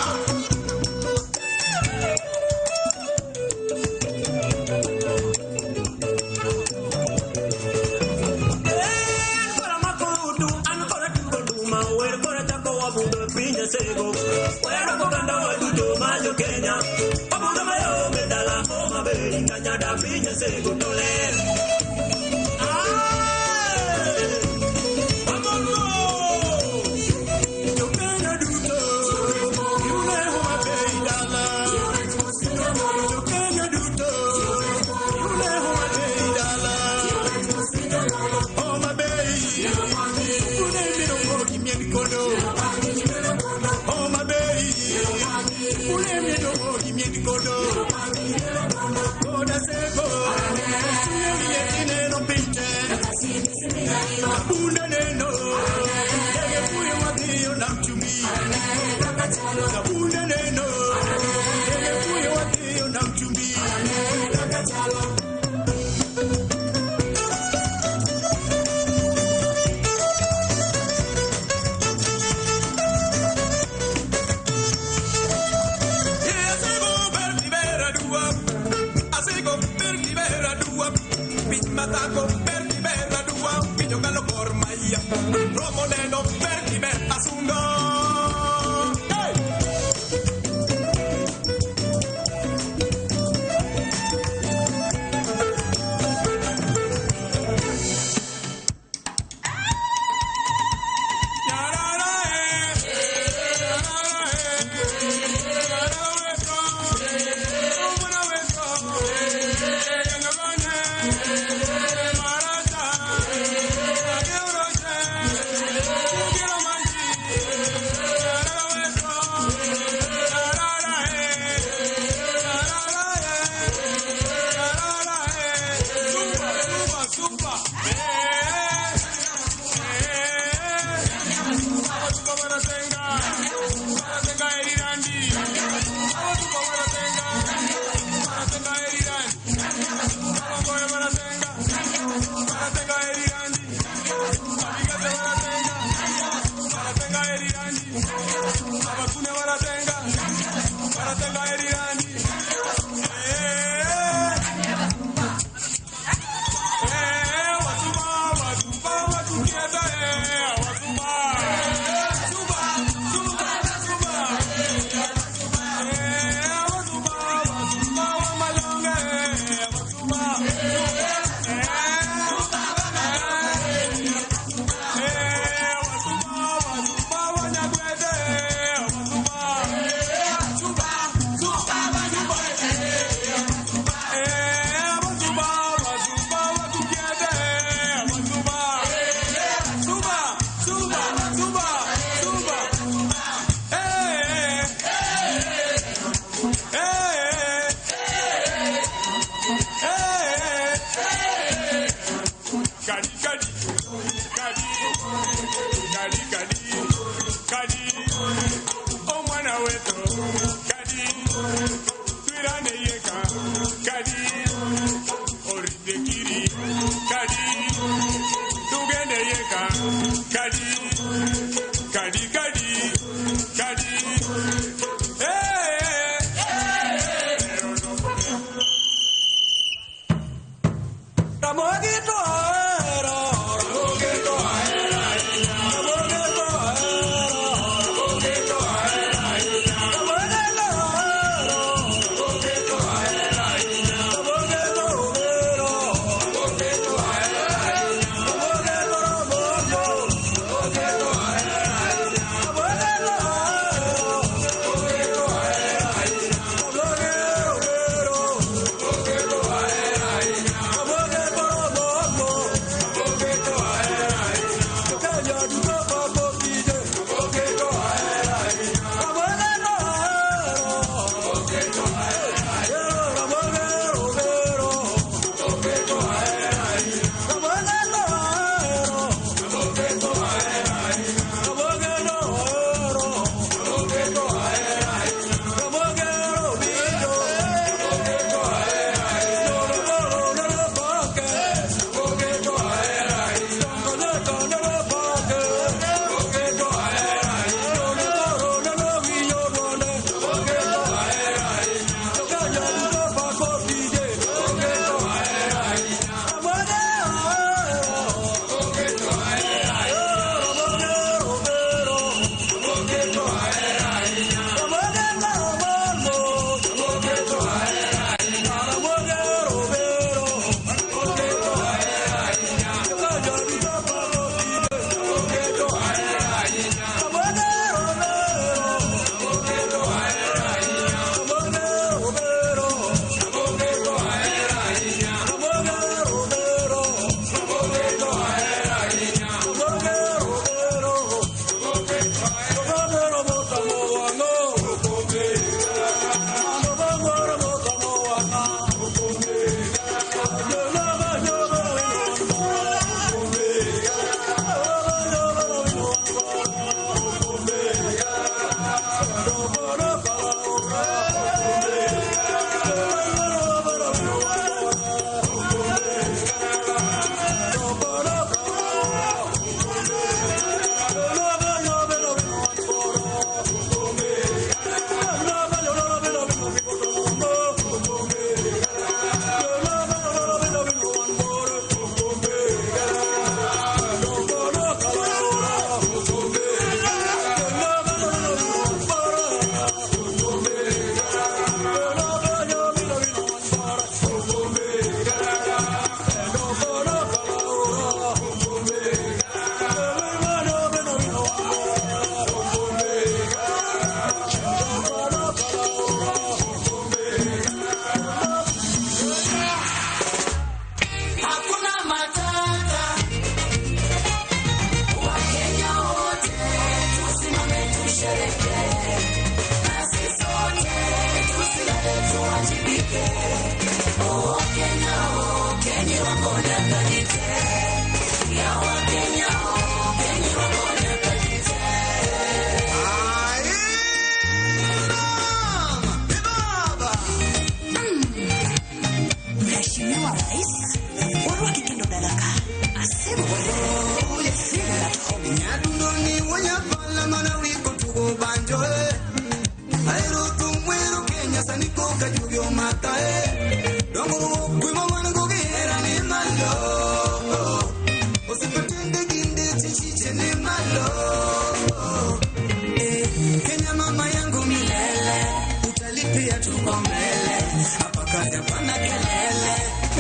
hapa kaja pana kelele,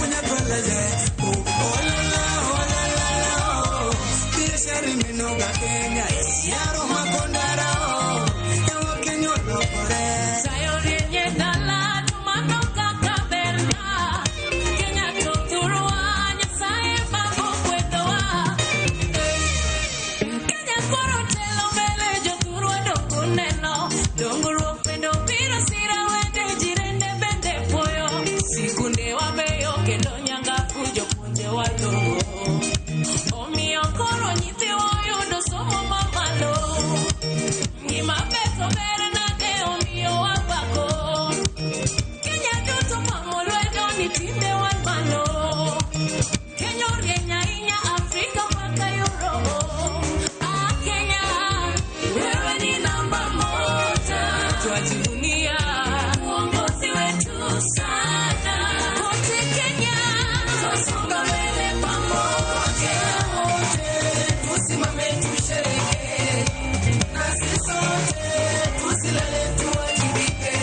unapolele, olala, olala, biashara imenoga Kenya, yaro makondara, ewa Kenya lopore. Sayori yenye dala, tumatoka kaberna, Kenya tuturua, nyasaye babo kwedoa. Kenya korotelo mbele, joturua dokuneno, donguru pendo piro sira wende jirende bende poyo. Sikunde wabeyo kendo nyanga fujo punje walo. Omi okoro nyithi oyudo somo mamalo. Ngima beto bernade omiyo wapako. Kenya duto mamolwedo ni timbe wan malo. Kenya orienya inya Afrika mpaka Europe. Ah Kenya, wewe ni namba moja. Twajivunia uongozi wetu sana. Kote Kenya, twasonga mbele pamoja. Tusimame tusherehekee, nasi sote tusilale tuwajibike.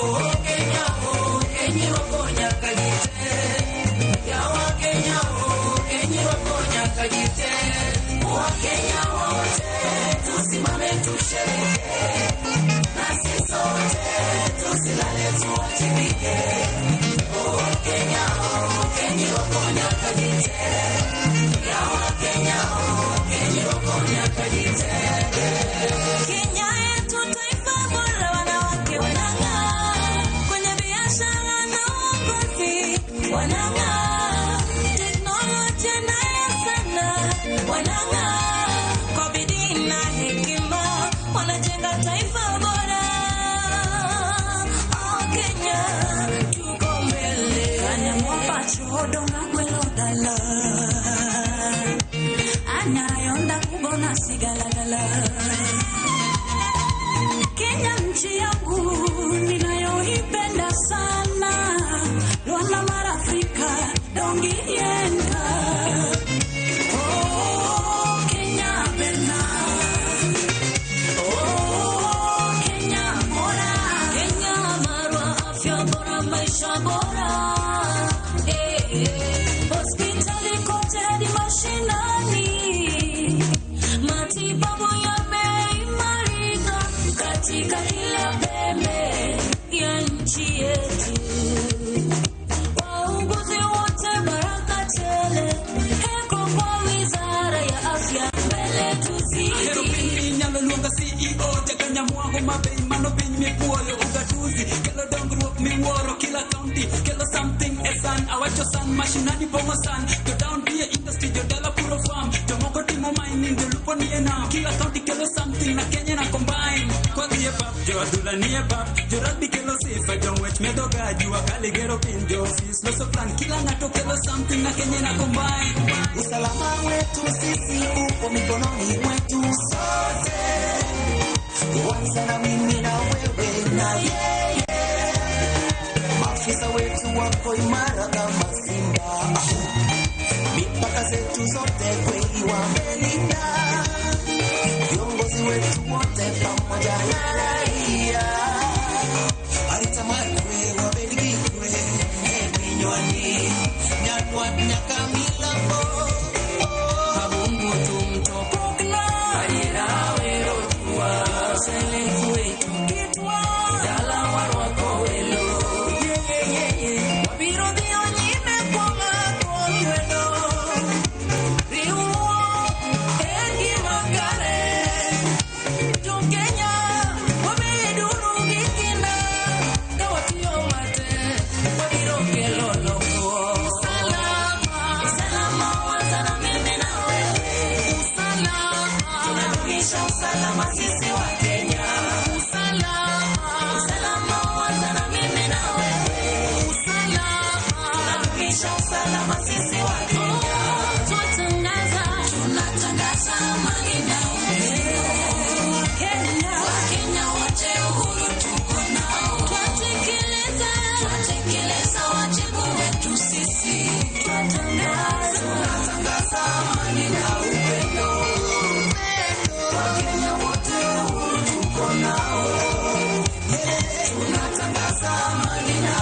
Oh Kenya, oh Kenya wakonya kajite. Yawa Kenya, oh Kenya wakonya kajite. Wa Kenya wote tusimame tusherehekee, nasi sote tusilale tuwajibike. Oh Kenya, oh Kenya wakonya kajite. Yawa Kenya, oh Kenya wakonya kajite. Kenya yetu taifa bora, wanawake wanang'aa kwenye biashara na uongozi, wanang'aa teknolojia nayo sana, wanang'aa kwa bidii na hekima, wanajenga taifa bora. Oh Kenya, tuko mbele. Kanya mwapa chodo na kwelo dala, anayonda kubona sigalagala. Kenya nchi yangu ninayoipenda sana, Rwanda mara Afrika dongienda. Oh Kenya pena, oh Kenya bora, Kenya marwa afya bora, maisha bora. Hospitali kote hadi mashinani, matibabu yameimarika katika kila pembe ya nchi yetu. Wauguzi wote baraka tele, heko kwa wizara ya afya, mbele tuzidi. Nyalo luonga CEO Kenya mwangu mabei mano piny mipuoyo ugatuzi kelo dongruok miwuoro kila county kelo something esan awacho san mashinani pongo san to down be industry jodala puro farm jomoko timo mining jolupo nie nam kila county kelo something na Kenya na combine kwa dhie pap jo adhula nie pap jo rugby kelo sifa jong'wech medo ga jua kali gero piny jo office loso plan kila ng'ato kelo something na Kenya na combine. Usalama wetu sisi upo mikononi mwetu sote, kwanza na mimi na wewe na yeye. Maafisa wetu wako imara kama simba, mipaka zetu zote kweli wamelinda. Viongozi wetu wote pamoja na raia, alitamani kwe wabeligi kwe vinywani nyakwa nyakamila mo. Kabungu tumtopokla alira wero tuwa sele kwetu kitwa dala warwako welo wabiro dio nyime kwanga kwa welo riuo egi magare Kenya wameduru gikinda kawatio mate wabiro kelo loko. Salama, salama wazana mimi na wewe. Usalama, tunadumisha usalama sisi wa Kenya. Usalama, salama wazana mimi na wewe. Usalama, tunadumisha usalama sisi wa Kenya. Tunatangaza amani na upendo. Wakenya wote uhuru tuko nao. Twatekeleza wajibu wetu sisi. Tunatangaza amani na upendo. Wakenya wote uhuru tuko nao. Tunatangaza amani na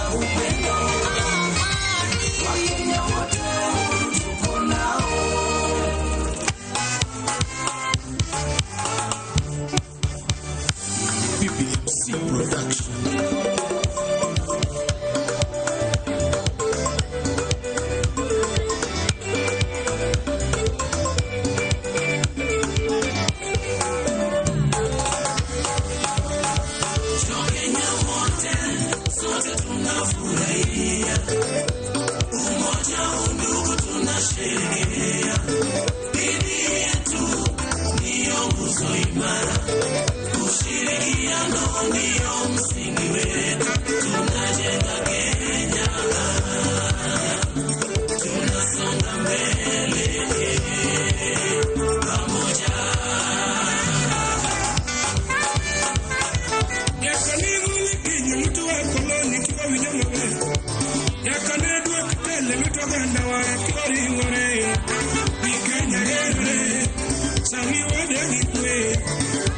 Wale lutoganda wa kori ngore Bikenya here Sami wade nikwe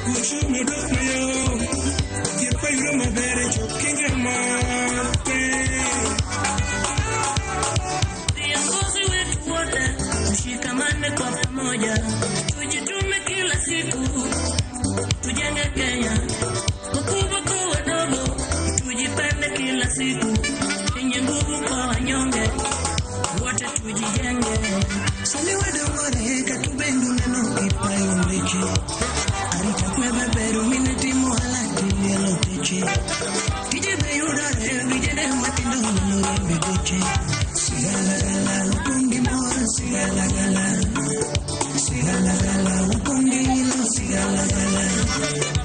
Kuchume domayo Kirpa yuro mabere chokinge mate Viongozi wetu wote tushikamane kwa pamoja, tujitume kila siku, tujenge Kenya. Wakubwa kwa wadogo, tujipende kila siku, yenye nguvu kwa wanyonge, wote tujijenge. Sali wadongore katubendu neno ipayo mbichi, arita kwebe beru mineti muhalati yelo pichi, kijebe yudare vijene matindo nore bidichi. Sigala gala upungi mora sigala gala, sigala gala upungi lo sigala gala,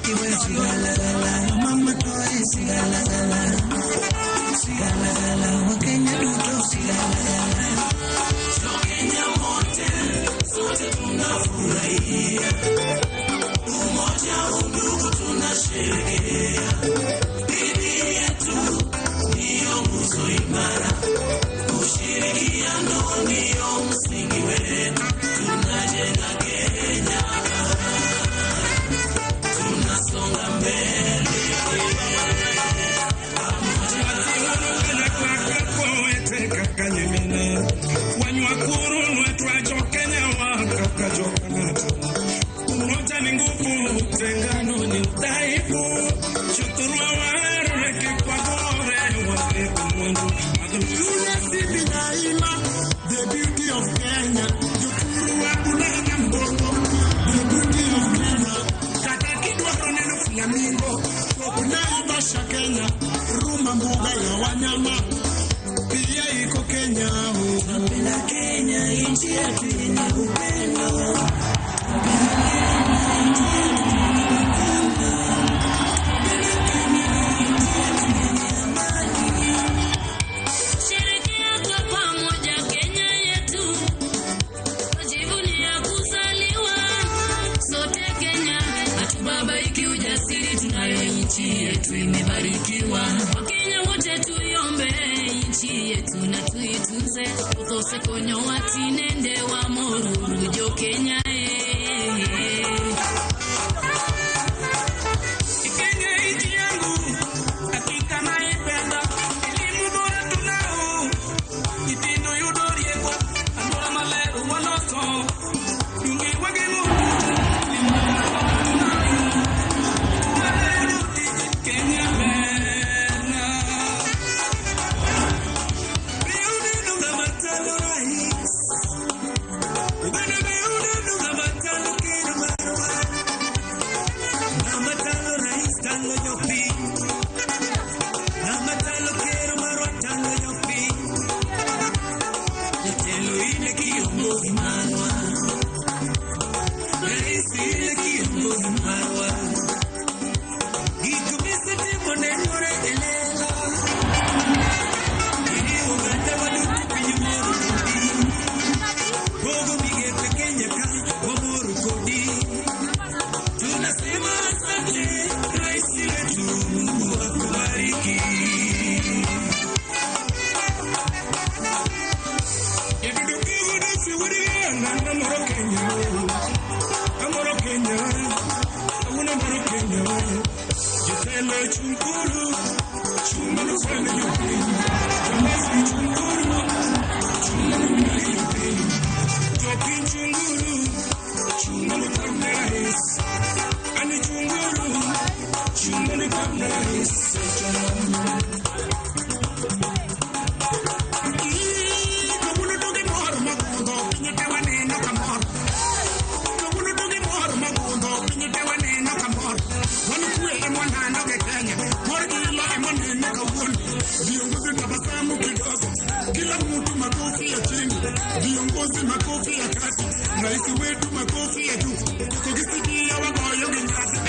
iwe sigala gala mama toy sigala gala, sigala gala wakenya duto sigala gala. Kenya mote, sote tunafurahia, umoja undugu tunasherehekea, dini yetu ndiyo nguzo imara, ushirikiano ndiyo msingi wetu, tunajenga Kenya, tunasonga mbele. Wanyakuru wetu Kenya wakakajokanata. Umoja ni nguvu, utengano ni udhaifu. Shuturua wareke kwa bore wake kumwendu. Tunasifi daima the beauty of Kenya. Jukurua unanya mbongo the beauty of Kenya. Kata kidwaro neno flamingo kunaibasha Kenya. Ruma mbuga ya wanyama pia iko Kenya. Tunapenda Kenya, nchi yetu yenye upendo. Sherekea kwa pamoja Kenya yetu, tujivunia kuzaliwa sote Kenya. Hatubabaiki, ujasiri tunayo, nchi yetu imebarikiwa. Wakenya wote tuiombe nchi yetu na tuitunze, ukose konyo watinende wa moruru jo Kenya. Kenya nchi yangu, hakika naipenda. Elimu bora tunao, itindo yudoriego, andora maleru waloso. Yungi wagemu, Kenya bena. Biude nunga matalo rais. Ubana biude nunga matalo kira marwa. Namatalo rais talo yopi, namatalo kero marwa talo yopi, yatelo ile kiongozi marwa, rais ile kiongozi marwa, gikumisa timo nenore elela, ili uganda wadutu pinyu moru kodi, bogo mige pekenya ka wamoru kodi. Tunasema asante rais wetu, Mungu akubariki. Yedudugu desi wuriana na moro Kenya, amoro Kenya, amuna moro Kenya. Jitele chunkuru, chumano kwele yopi, jamasi chunkuru, chumano kwele yopi, jopi chunguru, chumano kwele rais. Ani chunguru, chumani kabla rais. Kamuno doge mor magundo, pinyete waneno kamor. Kamuno doge mor magundo, pinyete waneno kamor. Wanukue mwanano ke Kenya, mor kila mwaneno kawuono. Viongozi tabasamu kidogo, kila mtu makofi ya chini. Viongozi makofi ya kati, rais wetu makofi ya juu. Tukisikia wagoyo gingazi.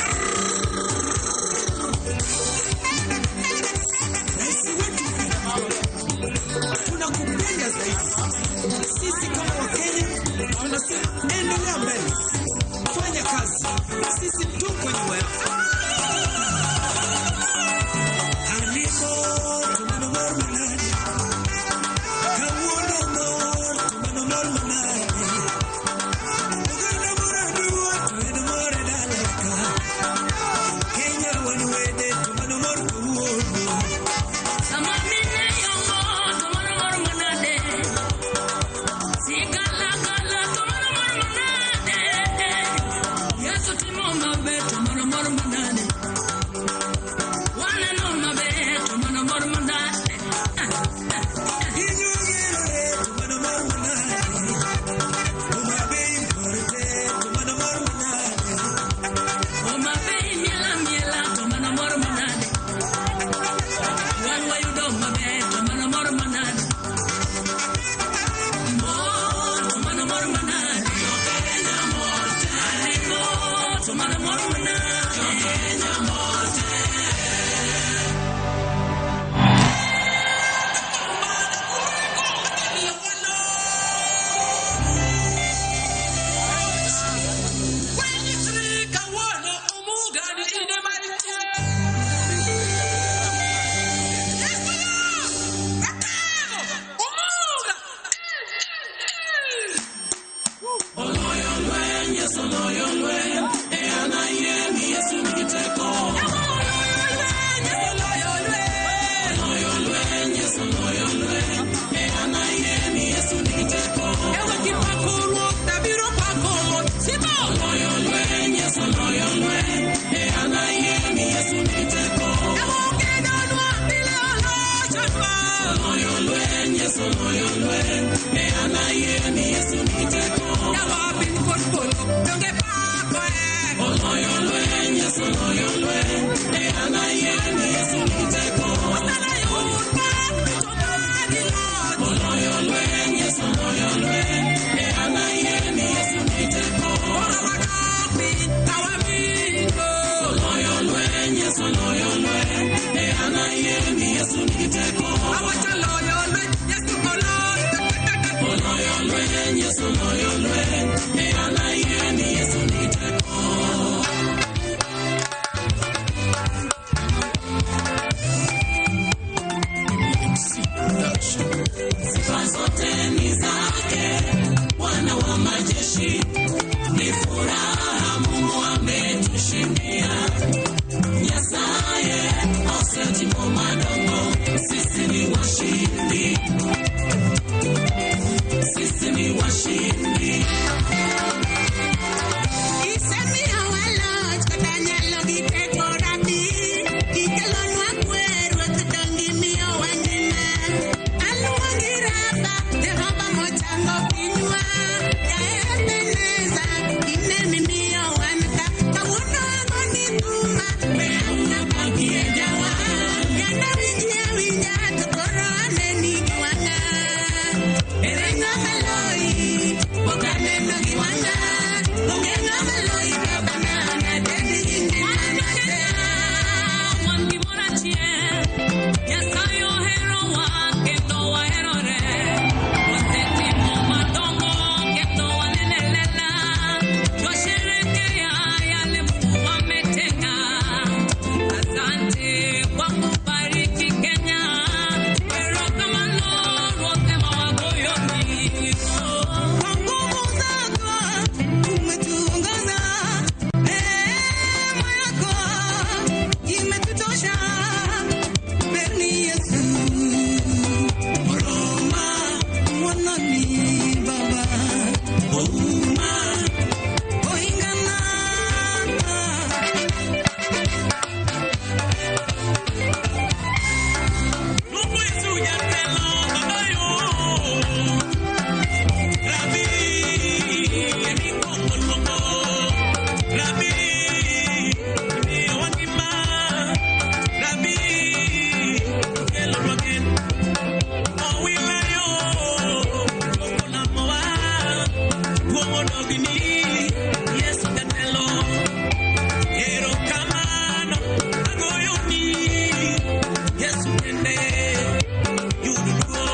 Rais wetu, tunakupenda zaidi. Sisi kama Wakenya tunasema endelea mbele, fanya kazi, sisi tuko nyuma yako. Aliko tunanong'ona, kamuono Yesu loyo lwen e anaye ni Yesu niteko ya wabin porpolo donge pako loyo lwen Yesu loyo lwen e anaye ni Yesu niteko wasala yutpa tokadi Lord loyo lwen Yesu loyo lwen e anaye ni Yesu niteko ora wakapi tawamiko loyo lwen Yesu loyo lwen e anaye ni Yesu niteko awacha loyo lwen Yesu loyo lwen Yesu loyo lwen e anaye ni Yesu niteko sifa zote ni zake Bwana wa majeshi ni furaha Mungu ametushindia Nyasaye osatimo madongo sisi ni washindi Isemi awalo chkatanya logi teko rabi Ikelon wakweru kutongi miyo wangina Aluwangi raba Jehova mochango pinywa Ya ebeneza Inemi miyo wanka Kawuno agoni kuma Meauna kakie jawa Yana winja Tukoro aneni kiwanga Erenga meloi Bokane no kiwanga Ungenga meloi Kabanana Dedi ingi Wangi mora chie Yasayo hero wa Kendo wa hero re Waseti mo madongo Kendo wa lelelela Twasherekea yale Mungu ametenda Asante kwa kubariki Kenya Pero kama Lord wote mawagoyoni Kwa nguvu zako umetuongoza neema yako imetutosha Berni Yesu Roma mwanani baba Ouma Oingana Mungu Yesu yatelo babayo Rabi emi kongolongo Rabi emi wangima Rabi kelo rogen Owilayo Kokola moa Kuomo nogini Yesu yatelo Ero kamano Agoyoni Yesu kende Yudugo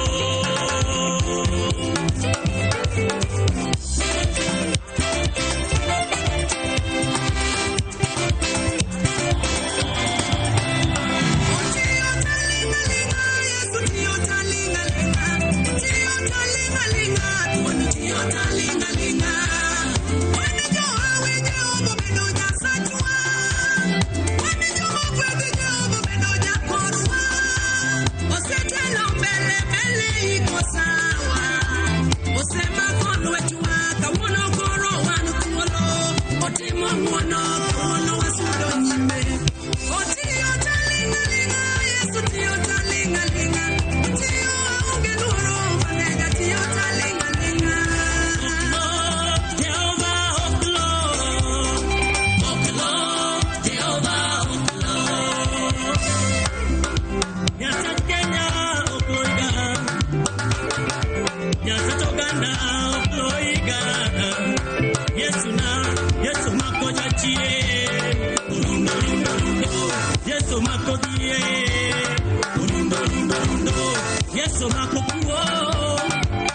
Yesu makofuo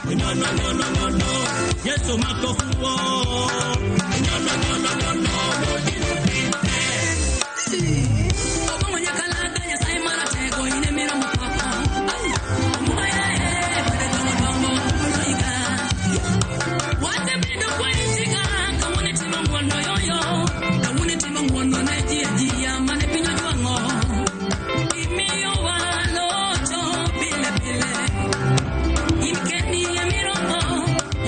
no no no no no no Yesu makofuo no no no no no no Omo nyakalada ya sai mara tego ine mira mapapa Moya bade tomo tomo kuloika Wate bido kwa injiga kamone tima mwono yoyo kamone tima mwono na jia mane pinyo juango Imiyo waloto bile bile Imkeni ya mirongo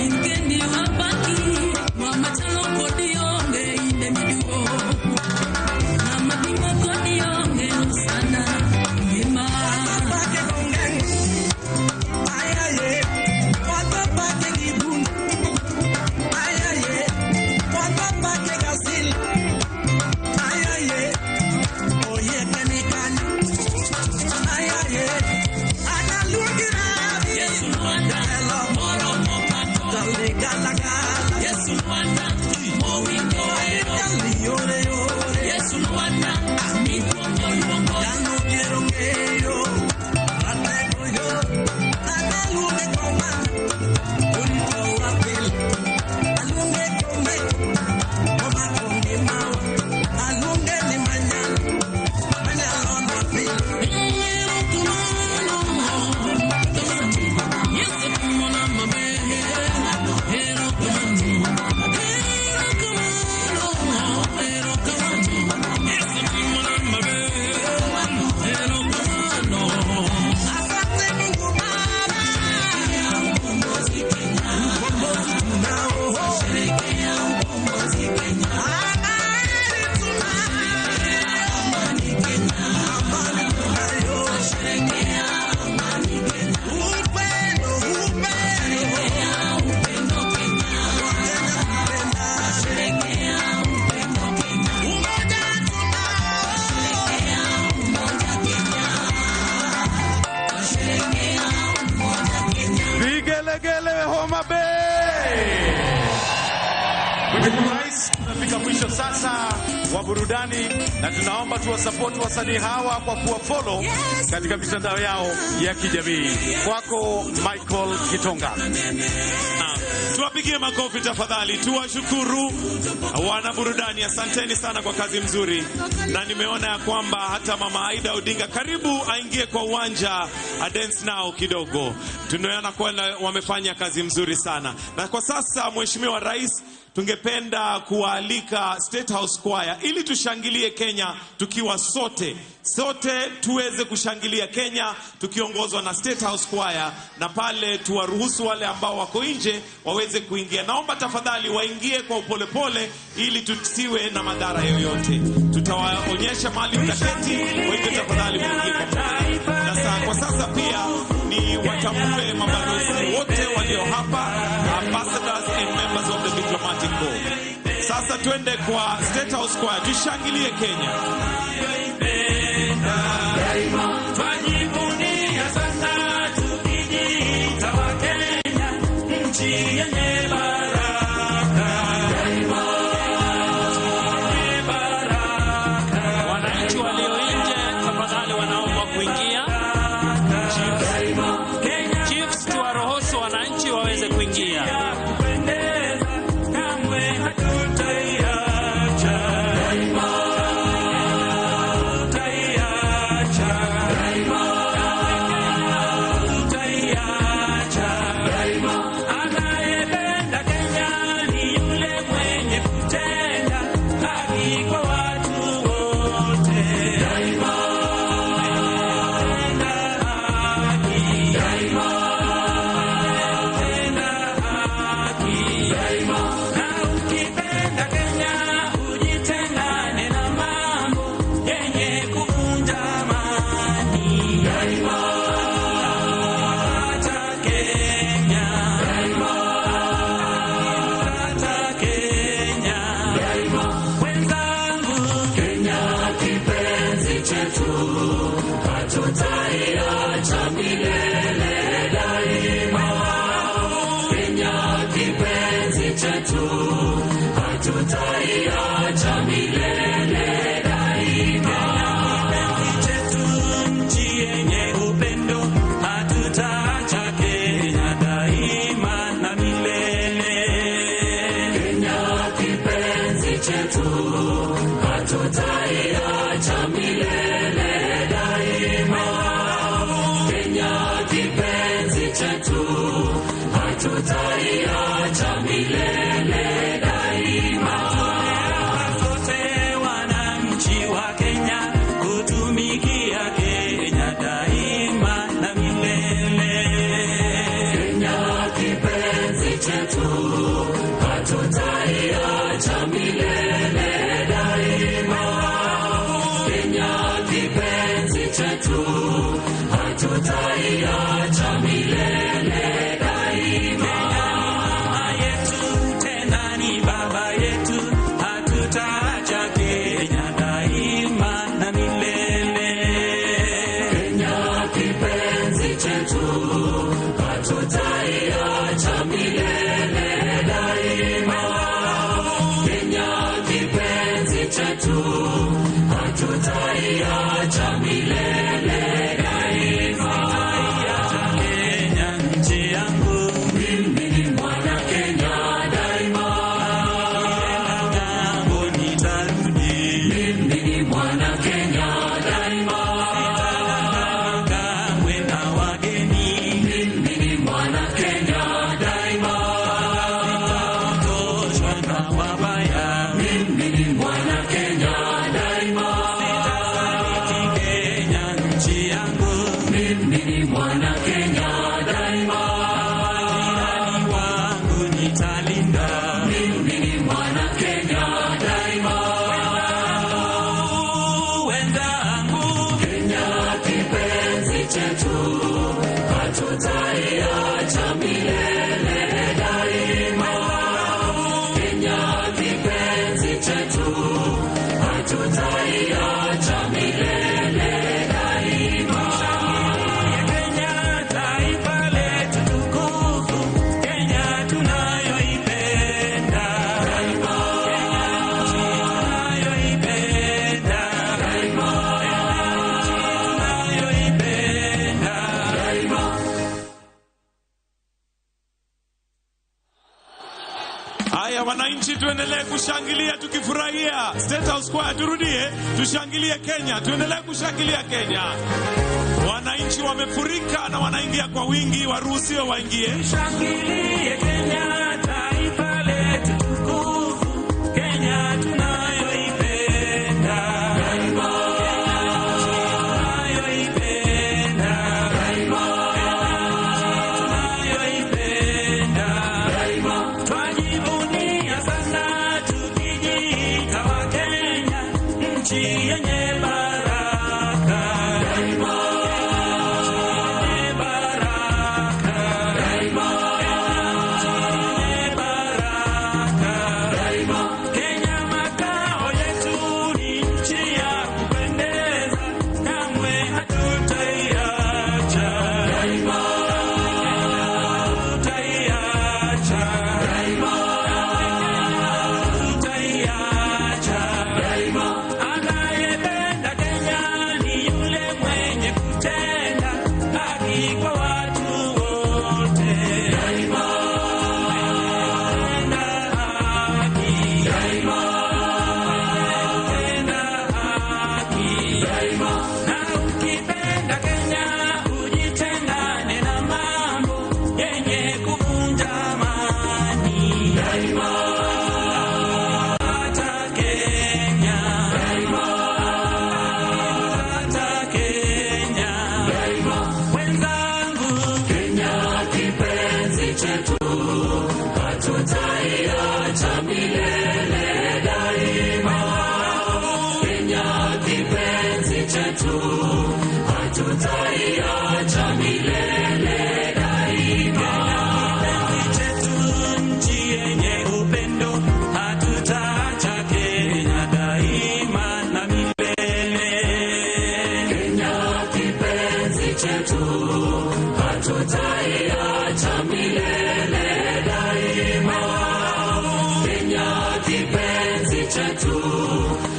Imkeni wabaki Mama chalo kodi onge ine miduo Mama bimoko vigelegele Homa Bay. Mheshimiwa Rais, tunafika mwisho sasa wa burudani na tunaomba tuwasapoti wasanii hawa kwa kuwafollow katika mitandao yao ya kijamii. Kwako Michael Kitonga. Tuwapigie makofi tafadhali, tuwashukuru wana burudani. Asanteni sana kwa kazi mzuri, na nimeona ya kwamba hata Mama Aida Odinga karibu aingie kwa uwanja a dance now kidogo. Tunaona kwa wamefanya kazi mzuri sana. Na kwa sasa Mheshimiwa Rais, tungependa kuwaalika State House Choir ili tushangilie Kenya tukiwa sote tuweze kushangilia Kenya tukiongozwa na State House Choir, na pale tuwaruhusu wale ambao wako nje waweze kuingia. Naomba tafadhali waingie kwa upolepole ili tusiwe na madhara yoyote. Tutawaonyesha mahali mtaketi, waingie tafadhali muingie kwa pamoja. Na kwa sasa pia ni watambue mabalozi wote walio hapa, ambassadors and members of the diplomatic corps. Sasa twende kwa State House Choir tushangilie Kenya. Twajivunia sana tukijiita wa Kenya, nchi yenye baraka. Wananchi walio nje tafadhali wanaomba kuingia. Chiefs, tuwaruhusu wananchi waweze kuingia. Haya wananchi, tuendelee kushangilia tukifurahia. State House Square, turudie tushangilie Kenya, tuendelee kushangilia Kenya. Wananchi wamefurika na wanaingia kwa wingi, waruhusiwe waingie. Tushangilie Kenya, taifa letu tukufu, Kenya tunayoipenda. Twajivunia sana tukijiita Wakenya, nchi yenye baraka. Kenya makao yetu ni nchi ya kupendeza, kamwe hatutaiacha. Anayependa Kenya ni yule mwenye kutenda haki kwa watu wote. Na ukipenda Kenya ujitengane na mambo yenye kuvunja amani. Hata Kenya, hata Kenya. Wenzangu, Kenya kipenzi chetu, hatutaiacha milele daima. Kenya kipenzi chetu, hatutaiacha milele daima. Kipenzi chetu, nchi yenye upendo, hatutaacha Kenya daima na milele. Kenya kipenzi chetu, hatutaiacha milele daima. Kenya kipenzi chetu,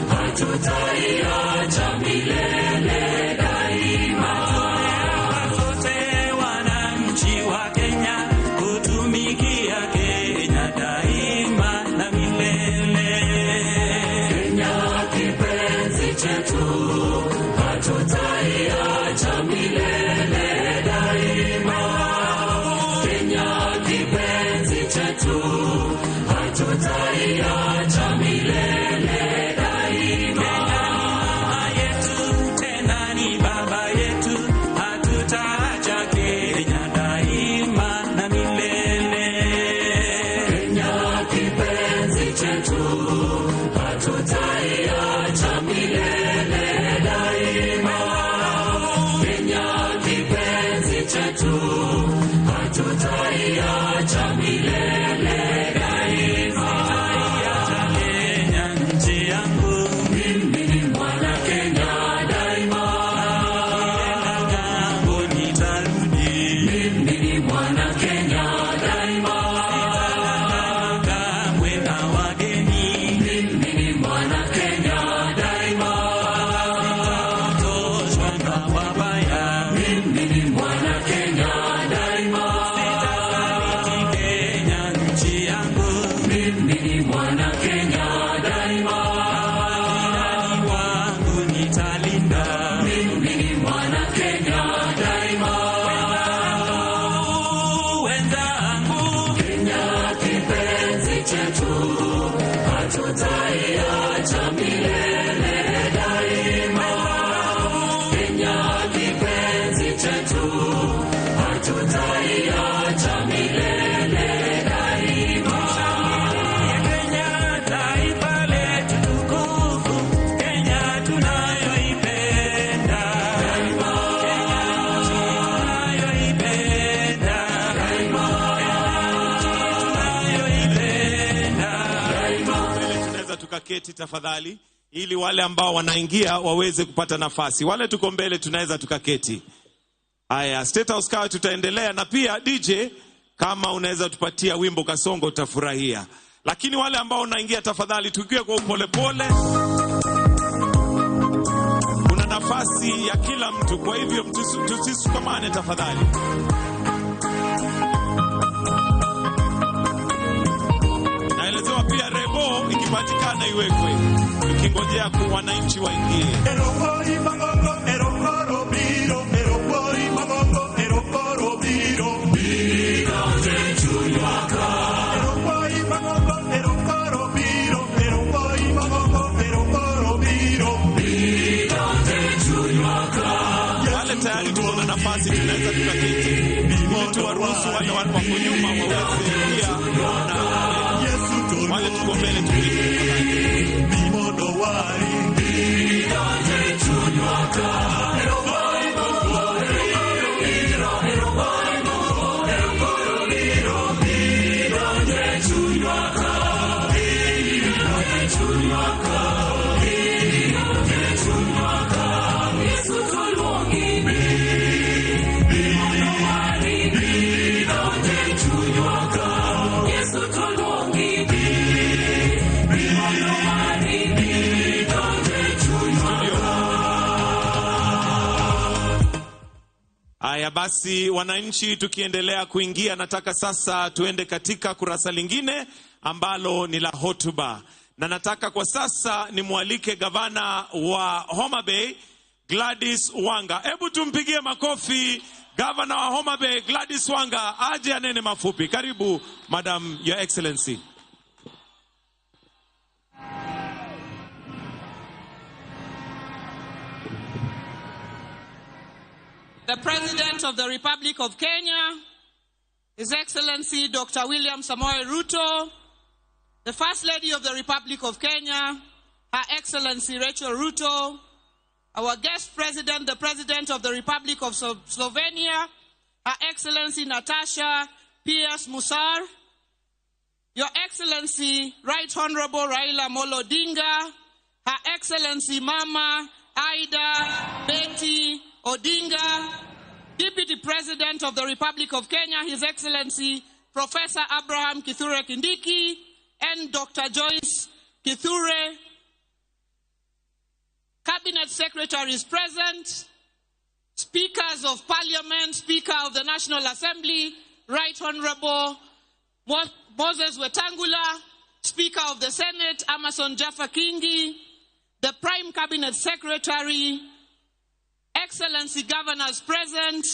hatutaiacha milele daima. Sote wananchi wa Kenya kutumikia Kenya daima na milele. Kenya kipenzi chetu, hatutaiacha milele daima. Kenya kipenzi chetu, hatutaiacha milele daima. Mama yetu tena ni baba yetu, hatutaacha Kenya daima na milele. Kenya kipenzi chetu, hatutaiacha milele daima. Kenya kipenzi chetu, hatutaiacha milele daima. Kenya nchi yangu, mimi ni mwana Kenya daima. Ngambo nitarudi, mimi ni mwana Kenya daima. Kamwe na wageni, mimi ni mwana Kenya daima. Sitatoshwa na wabaya, mimi ni mwana Kenya daima. Sitasaliti Kenya nchi yangu, mimi ni mwana Kenya daima. Majirani wangu nitalinda, mimi ni mwana Kenya daima. Wenzangu, Kenya kipenzi chetu, hatutaiacha milele daima. Kenya kipenzi chetu, hatutaiacha milele daima. Kenya taifa letu tukufu, Kenya tunayoipenda. Kenya nchi tunayoipenda. Kenya nchi tunayoipenda. Tunaweza tukaketi tafadhali, ili wale ambao wanaingia waweze kupata nafasi. Wale tuko mbele tunaweza tukaketi. Haya, State House Square tutaendelea, na pia DJ kama unaweza tupatia wimbo Kasongo utafurahia. Lakini wale ambao unaingia tafadhali tukiwe kwa upolepole. Kuna nafasi ya kila mtu, kwa hivyo tusisukamane tafadhali. Naeleza naona iwekwe tukingojea kwa wananchi waingie. Wale tayari tuko na nafasi, tunaweza tukaketi ili tuwaruhusu wale watu wako nyuma waweze pia kuona. Wale tuko mbele tukiketi. Haya basi, wananchi tukiendelea kuingia, nataka sasa tuende katika kurasa lingine ambalo ni la hotuba. Na nataka kwa sasa nimwalike gavana wa Homa Bay, Gladys Wanga. Hebu tumpigie makofi gavana wa Homa Bay, Gladys Wanga, aje anene mafupi. Karibu, Madam Your Excellency. The President of the Republic of Kenya, His Excellency Dr. William Samoei Ruto, the First Lady of the Republic of Kenya, Her Excellency Rachel Ruto, our guest president, the President of the Republic of Slovenia, Her Excellency Natasha P.S. Musar, Your Excellency Right Honorable Raila Amolo Odinga, Her Excellency Mama Aida Betty Odinga, Deputy President of the Republic of Kenya, His Excellency Professor Abraham Kithure Kindiki, and Dr. Joyce Kithure. Cabinet Secretaries present, Speakers of Parliament, Speaker of the National Assembly, Right Honorable Moses Wetangula, Speaker of the Senate, Amason Jaffa Kingi, the Prime Cabinet Secretary, Excellency Governors present,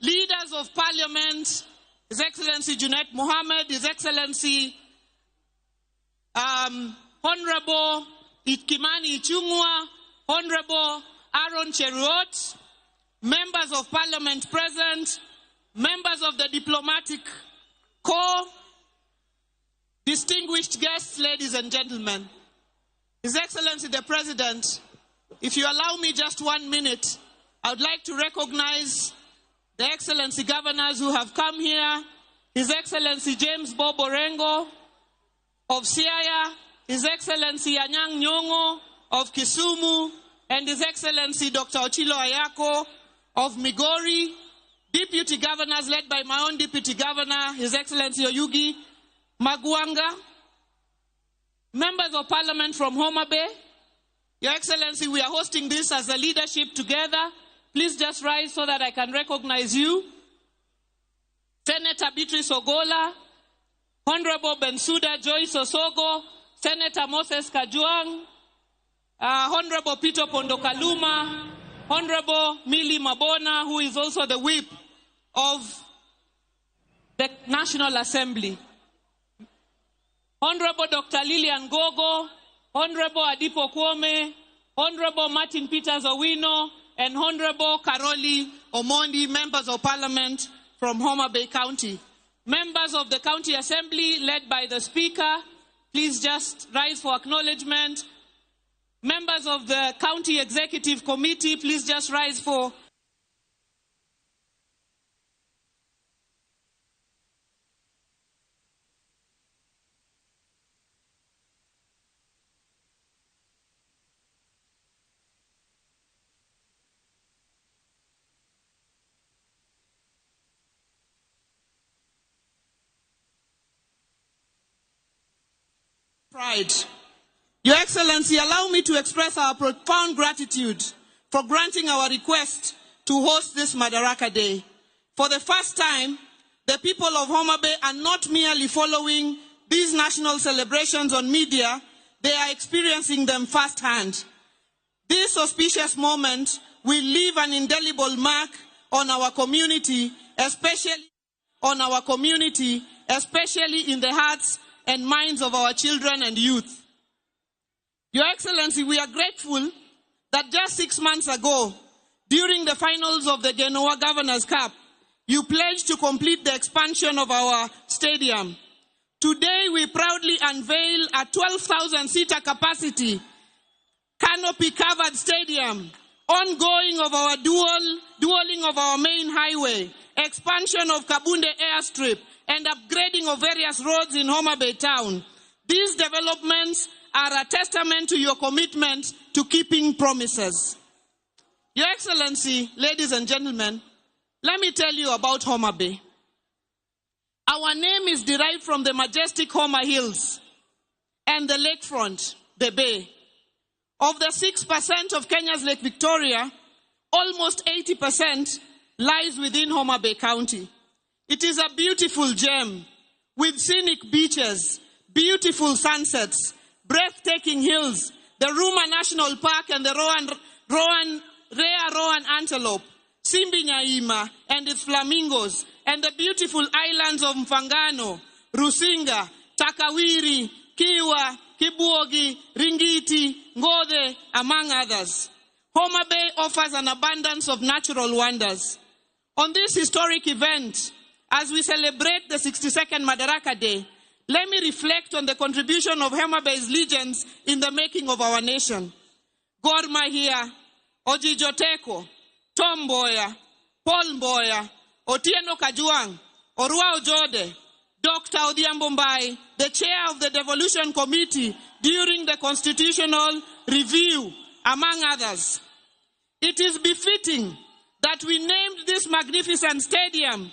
Leaders of Parliament, His Excellency Junet Mohammed, His Excellency Honorable Kimani Ichung'wa, Honorable Aaron Cheruiyot, Members of Parliament present, Members of the Diplomatic Corps, distinguished guests, ladies and gentlemen. His Excellency the President, if you allow me just 1 minute, I would like to recognize the Excellency Governors who have come here. His Excellency James Bob Orengo of Siaya, His Excellency Anyang' Nyong'o of Kisumu, and His Excellency Dr. Ochilo Ayako of Migori. Deputy Governors led by my own Deputy Governor, His Excellency Oyugi Maguanga. Members of Parliament from Homa Bay, Your Excellency, we are hosting this as a leadership together. Please just rise so that I can recognize you. Senator Beatrice Ogola, Honorable Bensouda Joyce Osogo, Senator Moses Kajwang', Honorable Peter Pondokaluma, Honorable Millie Mabona, who is also the whip of the National Assembly. Honorable Dr. Lilian Gogo, Honorable Adipo Kwome, Honorable Martin Peters Owino, and Honorable Karoli Omondi, Members of Parliament from Homa Bay County. Members of the County Assembly, led by the Speaker, please just rise for acknowledgement. Members of the County Executive Committee, please just rise for pride. Your Excellency, allow me to express our profound gratitude for granting our request to host this Madaraka Day. For the first time, the people of Homa Bay are not merely following these national celebrations on media, they are experiencing them firsthand. This auspicious moment will leave an indelible mark on our community, especially in the hearts and minds of our children and youth. Your Excellency, we are grateful that just 6 months ago, during the finals of the Genoa Governors' Cup, you pledged to complete the expansion of our stadium. Today, we proudly unveil a 12,000-seater capacity, canopy-covered stadium, ongoing of our dualing of our main highway, expansion of Kabunde airstrip, and upgrading of various roads in Homa Bay town. These developments are a testament to your commitment to keeping promises. Your Excellency, ladies and gentlemen, let me tell you about Homa Bay. Our name is derived from the majestic Homa Hills and the lakefront, the bay. Of the 6% of Kenya's Lake Victoria, almost 80% lies within Homa Bay County. It is a beautiful gem with scenic beaches, beautiful sunsets, breathtaking hills, the Ruma National Park and the rare Roan antelope, Simbi Nyaima and its flamingos, and the beautiful islands of Mfangano, Rusinga, Takawiri, Kiwa, Kibuogi, Ringiti, Ngode, among others. Homa Bay offers an abundance of natural wonders. On this historic event, as we celebrate the 62nd Madaraka Day, let me reflect on the contribution of Homa Bay's legends in the making of our nation. Gor Mahia, Ojijoteko, Tom Mboya, Paul Mboya, Otieno Kajwang, Orua Ojode, Dr. Odhiambo Mbai, the chair of the Devolution Committee during the Constitutional Review, among others. It is befitting that we named this magnificent stadium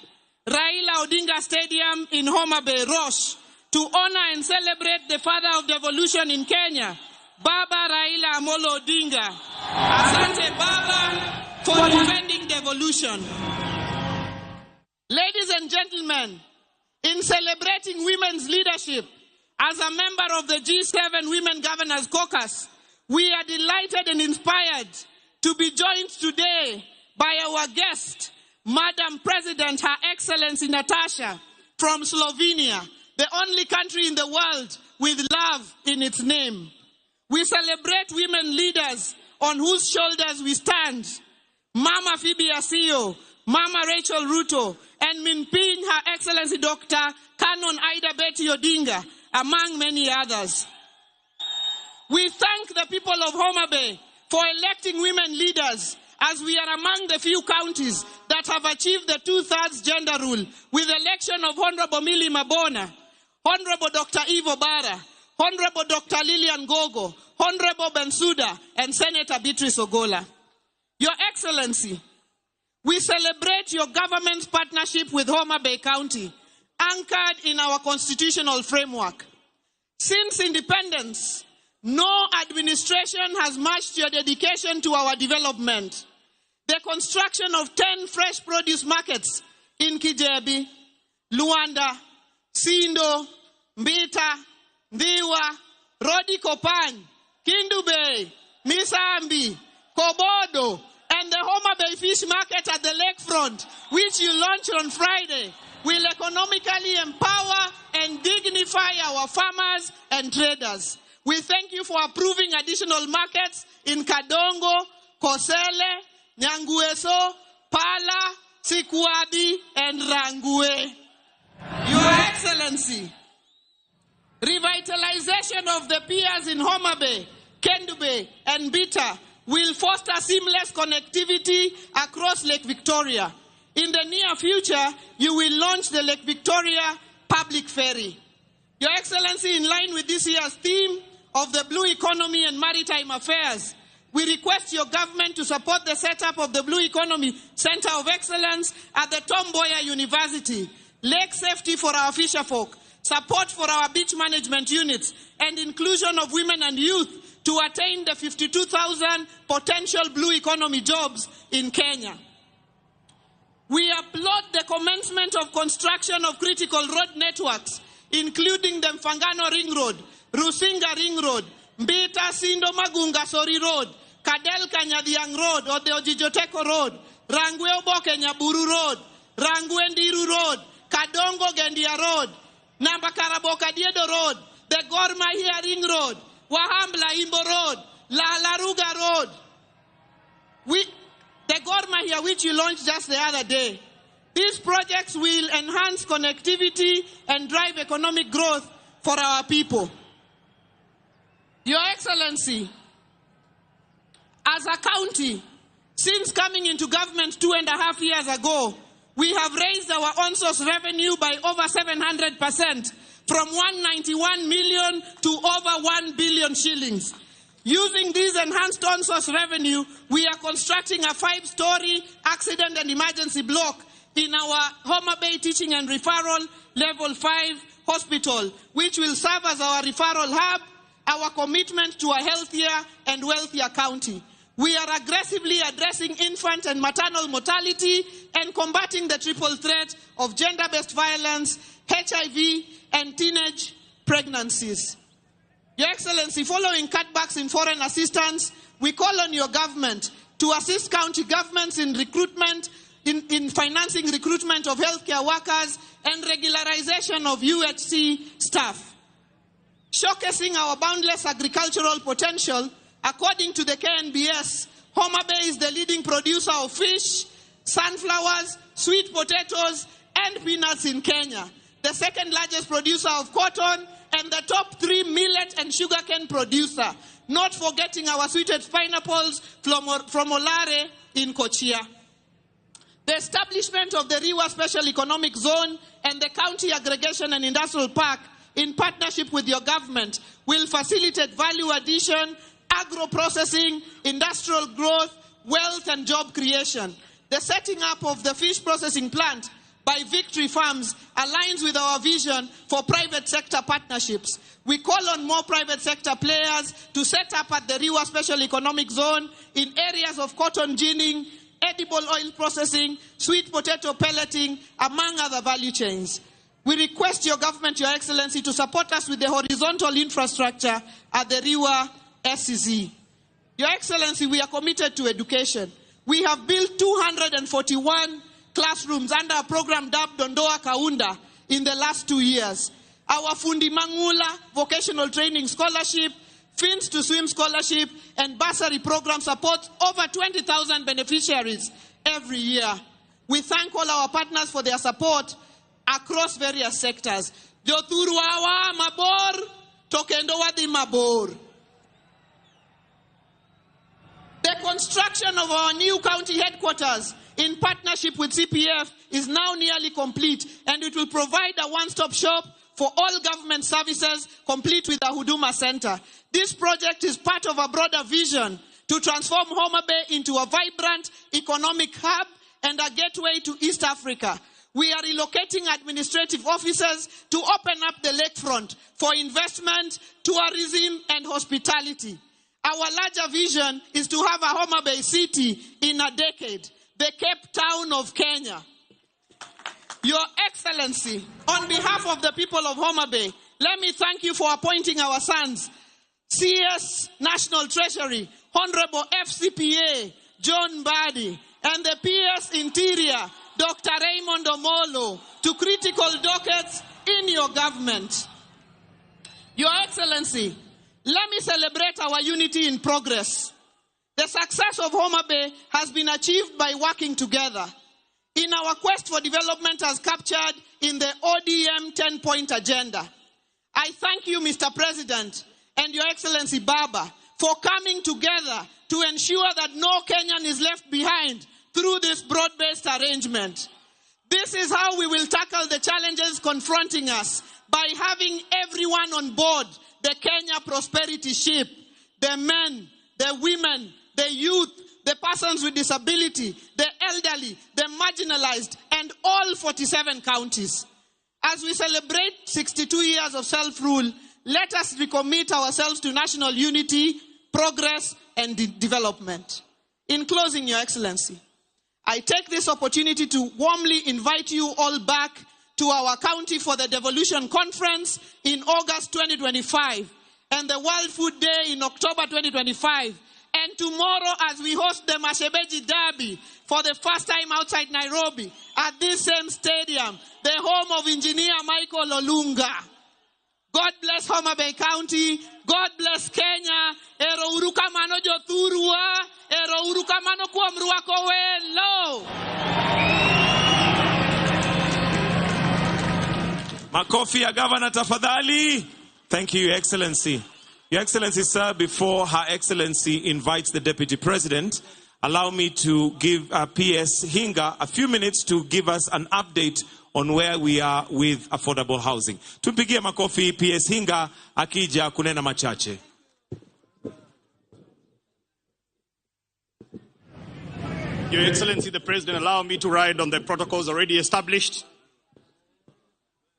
Raila Odinga Stadium in Homa Bay, Rosh, to honor and celebrate the father of devolution in Kenya, Baba Raila Amolo Odinga. Asante Baba for defending devolution. Ladies and gentlemen, in celebrating women's leadership, as a member of the G7 Women Governors Caucus, we are delighted and inspired to be joined today by our guest, Madam President, Her Excellency Natasha from Slovenia, the only country in the world with love in its name. We celebrate women leaders on whose shoulders we stand. Mama Phoebe Asio, Mama Rachel Ruto, and Minping, Her Excellency Dr. Canon Ida Betty Odinga, among many others. We thank the people of Homa Bay for electing women leaders, as we are among the few counties that have achieved the 2/3 gender rule, with the election of Honorable Millie Mabona, Honorable Dr. Ivo Bara, Honorable Dr. Lilian Gogo, Honorable Bensouda, and Senator Beatrice Ogola. Your Excellency, we celebrate your government's partnership with Homa Bay County, anchored in our constitutional framework. Since independence, no administration has matched your dedication to our development. The construction of 10 fresh produce markets in Kijebi, Luanda, Sindo, Mbita, Ndiwa, Rodi Kopan, Kindu Bay, Misambi, Kobodo, and the Homa Bay Fish Market at the lakefront, which you launched on Friday, will economically empower and dignify our farmers and traders. We thank you for approving additional markets in Kadongo, Kosele, Nyangueso, Pala, Sikuabi, and Rangue. Your Excellency, revitalization of the piers in Homa Bay, Kendu Bay, and Bita will foster seamless connectivity across Lake Victoria. In the near future, you will launch the Lake Victoria Public Ferry. Your Excellency, in line with this year's theme of the Blue Economy and Maritime Affairs, we request your government to support the setup of the Blue Economy Center of Excellence at the Tom Mboya University, lake safety for our fisherfolk, support for our beach management units, and inclusion of women and youth to attain the 52,000 potential Blue Economy jobs in Kenya. We applaud the commencement of construction of critical road networks, including the Mfangano Ring Road, Rusinga Ring Road, Mbita Sindo Magunga Sori Road, Kadel Kanyadiang Road, Odeojijoteko Road, Rangwe Oboke Nyaburu Road, Rangwe Ndiru Road, Kadongo Gendia Road, Nambakaraboka Diedo Road, the Gor Mahia Ring Road, Wahambla Imbo Road, La Laruga Road. The Gor Mahia, which you launched just the other day. These projects will enhance connectivity and drive economic growth for our people. Your Excellency, as a county, since coming into government 2.5 years ago, we have raised our on-source revenue by over 700%, from 191 million to over 1 billion shillings. Using this enhanced on-source revenue, we are constructing a 5-story accident and emergency block in our Homa Bay Teaching and Referral Level 5 hospital, which will serve as our referral hub, our commitment to a healthier and wealthier county. We are aggressively addressing infant and maternal mortality and combating the triple threat of gender-based violence, HIV, and teenage pregnancies. Your Excellency, following cutbacks in foreign assistance, we call on your government to assist county governments in recruitment, in financing recruitment of healthcare workers and regularization of UHC staff. Showcasing our boundless agricultural potential, according to the KNBS, Homa Bay is the leading producer of fish, sunflowers, sweet potatoes, and peanuts in Kenya, the second largest producer of cotton, and the top 3 millet and sugarcane producer, not forgetting our sweeted pineapples from Olare in Kochia. The establishment of the Riwa Special Economic Zone and the County Aggregation and Industrial Park, in partnership with your government, will facilitate value addition, agro-processing, industrial growth, wealth, and job creation. The setting up of the fish processing plant by Victory Farms aligns with our vision for private sector partnerships. We call on more private sector players to set up at the Riwa Special Economic Zone in areas of cotton ginning, edible oil processing, sweet potato pelleting, among other value chains. We request your government, Your Excellency, to support us with the horizontal infrastructure at the Riwa SCZ. Your Excellency, we are committed to education. We have built 241 classrooms under a program dubbed Dondoa Kaunda in the last 2 years. Our Fundi Mangula Vocational Training Scholarship, Fins to Swim Scholarship, and bursary program supports over 20,000 beneficiaries every year. We thank all our partners for their support across various sectors. Joturuawa mabor, tokendo wadi mabor. The construction of our new county headquarters in partnership with CPF is now nearly complete, and it will provide a one-stop shop for all government services, complete with a Huduma Center. This project is part of a broader vision to transform Homa Bay into a vibrant economic hub and a gateway to East Africa. We are relocating administrative offices to open up the lakefront for investment, tourism, and hospitality. Our larger vision is to have a Homa Bay city in a decade, the Cape Town of Kenya. Your Excellency, on behalf of the people of Homa Bay, let me thank you for appointing our sons, CS National Treasury, Honorable FCPA John Badi, and the PS Interior, Dr. Raymond Omolo, to critical dockets in your government. Your Excellency, let me celebrate our unity in progress. The success of Homa Bay has been achieved by working together. In our quest for development as captured in the ODM 10-point agenda. I thank you, Mr. President, and Your Excellency Baba, for coming together to ensure that no Kenyan is left behind through this broad-based arrangement. This is how we will tackle the challenges confronting us, by having everyone on board the Kenya prosperity ship, the men, the women, the youth, the persons with disability, the elderly, the marginalized, and all 47 counties. As we celebrate 62 years of self-rule, let us recommit ourselves to national unity, progress, and development. In closing, Your Excellency, I take this opportunity to warmly invite you all back to our county for the Devolution Conference in August 2025, and the World Food Day in October 2025. And tomorrow, as we host the Mashebeji Derby for the first time outside Nairobi, at this same stadium, the home of Engineer Michael Olunga. God bless Homa Bay County. God bless Kenya. Ero uruka mano jothurwa. Ero uruka mano kuom rwako welo. Makofi ya Governor tafadhali. Thank you, Your Excellency. Your Excellency, sir, before Her Excellency invites the Deputy President, allow me to give PS Hinga a few minutes to give us an update on where we are with affordable housing. Tumpigie makofi PS Hinga akija kunena machache. Your Excellency, the President, allow me to ride on the protocols already established.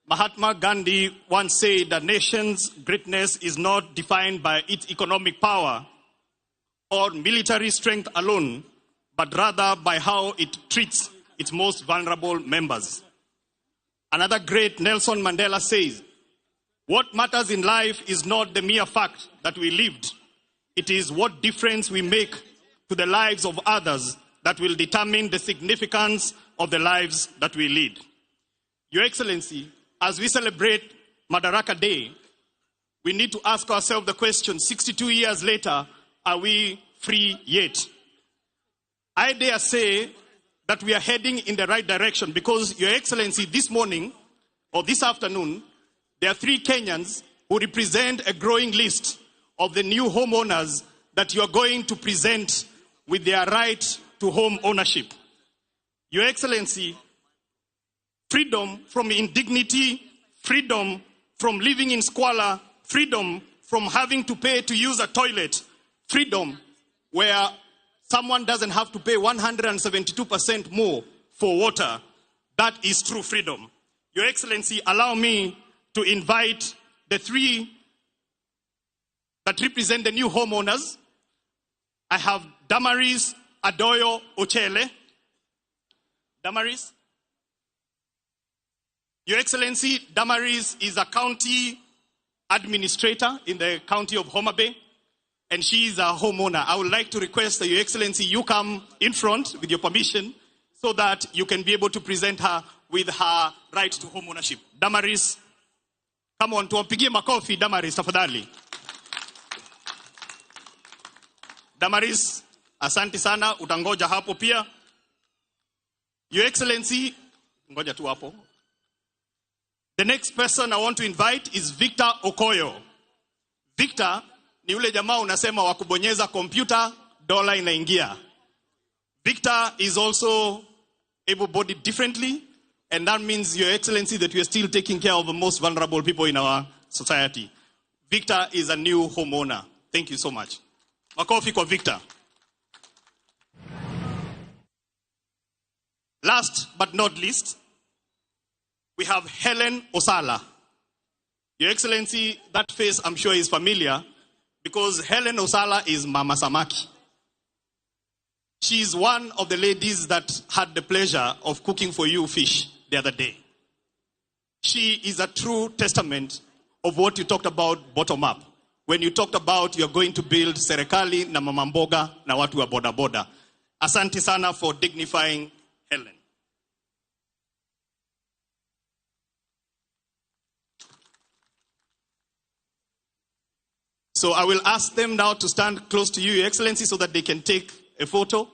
Mahatma Gandhi once said that nation's greatness is not defined by its economic power or military strength alone, but rather by how it treats its most vulnerable members. Another great, Nelson Mandela, says, "What matters in life is not the mere fact that we lived. It is what difference we make to the lives of others that will determine the significance of the lives that we lead." Your Excellency, as we celebrate Madaraka Day, we need to ask ourselves the question, 62 years later, are we free yet? I dare say that we are heading in the right direction because, Your Excellency, this morning or this afternoon, there are 3 Kenyans who represent a growing list of the new homeowners that you are going to present with their right to home ownership. Your Excellency, freedom from indignity, freedom from living in squalor, freedom from having to pay to use a toilet, freedom where someone doesn't have to pay 172% more for water. That is true freedom. Your Excellency, allow me to invite the 3 that represent the new homeowners. I have Damaris Adoyo Ochele. Damaris. Your Excellency, Damaris is a county administrator in the county of Homa Bay, and she is a homeowner. I would like to request that, Your Excellency, you come in front with your permission so that you can be able to present her with her right to home ownership. Damaris, come on, tuwapigie makofi Damaris, tafadhali. Damaris, asante sana, utangoja hapo pia. Your Excellency, ngoja tu hapo. The next person I want to invite is Victor Okoyo. Victor ni ule jamaa unasema wakubonyeza computer, dola inaingia. Victor is also able-bodied differently, and that means, Your Excellency, that we are still taking care of the most vulnerable people in our society. Victor is a new homeowner. Thank you so much. Makofi kwa Victor. Last but not least, we have Helen Osala. Your Excellency, that face I'm sure is familiar because Helen Osala is Mama Samaki. She is one of the ladies that had the pleasure of cooking for you fish the other day. She is a true testament of what you talked about bottom up. When you talked about you're going to build serikali na mama mboga na watu wa boda boda. Asante sana for dignifying Helen. So I will ask them now to stand close to you, Your Excellency, so that they can take a photo.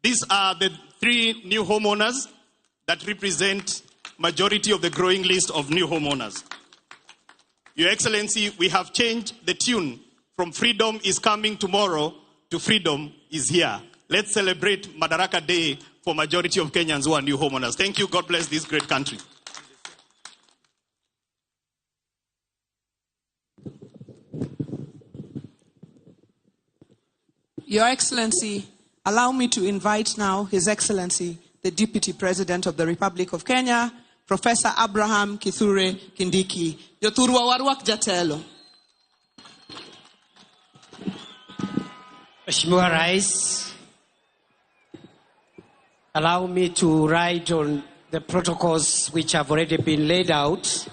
These are the 3 new homeowners that represent majority of the growing list of new homeowners. Your Excellency, we have changed the tune from freedom is coming tomorrow to freedom is here. Let's celebrate Madaraka Day for majority of Kenyans who are new homeowners. Thank you. God bless this great country. Your Excellency, allow me to invite now His Excellency, the Deputy President of the Republic of Kenya, Professor Abraham Kithure Kindiki. Jothurwa warwak jatelo. Mheshimiwa Rais, allow me to ride on the protocols which have already been laid out.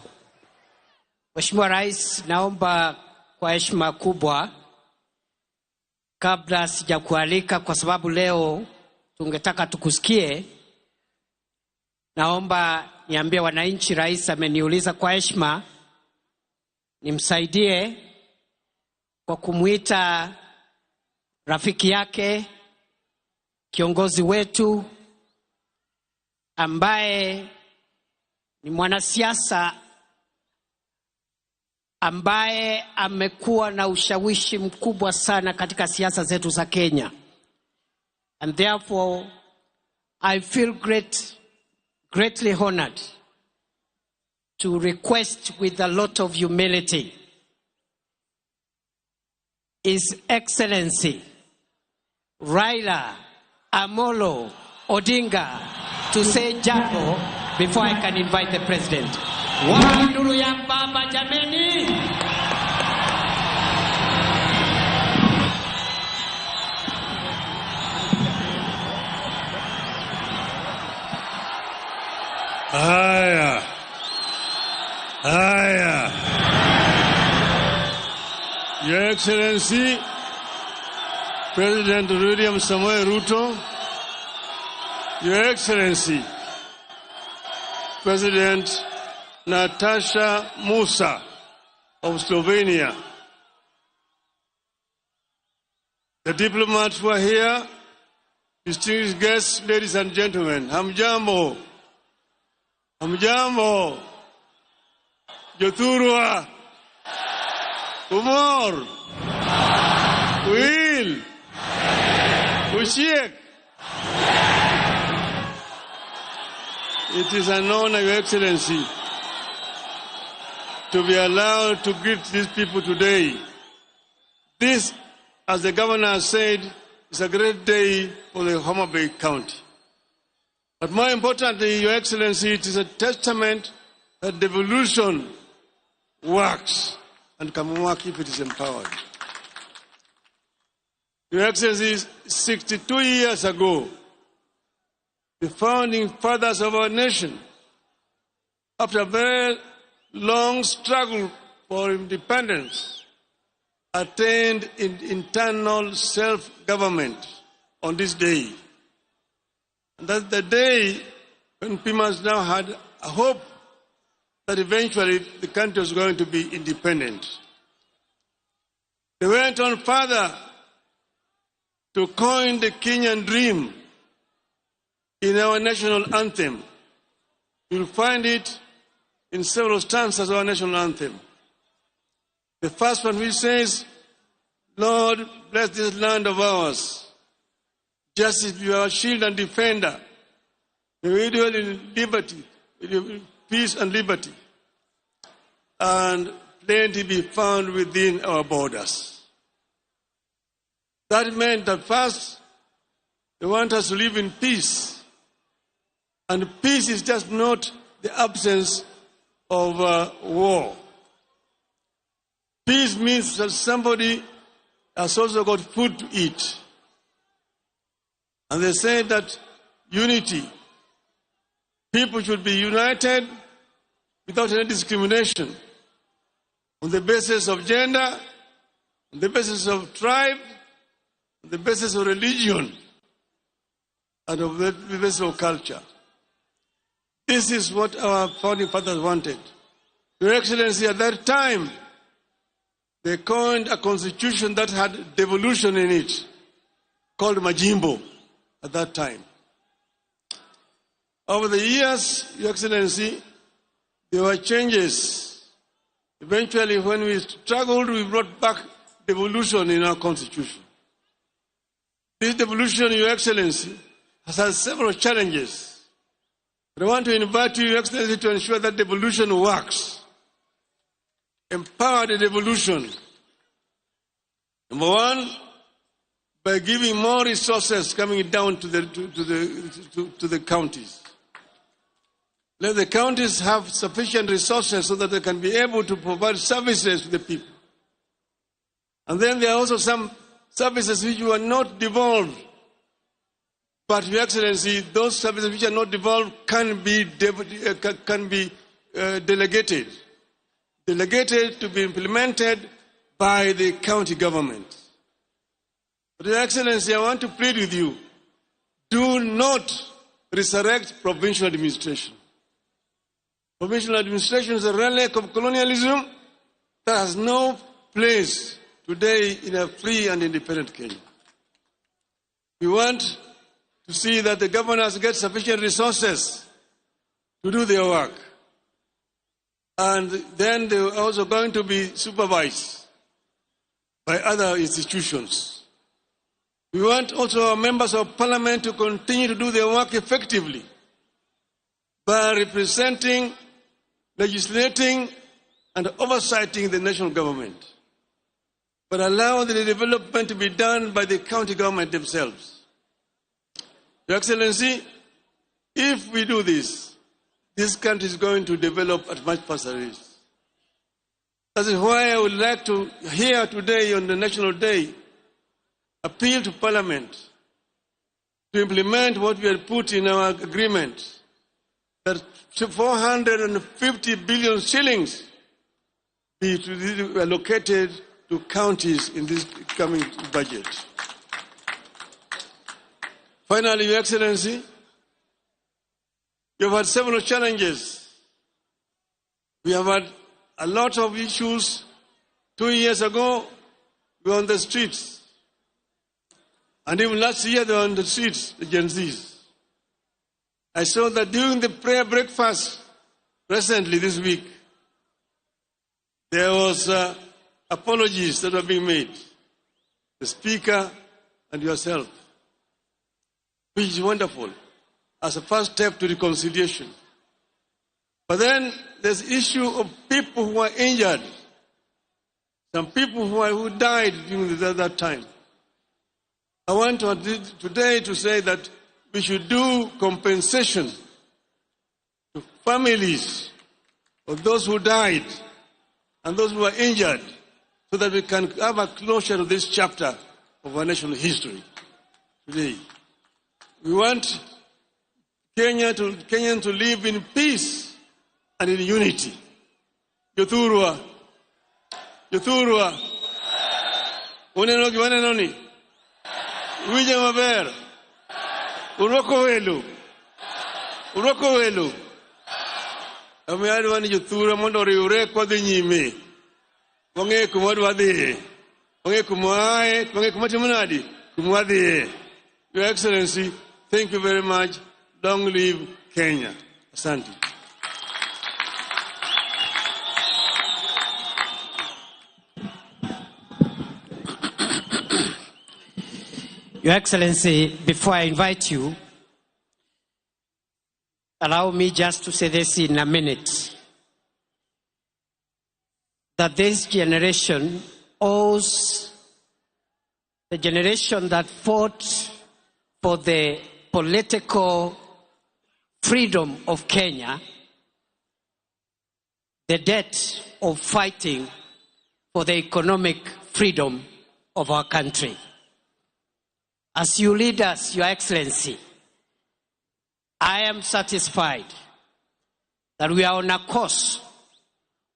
Mheshimiwa Rais, naomba kwa heshima kubwa, kabla sijakualika, kwa sababu leo tungetaka tukusikie, naomba niambie wananchi, rais ameniuliza kwa heshima nimsaidie kwa kumuita rafiki yake, kiongozi wetu ambaye ni mwanasiasa ambaye amekuwa na ushawishi mkubwa sana katika siasa zetu za Kenya. And therefore I feel greatly honored to request with a lot of humility His Excellency Raila Amolo Odinga to say jambo before I can invite the president. Wanduru ya baba jameni. Haya. Your Excellency, President William Samoei Ruto, Your Excellency, President Natasha Musa of Slovenia, the diplomats who are here, distinguished guests, ladies and gentlemen, hamjambo, Jothurwa, Umor, Will, Ushiek. It is an honor, Your Excellency, to be allowed to greet these people today. This, as the governor said, is a great day for the Homa Bay County. But more importantly, Your Excellency, it is a testament that devolution works and can work if it is empowered. Your Excellency, 62 years ago, the founding fathers of our nation, after a very long struggle for independence, attained internal self-government on this day. And that's the day when Pimas now had a hope that eventually the country was going to be independent. They went on further to coin the Kenyan dream in our national anthem. You'll find it in several stanzas of our national anthem. The first one which says, Lord, bless this land of ours. Justice be our shield and defender. May we dwell in liberty, peace and liberty, and plenty be found within our borders. That meant that first, they want us to live in peace. And peace is just not the absence of war. Peace means that somebody has also got food to eat. And they say that unity, people should be united without any discrimination on the basis of gender, on the basis of tribe, on the basis of religion, and on the basis of culture. This is what our founding fathers wanted. Your Excellency, at that time, they coined a constitution that had devolution in it, called Majimbo at that time. Over the years, Your Excellency, there were changes. Eventually, when we struggled, we brought back devolution in our constitution. This devolution, Your Excellency, has had several challenges. But I want to invite you, Your Excellency, to ensure that devolution works. Empower the devolution. Number one, by giving more resources coming down to the counties. Let the counties have sufficient resources so that they can be able to provide services to the people. And then there are also some services which were not devolved. But, Your Excellency, those services which are not devolved can be delegated. Delegated to be implemented by the county government. But Your Excellency, I want to plead with you, do not resurrect provincial administration. Provincial administration is a relic of colonialism that has no place today in a free and independent Kenya. We want to see that the governors get sufficient resources to do their work. And then they are also going to be supervised by other institutions. We want also our members of parliament to continue to do their work effectively by representing, legislating, and oversighting the national government, but allow the development to be done by the county government themselves. Your Excellency, if we do this, this country is going to develop at much faster rate. That is why I would like to hear today on the National Day appeal to Parliament to implement what we had put in our agreement, that 450 billion shillings be allocated to counties in this coming budget. Finally, Your Excellency, you have had several challenges. We have had a lot of issues. 2 years ago, we were on the streets. And even last year, they were on the streets, the Gen Zs. I saw that during the prayer breakfast recently this week, there was apologies that were being made. The Speaker and yourself, which is wonderful, as a first step to reconciliation. But then there's the issue of people who are injured. Some people who died during that time. I want today to say that we should do compensation to families of those who died and those who are injured, so that we can have a closure to this chapter of our national history today. We want Kenyans to live in peace and in unity. Yothurwa. Unenoni. Wija maber. Uroko welu. Amiari wani Yothurwa mondo riure kwa dhi nyime. Wange kumwadwa dhi. Wange kumwae. Wange kumatimunadi. Kumwadhi. Your Excellency, thank you very much. Long live Kenya. Asante. Your Excellency, before I invite you, allow me just to say this in a minute. That this generation owes the generation that fought for the political freedom of Kenya, the debt of fighting for the economic freedom of our country. As you lead us, Your Excellency, I am satisfied that we are on a course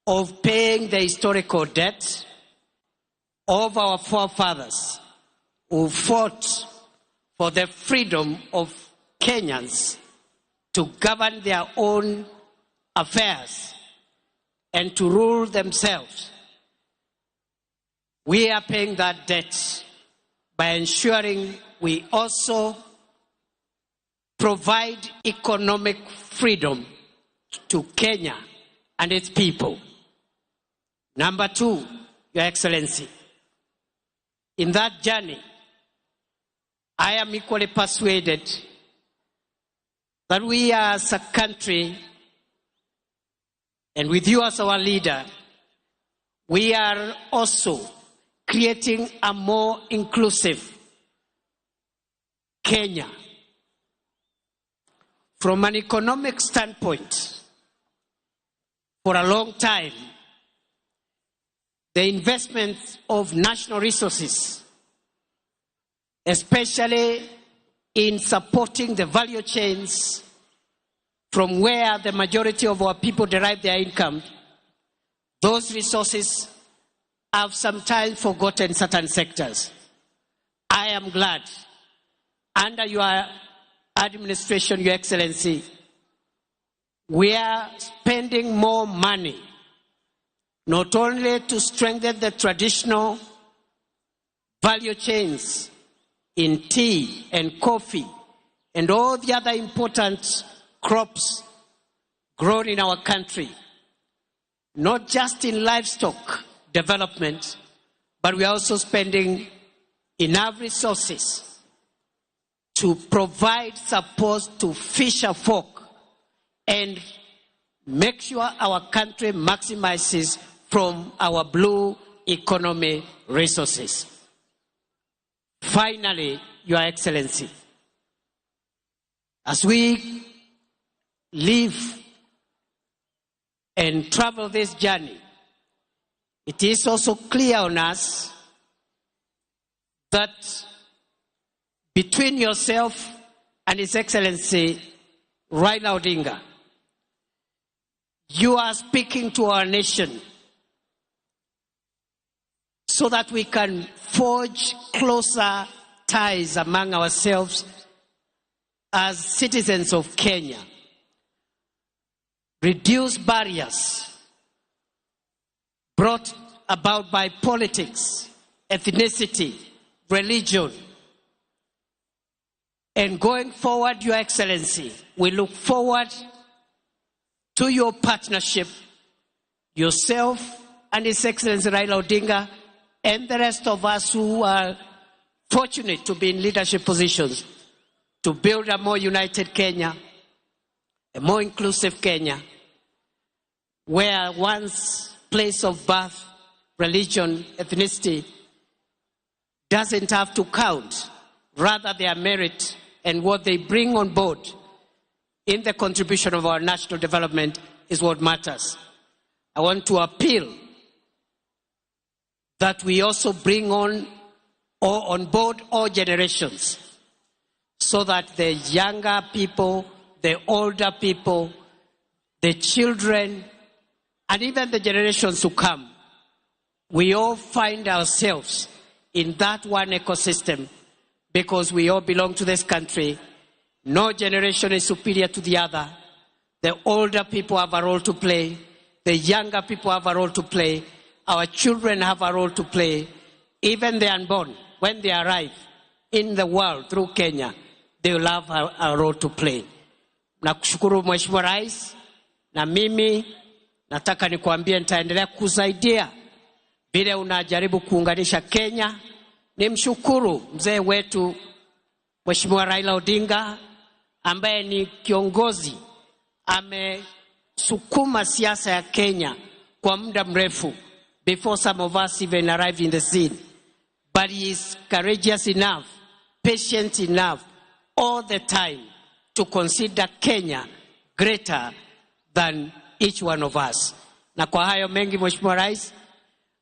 of paying the historical debt of our forefathers who fought for the freedom of Kenyans to govern their own affairs and to rule themselves. We are paying that debt by ensuring we also provide economic freedom to Kenya and its people. Number two, Your Excellency, in that journey, I am equally persuaded that we as a country, and with you as our leader, we are also creating a more inclusive Kenya. From an economic standpoint, for a long time, the investment of national resources, especially in supporting the value chains from where the majority of our people derive their income, those resources have sometimes forgotten certain sectors. I am glad, under your administration, Your Excellency, we are spending more money, not only to strengthen the traditional value chains in tea and coffee and all the other important crops grown in our country, not just in livestock development, but we are also spending enough resources to provide support to fisher folk and make sure our country maximizes from our blue economy resources. Finally, Your Excellency, as we live and travel this journey, it is also clear on us that between yourself and His Excellency Raila Odinga, you are speaking to our nation so that we can forge closer ties among ourselves as citizens of Kenya, reduce barriers brought about by politics, ethnicity, religion. And going forward, Your Excellency, we look forward to your partnership, yourself and His Excellency Raila Odinga and the rest of us who are fortunate to be in leadership positions to build a more united Kenya, a more inclusive Kenya, where one's place of birth, religion, ethnicity doesn't have to count. Rather, their merit and what they bring on board in the contribution of our national development is what matters. I want to appeal that we also bring on board all generations so that the younger people, the older people, the children, and even the generations to come, we all find ourselves in that one ecosystem because we all belong to this country. No generation is superior to the other. The older people have a role to play. The younger people have a role to play. Our children have a role to play. Even the unborn, when they arrive in the world through Kenya, they will have a role to play. Nakushukuru Mheshimiwa Rais, na mimi nataka nikuambie nitaendelea kusaidia vile unajaribu kuunganisha Kenya. Nimshukuru mzee wetu Mheshimiwa Raila Odinga ambaye ni kiongozi, amesukuma siasa ya Kenya kwa muda mrefu before some of us even arrive in the scene. But he is courageous enough, patient enough all the time to consider Kenya greater than each one of us. Na kwa hayo mengi Mheshimiwa Rais,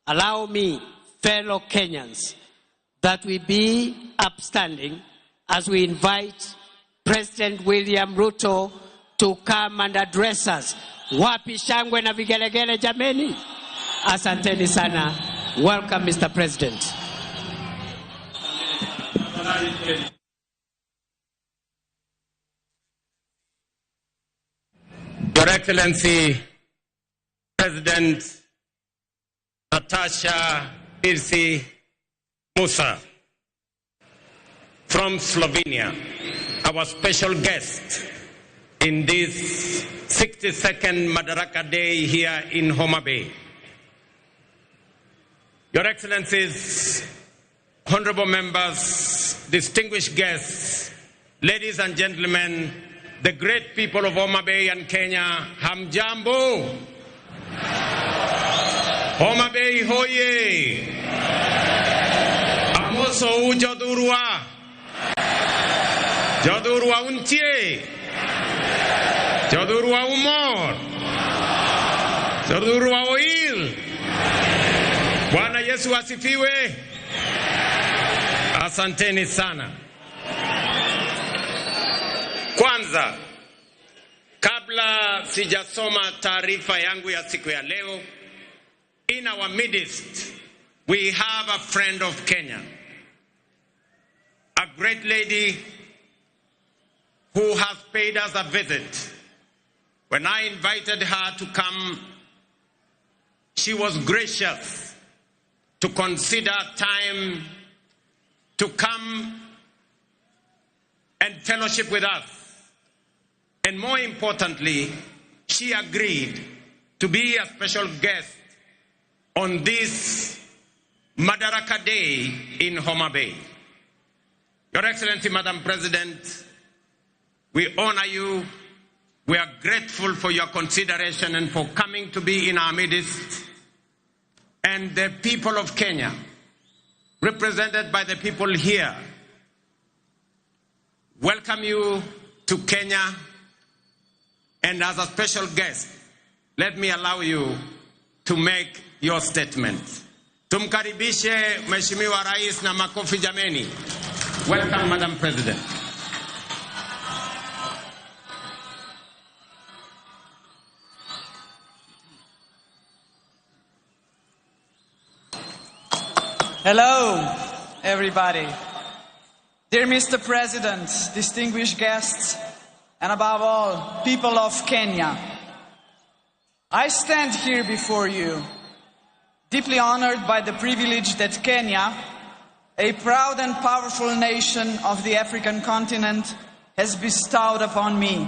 allow me, fellow Kenyans, that we be upstanding as we invite President William Ruto to come and address us. Wapi shangwe na vigelegele jameni? Asanteni sana. Welcome, Mr. President. Your Excellency, President Natasha Pirsi Musa from Slovenia, our special guest in this 62nd Madaraka Day here in Homa Bay. Your Excellencies, honorable members, distinguished guests, ladies and gentlemen, the great people of Homa Bay and Kenya, hamjambo. Homa Bay hoye. Amoso u jodurwa. Jodurwa untie. Jodurwa umor. Jodurwa oil. Bwana Yesu asifiwe. Asanteni sana. Kwanza, kabla sijasoma taarifa yangu ya siku ya leo, in our midst we have a friend of Kenya, a great lady who has paid us a visit. When I invited her to come, she was gracious to consider time to come and fellowship with us. And more importantly, she agreed to be a special guest on this Madaraka Day in Homa Bay. Your Excellency, Madam President, we honor you. We are grateful for your consideration and for coming to be in our midst. And the people of Kenya, represented by the people here, welcome you to Kenya. And as a special guest, let me allow you to make your statement. Tumkaribishe Mheshimiwa Rais na makofi jameni. Welcome, Madam President. Hello, everybody. Dear Mr. President, distinguished guests, and above all, people of Kenya, I stand here before you, deeply honored by the privilege that Kenya, a proud and powerful nation of the African continent, has bestowed upon me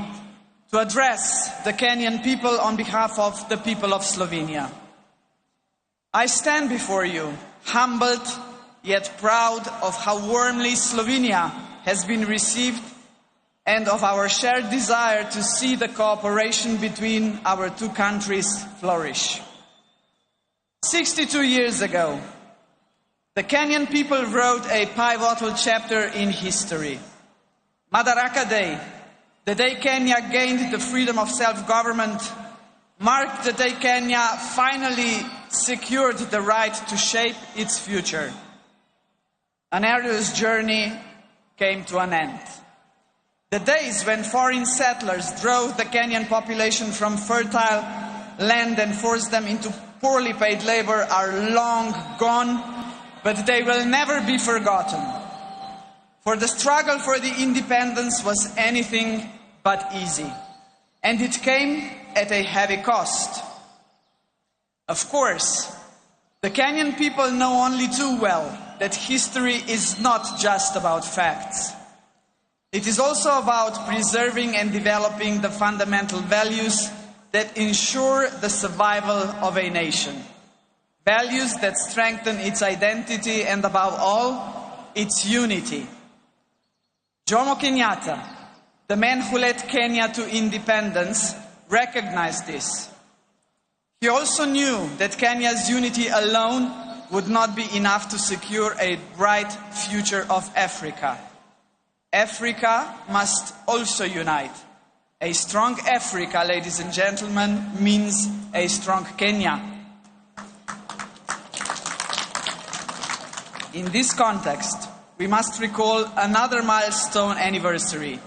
to address the Kenyan people on behalf of the people of Slovenia. I stand before you, humbled yet proud of how warmly Slovenia has been received and of our shared desire to see the cooperation between our two countries flourish. 62 years ago, the Kenyan people wrote a pivotal chapter in history. Madaraka Day, the day Kenya gained the freedom of self-government, marked the day Kenya finally secured the right to shape its future. An arduous journey came to an end. The days when foreign settlers drove the Kenyan population from fertile land and forced them into poorly paid labor are long gone, but they will never be forgotten. For the struggle for the independence was anything but easy, and it came at a heavy cost. Of course, the Kenyan people know only too well that history is not just about facts. It is also about preserving and developing the fundamental values that ensure the survival of a nation. Values that strengthen its identity and, above all, its unity. Jomo Kenyatta, the man who led Kenya to independence, recognized this. He also knew that Kenya's unity alone would not be enough to secure a bright future of Africa. Africa must also unite. A strong Africa, ladies and gentlemen, means a strong Kenya. In this context, we must recall another milestone anniversary.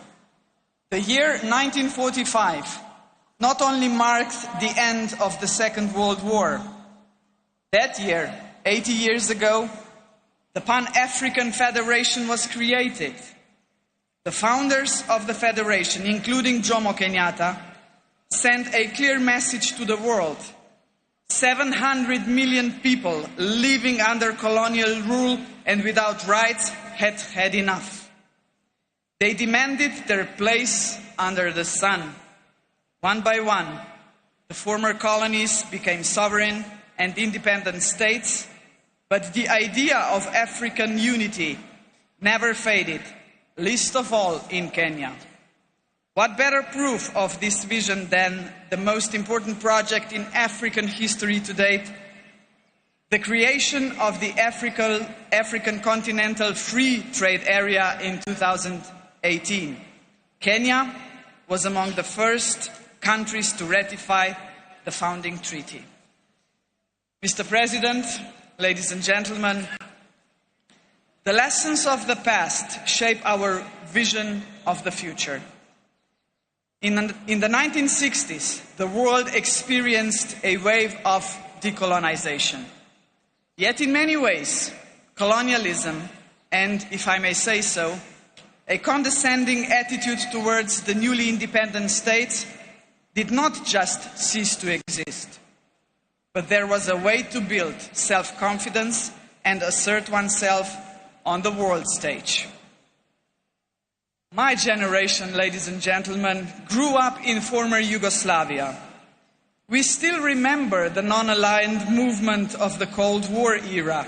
The year 1945 not only marked the end of the Second World War. That year, 80 years ago, the Pan-African Federation was created. The founders of the Federation, including Jomo Kenyatta, sent a clear message to the world. 700 million people living under colonial rule and without rights had had enough. They demanded their place under the sun. One by one, the former colonies became sovereign and independent states, but the idea of African unity never faded, least of all in Kenya. What better proof of this vision than the most important project in African history to date, the creation of the African Continental Free Trade Area in 2018. Kenya was among the first countries to ratify the founding treaty. Mr. President, ladies and gentlemen, the lessons of the past shape our vision of the future. In the 1960s, the world experienced a wave of decolonization. Yet in many ways, colonialism, and if I may say so, a condescending attitude towards the newly independent states did not just cease to exist, but there was a way to build self-confidence and assert oneself on the world stage. My generation, ladies and gentlemen, grew up in former Yugoslavia. We still remember the non-aligned movement of the Cold War era,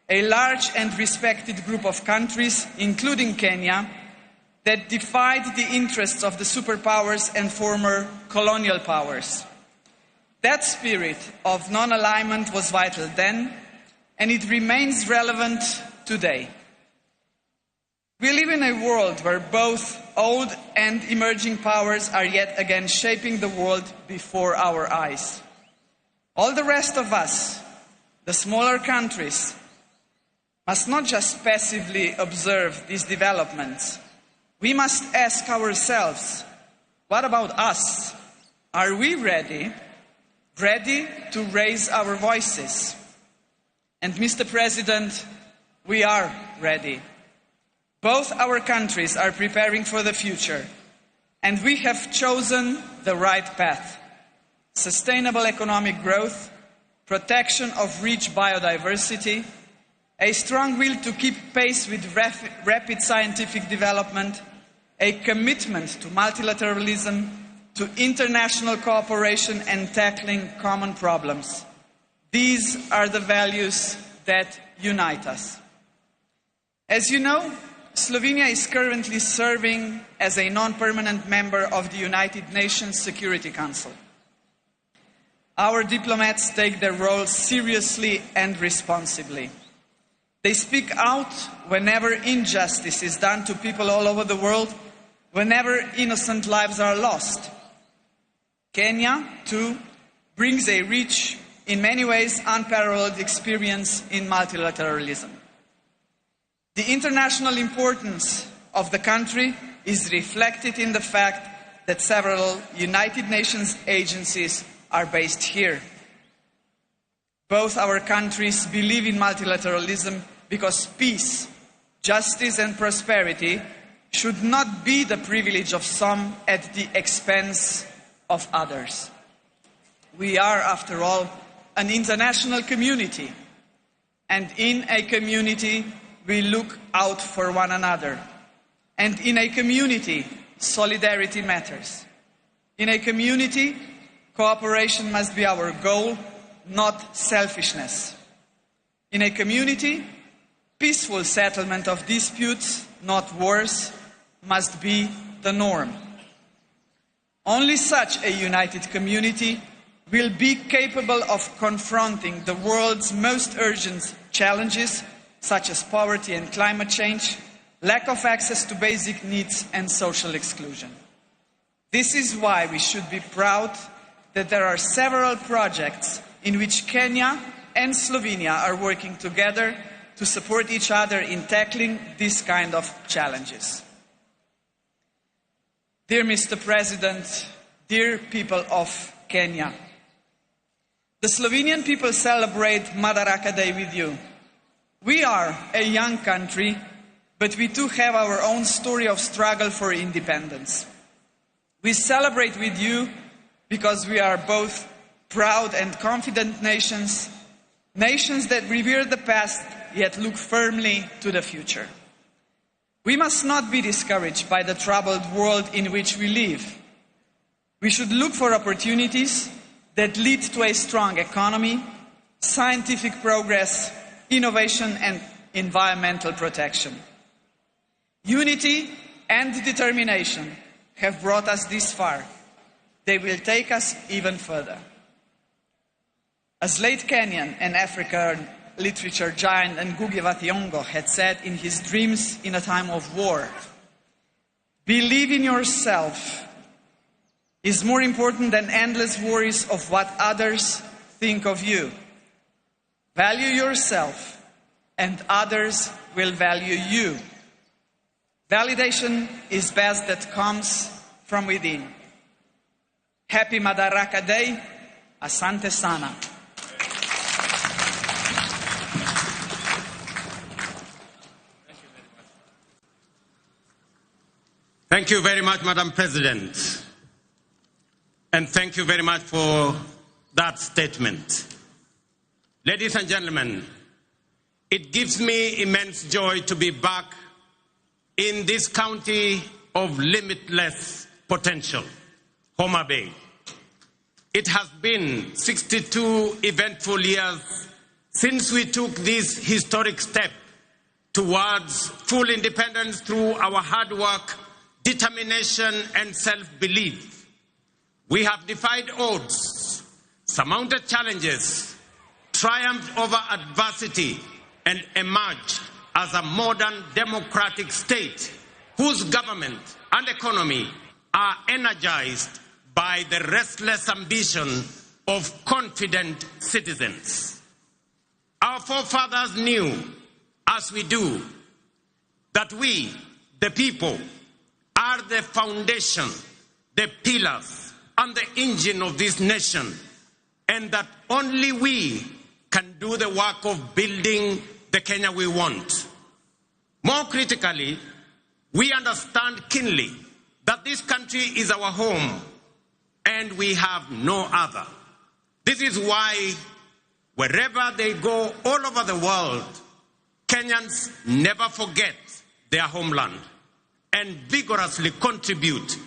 a large and respected group of countries, including Kenya, that defied the interests of the superpowers and former colonial powers. That spirit of non-alignment was vital then, and it remains relevant today. We live in a world where both old and emerging powers are yet again shaping the world before our eyes. All the rest of us, the smaller countries, must not just passively observe these developments. We must ask ourselves, what about us? Are we ready to raise our voices? And Mr. President, we are ready. Both our countries are preparing for the future, and we have chosen the right path. Sustainable economic growth, protection of rich biodiversity, a strong will to keep pace with rapid scientific development, a commitment to multilateralism, to international cooperation and tackling common problems. These are the values that unite us. As you know, Slovenia is currently serving as a non-permanent member of the United Nations Security Council. Our diplomats take their role seriously and responsibly. They speak out whenever injustice is done to people all over the world, whenever innocent lives are lost. Kenya, too, brings a rich, in many ways unparalleled experience in multilateralism. The international importance of the country is reflected in the fact that several United Nations agencies are based here. Both our countries believe in multilateralism because peace, justice and prosperity should not be the privilege of some at the expense of others. We are, after all, an international community, and in a community we look out for one another. And in a community, solidarity matters. In a community, cooperation must be our goal, not selfishness. In a community, peaceful settlement of disputes, not wars, must be the norm. Only such a united community will be capable of confronting the world's most urgent challenges, such as poverty and climate change, lack of access to basic needs and social exclusion. This is why we should be proud that there are several projects in which Kenya and Slovenia are working together to support each other in tackling this kind of challenges. Dear Mr. President, dear people of Kenya, the Slovenian people celebrate Madaraka Day with you. We are a young country, but we too have our own story of struggle for independence. We celebrate with you because we are both proud and confident nations, nations that revere the past yet look firmly to the future. We must not be discouraged by the troubled world in which we live. We should look for opportunities that lead to a strong economy, scientific progress, innovation and environmental protection. Unity and determination have brought us this far. They will take us even further. As late Kenyan and African literature giant Ngugi wa Thiong'o had said in his Dreams in a Time of War, believe in yourself is more important than endless worries of what others think of you. Value yourself, and others will value you. Validation is best that comes from within. Happy Madaraka Day. Asante sana. Thank you very much, Madam President. And thank you very much for that statement. Ladies and gentlemen, it gives me immense joy to be back in this county of limitless potential, Homa Bay. It has been 62 eventful years since we took this historic step towards full independence through our hard work, determination, and self-belief. We have defied odds, surmounted challenges, triumphed over adversity, and emerged as a modern democratic state whose government and economy are energized by the restless ambition of confident citizens. Our forefathers knew, as we do, that we, the people, are the foundation, the pillars, and the engine of this nation, and that only we can do the work of building the Kenya we want. More critically, we understand keenly that this country is our home and we have no other. This is why wherever they go all over the world, Kenyans never forget their homeland and vigorously contribute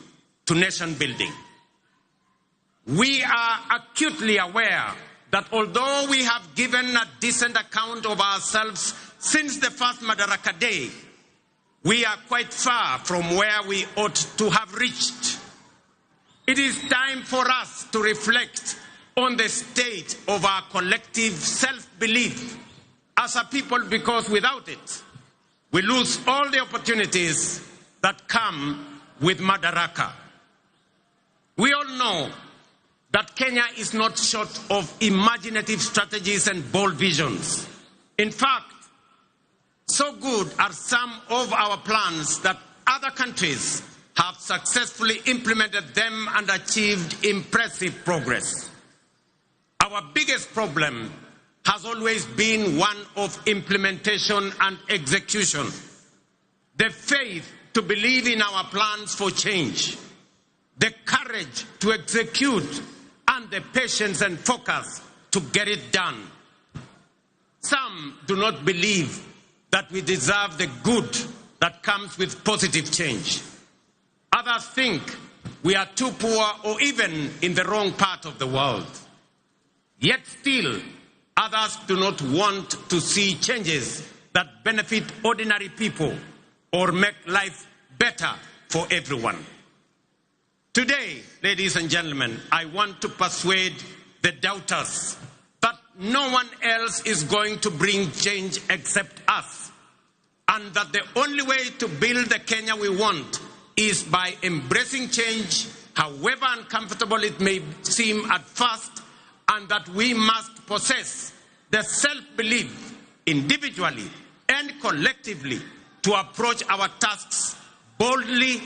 to nation building. We are acutely aware that although we have given a decent account of ourselves since the first Madaraka Day, we are quite far from where we ought to have reached. It is time for us to reflect on the state of our collective self-belief as a people, because without it, we lose all the opportunities that come with Madaraka. We all know that Kenya is not short of imaginative strategies and bold visions. In fact, so good are some of our plans that other countries have successfully implemented them and achieved impressive progress. Our biggest problem has always been one of implementation and execution. The faith to believe in our plans for change, the courage to execute, and the patience and focus to get it done. Some do not believe that we deserve the good that comes with positive change. Others think we are too poor or even in the wrong part of the world. Yet still, others do not want to see changes that benefit ordinary people or make life better for everyone. Today, ladies and gentlemen, I want to persuade the doubters that no one else is going to bring change except us, and that the only way to build the Kenya we want is by embracing change, however uncomfortable it may seem at first, and that we must possess the self-belief individually and collectively to approach our tasks boldly,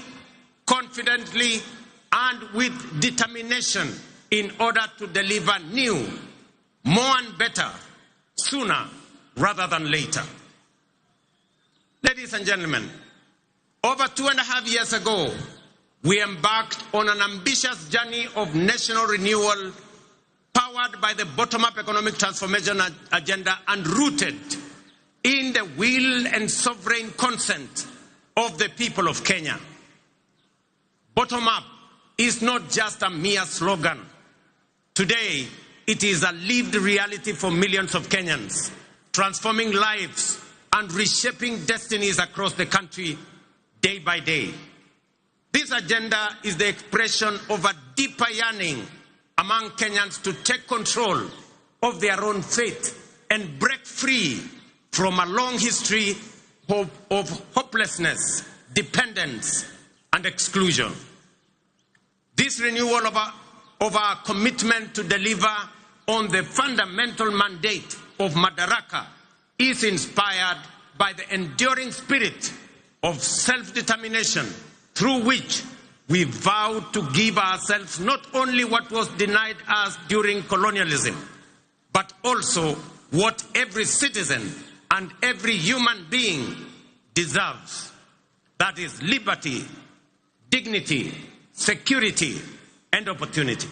confidently, and with determination in order to deliver new, more and better, sooner rather than later. Ladies and gentlemen, over 2.5 years ago, we embarked on an ambitious journey of national renewal powered by the bottom-up economic transformation agenda and rooted in the will and sovereign consent of the people of Kenya. Bottom-up is not just a mere slogan. Today, it is a lived reality for millions of Kenyans, transforming lives and reshaping destinies across the country day by day. This agenda is the expression of a deeper yearning among Kenyans to take control of their own fate and break free from a long history of hopelessness, dependence, and exclusion. This renewal of our commitment to deliver on the fundamental mandate of Madaraka is inspired by the enduring spirit of self-determination through which we vow to give ourselves not only what was denied us during colonialism, but also what every citizen and every human being deserves. That is liberty, dignity, security, and opportunity.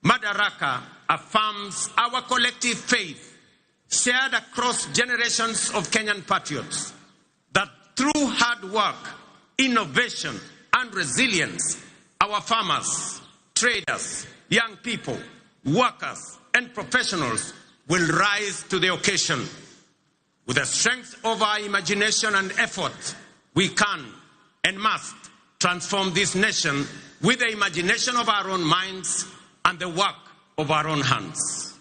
Madaraka affirms our collective faith, shared across generations of Kenyan patriots, that through hard work, innovation, and resilience, our farmers, traders, young people, workers, and professionals will rise to the occasion. With the strength of our imagination and effort, we can and must transform this nation with the imagination of our own minds and the work of our own hands.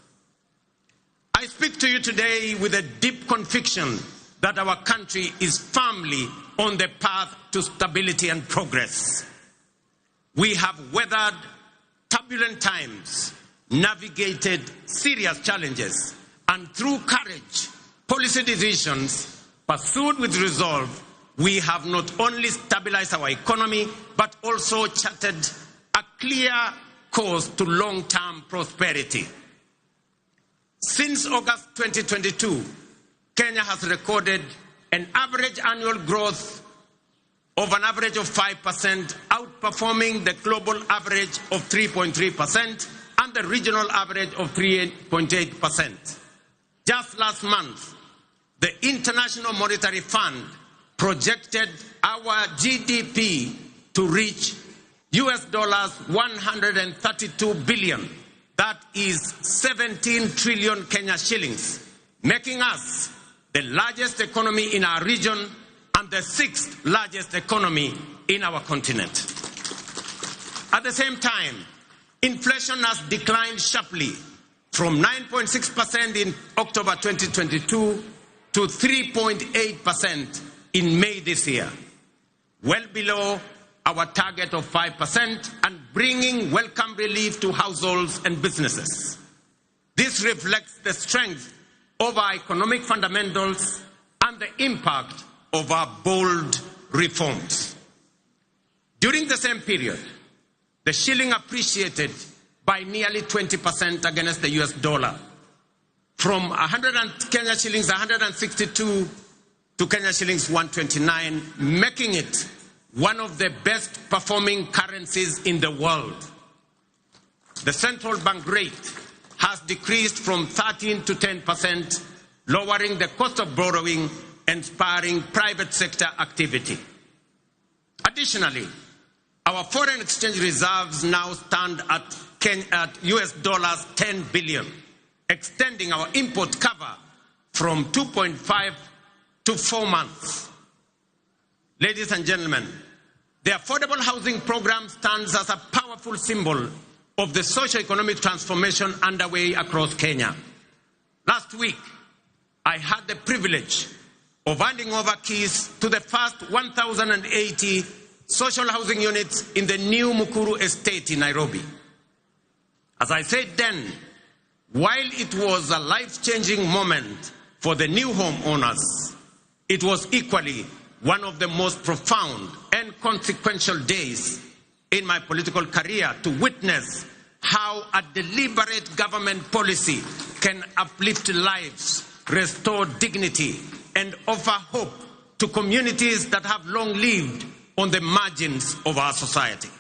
I speak to you today with a deep conviction that our country is firmly on the path to stability and progress. We have weathered turbulent times, navigated serious challenges, and through courage, policy decisions pursued with resolve, we have not only stabilized our economy, but also charted a clear course to long-term prosperity. Since August 2022, Kenya has recorded an average annual growth of an average of 5%, outperforming the global average of 3.3% and the regional average of 3.8%. Just last month, the International Monetary Fund projected our GDP to reach US dollars 132 billion. That is 17 trillion Kenya shillings, making us the largest economy in our region and the 6th largest economy in our continent. At the same time, inflation has declined sharply from 9.6% in October 2022 to 3.8% in May this year, well below our target of 5% and bringing welcome relief to households and businesses. This reflects the strength of our economic fundamentals and the impact of our bold reforms. During the same period, the shilling appreciated by nearly 20% against the US dollar, from Kenya shillings 162 to Kenya shillings 129, making it one of the best performing currencies in the world. The central bank rate has decreased from 13 to 10%, lowering the cost of borrowing and spurring private sector activity. Additionally, our foreign exchange reserves now stand at US dollars 10 billion, extending our import cover from 2.5 to 4 months. Ladies and gentlemen, the affordable housing program stands as a powerful symbol of the socio-economic transformation underway across Kenya. Last week, I had the privilege of handing over keys to the first 1,080 social housing units in the new Mukuru estate in Nairobi. As I said then, while it was a life-changing moment for the new homeowners, it was equally one of the most profound and consequential days in my political career to witness how a deliberate government policy can uplift lives, restore dignity, and offer hope to communities that have long lived on the margins of our society.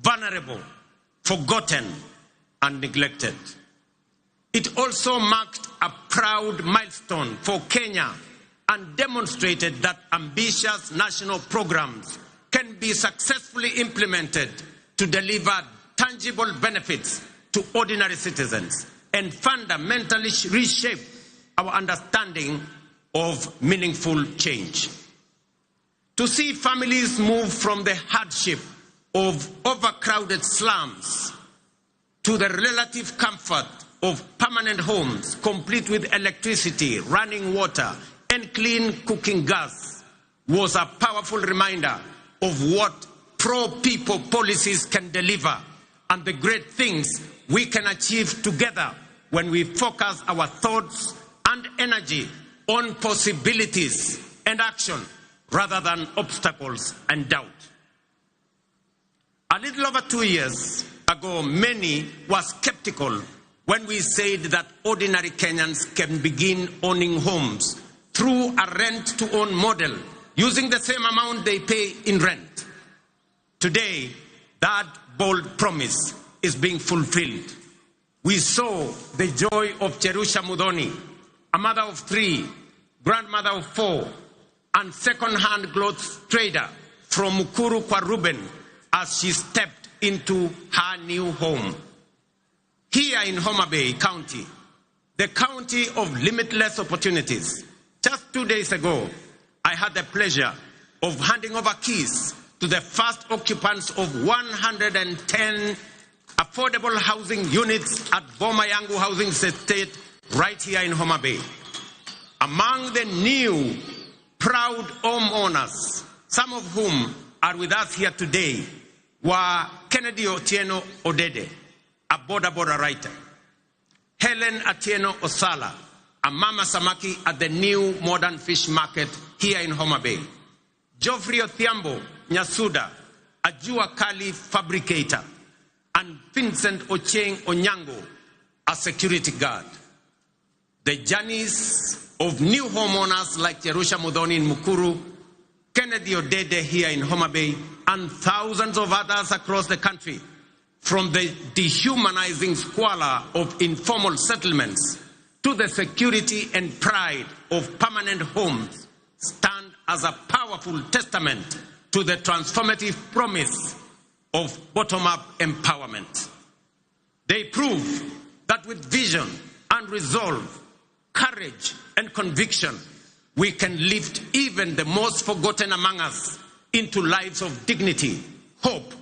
Vulnerable, forgotten, and neglected. It also marked a proud milestone for Kenya and demonstrated that ambitious national programs can be successfully implemented to deliver tangible benefits to ordinary citizens and fundamentally reshape our understanding of meaningful change. To see families move from the hardship of overcrowded slums to the relative comfort of permanent homes, complete with electricity, running water, and clean cooking gas, was a powerful reminder of what pro-people policies can deliver and the great things we can achieve together when we focus our thoughts and energy on possibilities and action rather than obstacles and doubt. A little over 2 years ago, many were skeptical when we said that ordinary Kenyans can begin owning homes through a rent-to-own model using the same amount they pay in rent. Today, that bold promise is being fulfilled. We saw the joy of Cherusha Mudhoni, a mother of 3, grandmother of 4, and second-hand clothes trader from Mukuru Kwa Ruben as she stepped into her new home. Here in Homa Bay County, the county of limitless opportunities, just 2 days ago, I had the pleasure of handing over keys to the first occupants of 110 affordable housing units at Boma Yangu Housing Estate right here in Homa Bay. Among the new proud homeowners, some of whom are with us here today, were Kennedy Otieno Odede, a border writer, Helen Atieno Osala, a mama samaki at the new modern fish market here in Homa Bay, Geoffrey Othiambo Nyasuda, a Jua Kali fabricator, and Vincent Ocheng Onyango, a security guard. The journeys of new homeowners like Cherusha Mudhoni in Mukuru, Kennedy Odede here in Homa Bay, and thousands of others across the country, from the dehumanizing squalor of informal settlements to the security and pride of permanent homes, stand as a powerful testament to the transformative promise of bottom-up empowerment. They prove that with vision and resolve, courage and conviction, we can lift even the most forgotten among us into lives of dignity, hope,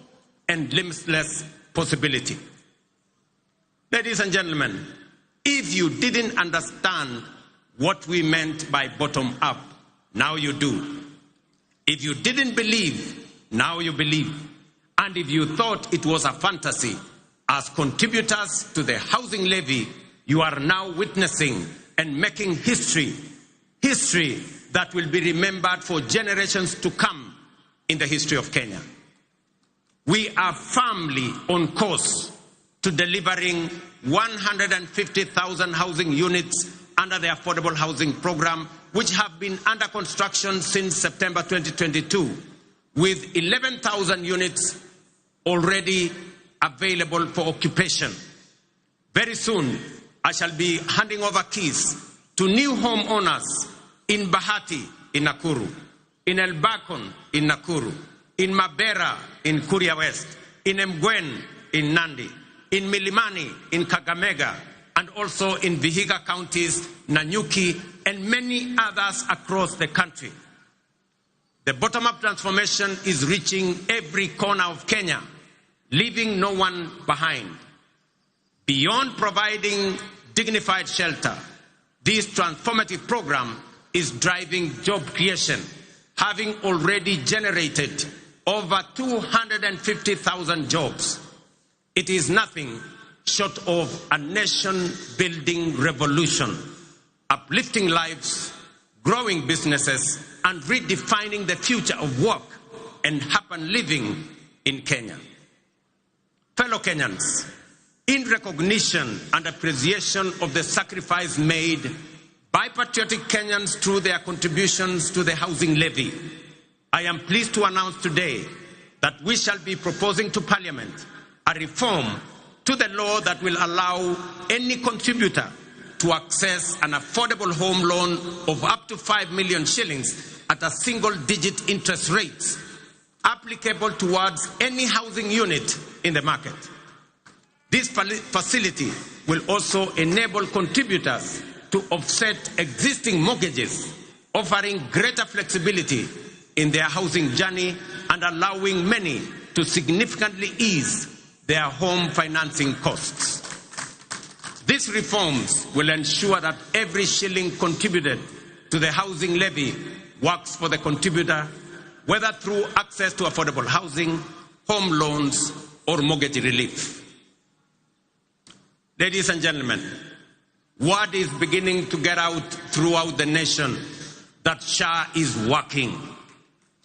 and limitless possibility. Ladies and gentlemen, if you didn't understand what we meant by bottom up, now you do. If you didn't believe, now you believe. And if you thought it was a fantasy, as contributors to the housing levy, you are now witnessing and making history that will be remembered for generations to come in the history of Kenya. We are firmly on course to delivering 150,000 housing units under the Affordable Housing Program, which have been under construction since September 2022, with 11,000 units already available for occupation. Very soon, I shall be handing over keys to new homeowners in Bahati, in Nakuru, in Elbakon, in Nakuru, in Mabera, in Kuria West, in Mgwen, in Nandi, in Milimani, in Kakamega, and also in Vihiga counties, Nanyuki, and many others across the country. The bottom-up transformation is reaching every corner of Kenya, leaving no one behind. Beyond providing dignified shelter, this transformative program is driving job creation, having already generated over 250,000 jobs. It is nothing short of a nation-building revolution, uplifting lives, growing businesses, and redefining the future of work and urban living in Kenya. Fellow Kenyans, in recognition and appreciation of the sacrifice made by patriotic Kenyans through their contributions to the housing levy, I am pleased to announce today that we shall be proposing to Parliament a reform to the law that will allow any contributor to access an affordable home loan of up to 5 million shillings at a single-digit interest rate, applicable towards any housing unit in the market. This facility will also enable contributors to offset existing mortgages, offering greater flexibility in their housing journey and allowing many to significantly ease their home financing costs. These reforms will ensure that every shilling contributed to the housing levy works for the contributor, whether through access to affordable housing, home loans, or mortgage relief. Ladies and gentlemen, word is beginning to get out throughout the nation that SHA is working,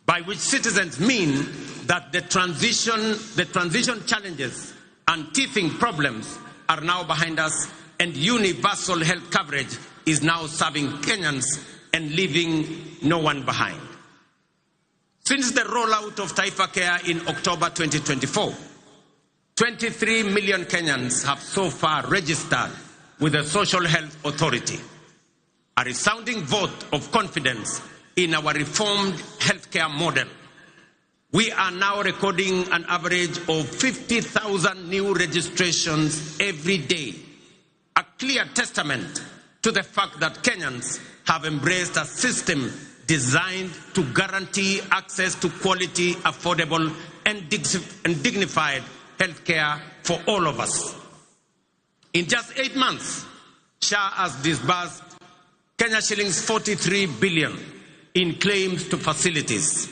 by which citizens mean that the transition challenges and teething problems are now behind us, and universal health coverage is now serving Kenyans and leaving no one behind. Since the rollout of Taifa Care in October 2024, 23 million Kenyans have so far registered with the Social Health Authority, a resounding vote of confidence in our reformed healthcare model. We are now recording an average of 50,000 new registrations every day, a clear testament to the fact that Kenyans have embraced a system designed to guarantee access to quality, affordable, and dignified healthcare for all of us. In just 8 months, SHA has disbursed Kenya shillings 43 billion in claims to facilities,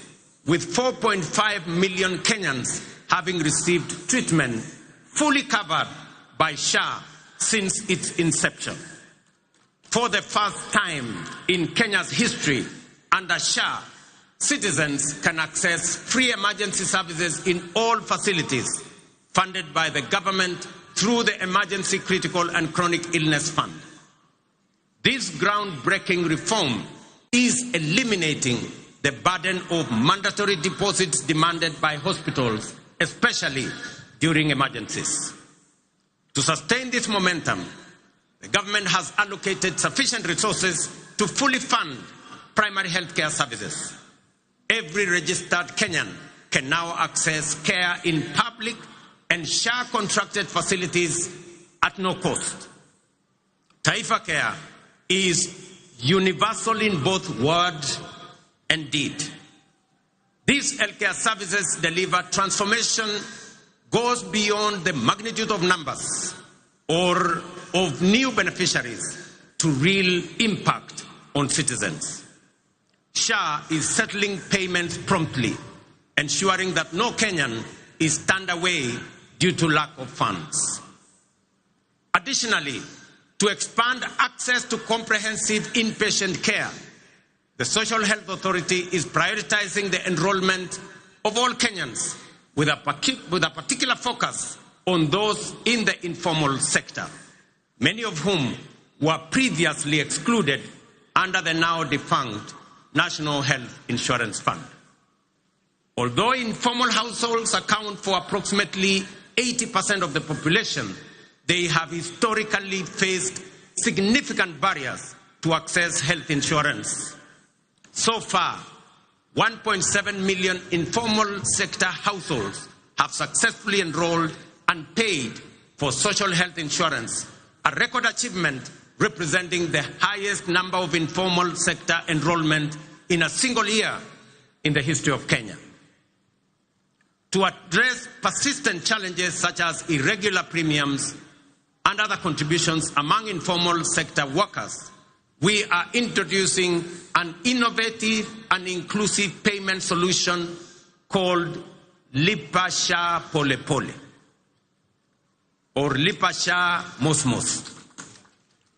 with 4.5 million Kenyans having received treatment fully covered by SHA since its inception. For the first time in Kenya's history, under SHA, citizens can access free emergency services in all facilities funded by the government through the Emergency Critical and Chronic Illness Fund. This groundbreaking reform is eliminating the burden of mandatory deposits demanded by hospitals, especially during emergencies. To sustain this momentum, the government has allocated sufficient resources to fully fund primary healthcare services. Every registered Kenyan can now access care in public and SHA-contracted facilities at no cost. Taifa Care is universal in both word and deed. These healthcare services deliver transformation goes beyond the magnitude of numbers or of new beneficiaries to real impact on citizens. SHA is settling payments promptly, ensuring that no Kenyan is turned away due to lack of funds. Additionally, to expand access to comprehensive inpatient care, the Social Health Authority is prioritizing the enrollment of all Kenyans with a particular focus on those in the informal sector, many of whom were previously excluded under the now defunct National Health Insurance Fund. Although informal households account for approximately 80% of the population, they have historically faced significant barriers to access health insurance. So far, 1.7 million informal sector households have successfully enrolled and paid for social health insurance, a record achievement representing the highest number of informal sector enrollment in a single year in the history of Kenya. To address persistent challenges such as irregular premiums and other contributions among informal sector workers, we are introducing an innovative and inclusive payment solution called Lipa SHA Pole Pole or Lipa SHA Mosmos.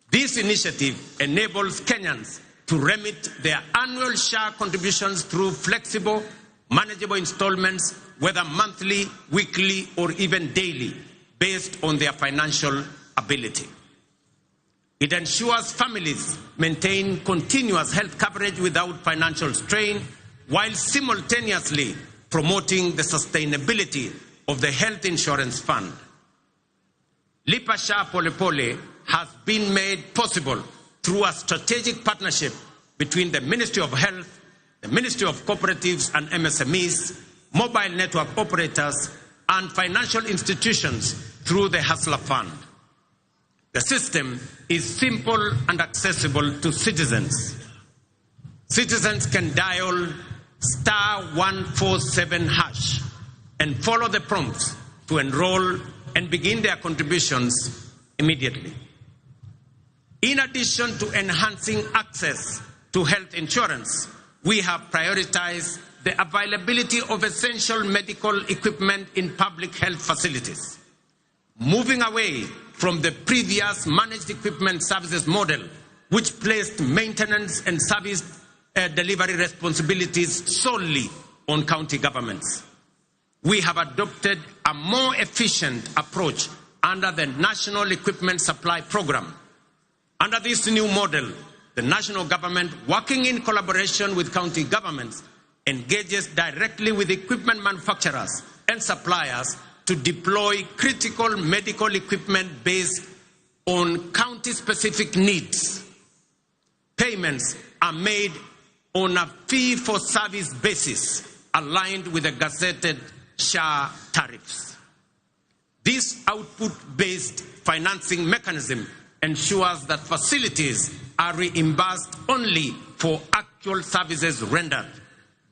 This initiative enables Kenyans to remit their annual SHA contributions through flexible, manageable installments, whether monthly, weekly, or even daily, based on their financial ability. It ensures families maintain continuous health coverage without financial strain, while simultaneously promoting the sustainability of the health insurance fund. Lipa SHA Pole Pole has been made possible through a strategic partnership between the Ministry of Health, the Ministry of Cooperatives and MSMEs, mobile network operators, and financial institutions through the Hustler Fund. The system is simple and accessible to citizens. Citizens can dial *147# and follow the prompts to enroll and begin their contributions immediately. In addition to enhancing access to health insurance, we have prioritized the availability of essential medical equipment in public health facilities, moving away from the previous managed equipment services model, which placed maintenance and service delivery responsibilities solely on county governments. We have adopted a more efficient approach under the National Equipment Supply Program. Under this new model, the national government, working in collaboration with county governments, engages directly with equipment manufacturers and suppliers to deploy critical medical equipment based on county-specific needs. Payments are made on a fee-for-service basis aligned with the gazetted SHA tariffs. This output-based financing mechanism ensures that facilities are reimbursed only for actual services rendered,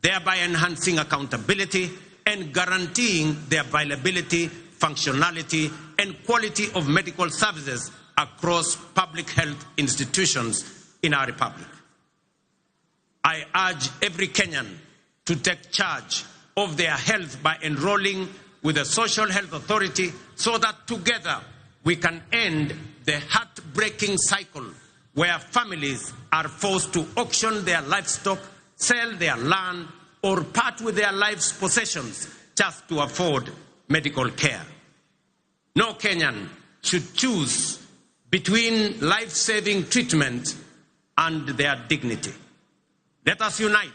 thereby enhancing accountability and guaranteeing the availability, functionality, and quality of medical services across public health institutions in our republic. I urge every Kenyan to take charge of their health by enrolling with the Social Health Authority so that together we can end the heartbreaking cycle where families are forced to auction their livestock, sell their land, or part with their life's possessions just to afford medical care. No Kenyan should choose between life-saving treatment and their dignity. Let us unite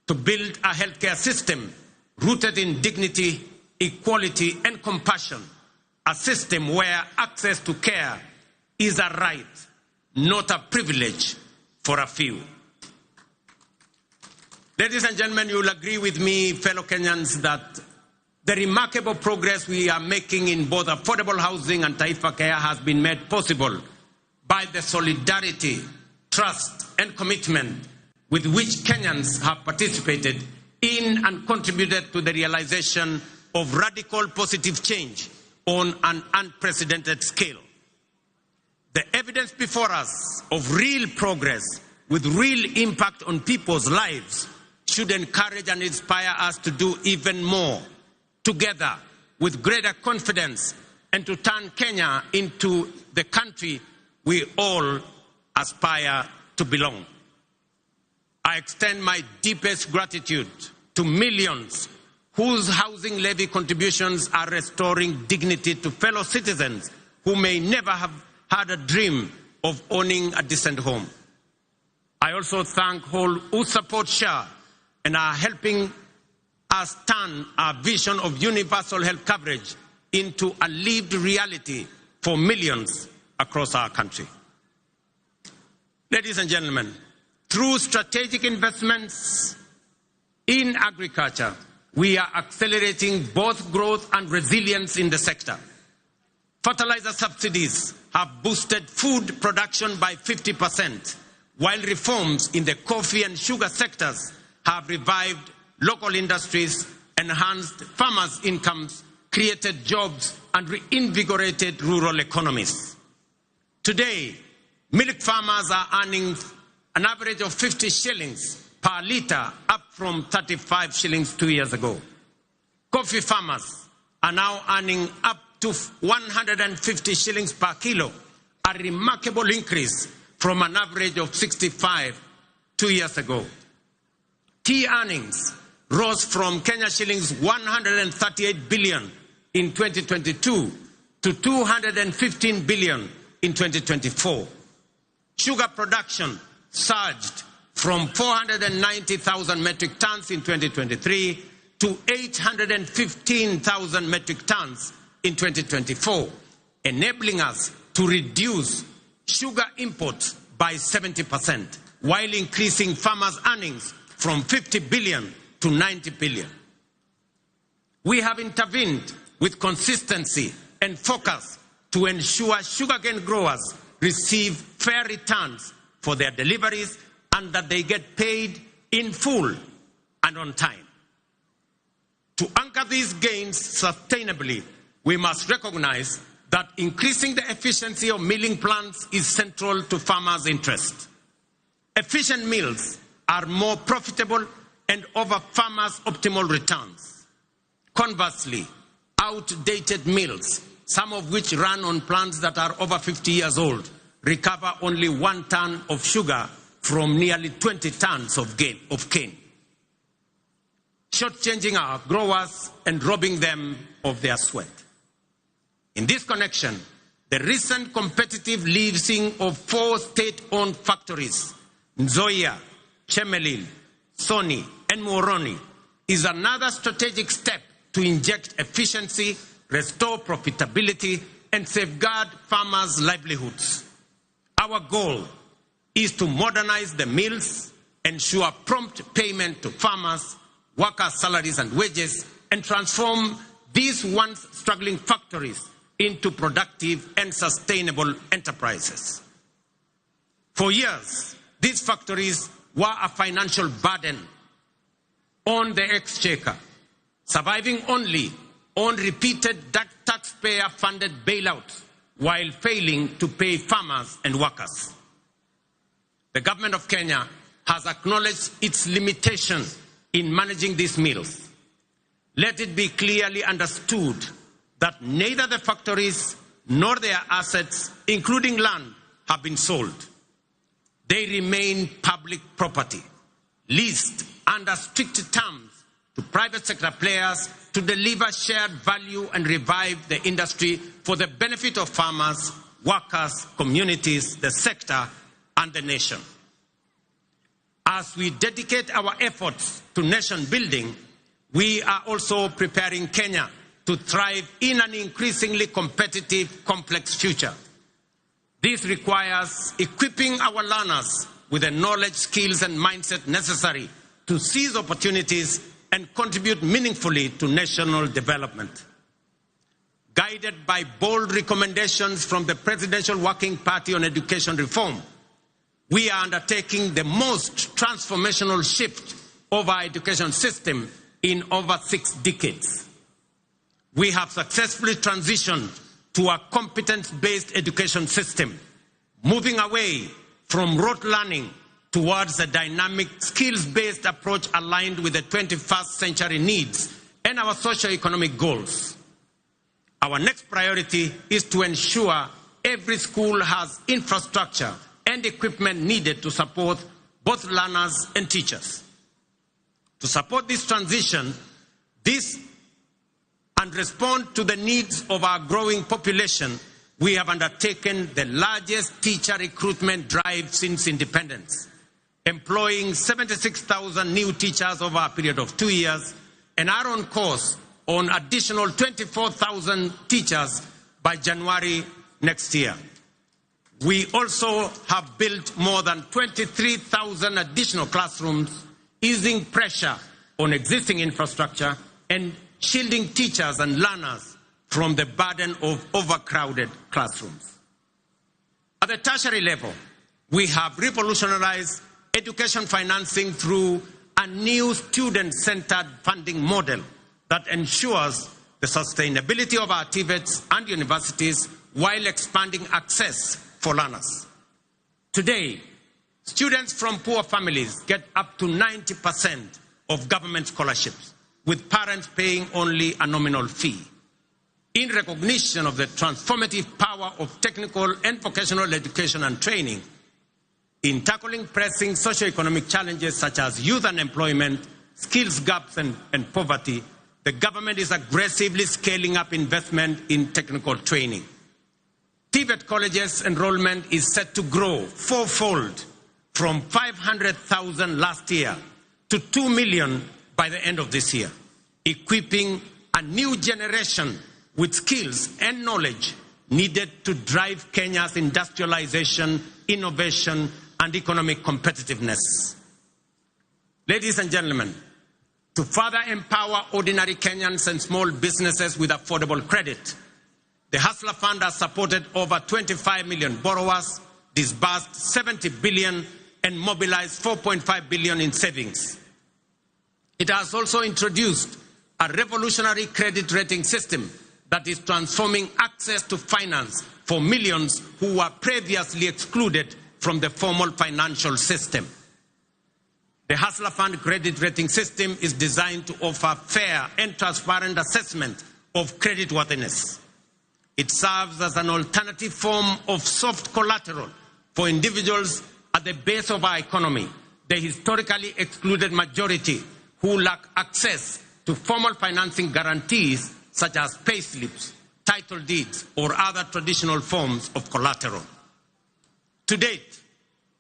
to build a healthcare system rooted in dignity, equality, and compassion, a system where access to care is a right, not a privilege for a few. Ladies and gentlemen, you will agree with me, fellow Kenyans, that the remarkable progress we are making in both affordable housing and Taifa Care has been made possible by the solidarity, trust, and commitment with which Kenyans have participated in and contributed to the realization of radical positive change on an unprecedented scale. The evidence before us of real progress with real impact on people's lives should encourage and inspire us to do even more together with greater confidence and to turn Kenya into the country we all aspire to belong. I extend my deepest gratitude to millions whose housing levy contributions are restoring dignity to fellow citizens who may never have had a dream of owning a decent home. I also thank all who support SHA and are helping us turn our vision of universal health coverage into a lived reality for millions across our country. Ladies and gentlemen, through strategic investments in agriculture, we are accelerating both growth and resilience in the sector. Fertilizer subsidies have boosted food production by 50%, while reforms in the coffee and sugar sectors have revived local industries, enhanced farmers' incomes, created jobs, and reinvigorated rural economies. Today, milk farmers are earning an average of 50 shillings per litre, up from 35 shillings 2 years ago. Coffee farmers are now earning up to 150 shillings per kilo, a remarkable increase from an average of 65 2 years ago. Tea earnings rose from Kenya shillings 138 billion in 2022 to 215 billion in 2024. Sugar production surged from 490,000 metric tons in 2023 to 815,000 metric tons in 2024, enabling us to reduce sugar imports by 70%, while increasing farmers' earnings from 50 billion to 90 billion. We have intervened with consistency and focus to ensure sugarcane growers receive fair returns for their deliveries and that they get paid in full and on time. To anchor these gains sustainably, we must recognize that increasing the efficiency of milling plants is central to farmers' interest. Efficient mills are more profitable and offer farmers optimal returns. Conversely, outdated mills, some of which run on plants that are over 50 years old, recover only 1 ton of sugar from nearly 20 tons of cane, shortchanging our growers and robbing them of their sweat. In this connection, the recent competitive leasing of 4 state-owned factories, Nzoia, Chemelil, Sony, and Moroni is another strategic step to inject efficiency, restore profitability, and safeguard farmers' livelihoods. Our goal is to modernize the mills, ensure prompt payment to farmers, workers' salaries and wages, and transform these once struggling factories into productive and sustainable enterprises. For years, these factories were a financial burden on the exchequer, surviving only on repeated taxpayer-funded bailouts while failing to pay farmers and workers. The government of Kenya has acknowledged its limitation in managing these mills. Let it be clearly understood that neither the factories nor their assets, including land, have been sold. They remain public property, leased under strict terms to private sector players to deliver shared value and revive the industry for the benefit of farmers, workers, communities, the sector, and the nation. As we dedicate our efforts to nation building, we are also preparing Kenya to thrive in an increasingly competitive, complex future. This requires equipping our learners with the knowledge, skills, and mindset necessary to seize opportunities and contribute meaningfully to national development. Guided by bold recommendations from the Presidential Working Party on Education Reform, we are undertaking the most transformational shift of our education system in over 6 decades. We have successfully transitioned to a competence-based education system, moving away from rote learning towards a dynamic, skills-based approach aligned with the 21st century needs and our socio-economic goals. Our next priority is to ensure every school has infrastructure and equipment needed to support both learners and teachers. To support this transition, and respond to the needs of our growing population, we have undertaken the largest teacher recruitment drive since independence, employing 76,000 new teachers over a period of 2 years, and are on course on additional 24,000 teachers by January next year. We also have built more than 23,000 additional classrooms, easing pressure on existing infrastructure and shielding teachers and learners from the burden of overcrowded classrooms. At the tertiary level, we have revolutionized education financing through a new student-centered funding model that ensures the sustainability of our TVETs and universities while expanding access for learners. Today, students from poor families get up to 90% of government scholarships, with parents paying only a nominal fee. In recognition of the transformative power of technical and vocational education and training, in tackling pressing socio-economic challenges such as youth unemployment, skills gaps, and poverty, the government is aggressively scaling up investment in technical training. TVET colleges enrollment is set to grow fourfold from 500,000 last year to 2 million by the end of this year, equipping a new generation with skills and knowledge needed to drive Kenya's industrialization, innovation, and economic competitiveness. Ladies and gentlemen, to further empower ordinary Kenyans and small businesses with affordable credit, the Hustler Fund has supported over 25 million borrowers, disbursed 70 billion, and mobilized 4.5 billion in savings. It has also introduced a revolutionary credit rating system that is transforming access to finance for millions who were previously excluded from the formal financial system. The Hustler Fund credit rating system is designed to offer fair and transparent assessment of creditworthiness. It serves as an alternative form of soft collateral for individuals at the base of our economy, the historically excluded majority who lack access to formal financing guarantees such as payslips, title deeds, or other traditional forms of collateral. To date,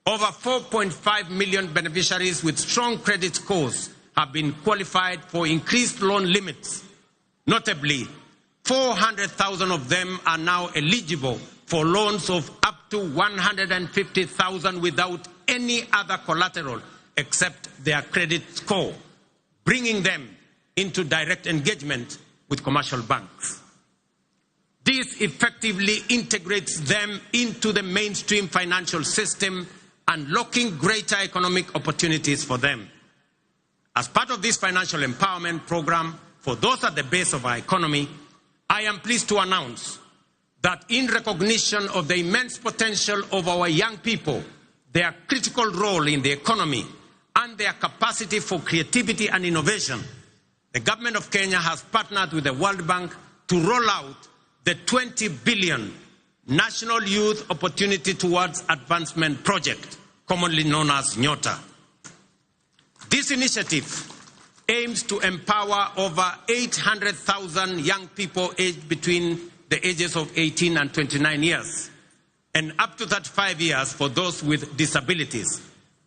over 4.5 million beneficiaries with strong credit scores have been qualified for increased loan limits. Notably, 400,000 of them are now eligible for loans of up to 150,000 without any other collateral except their credit score, bringing them into direct engagement with commercial banks. This effectively integrates them into the mainstream financial system, unlocking greater economic opportunities for them. As part of this financial empowerment program for those at the base of our economy, I am pleased to announce that in recognition of the immense potential of our young people, their critical role in the economy, and their capacity for creativity and innovation, the government of Kenya has partnered with the World Bank to roll out the 20 billion National Youth Opportunity Towards Advancement Project, commonly known as NYOTA. This initiative aims to empower over 800,000 young people aged between the ages of 18 and 29 years, and up to 35 years for those with disabilities,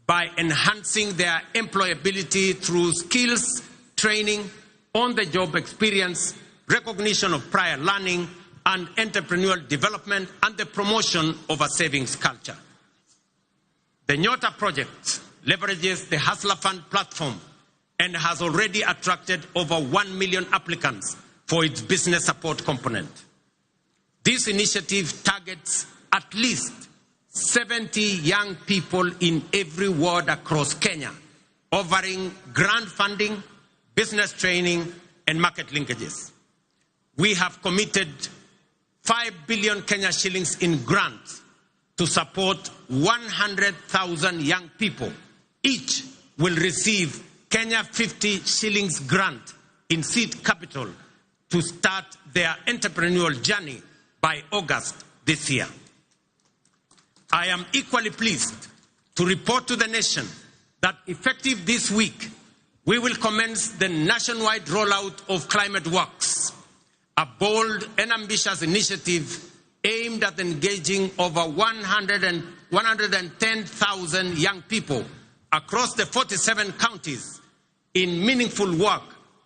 by enhancing their employability through skills, training, on-the-job experience, recognition of prior learning, and entrepreneurial development, and the promotion of a savings culture. The NYOTA project leverages the Hustler Fund platform and has already attracted over 1 million applicants for its business support component. This initiative targets at least 70 young people in every ward across Kenya, offering grant funding, business training, and market linkages. We have committed 5 billion Kenya shillings in grants to support 100,000 young people. Each will receive Kenya 50 shillings grant in seed capital to start their entrepreneurial journey by August this year. I am equally pleased to report to the nation that effective this week, we will commence the nationwide rollout of Climate Works, a bold and ambitious initiative aimed at engaging over 110,000 young people across the 47 counties in meaningful work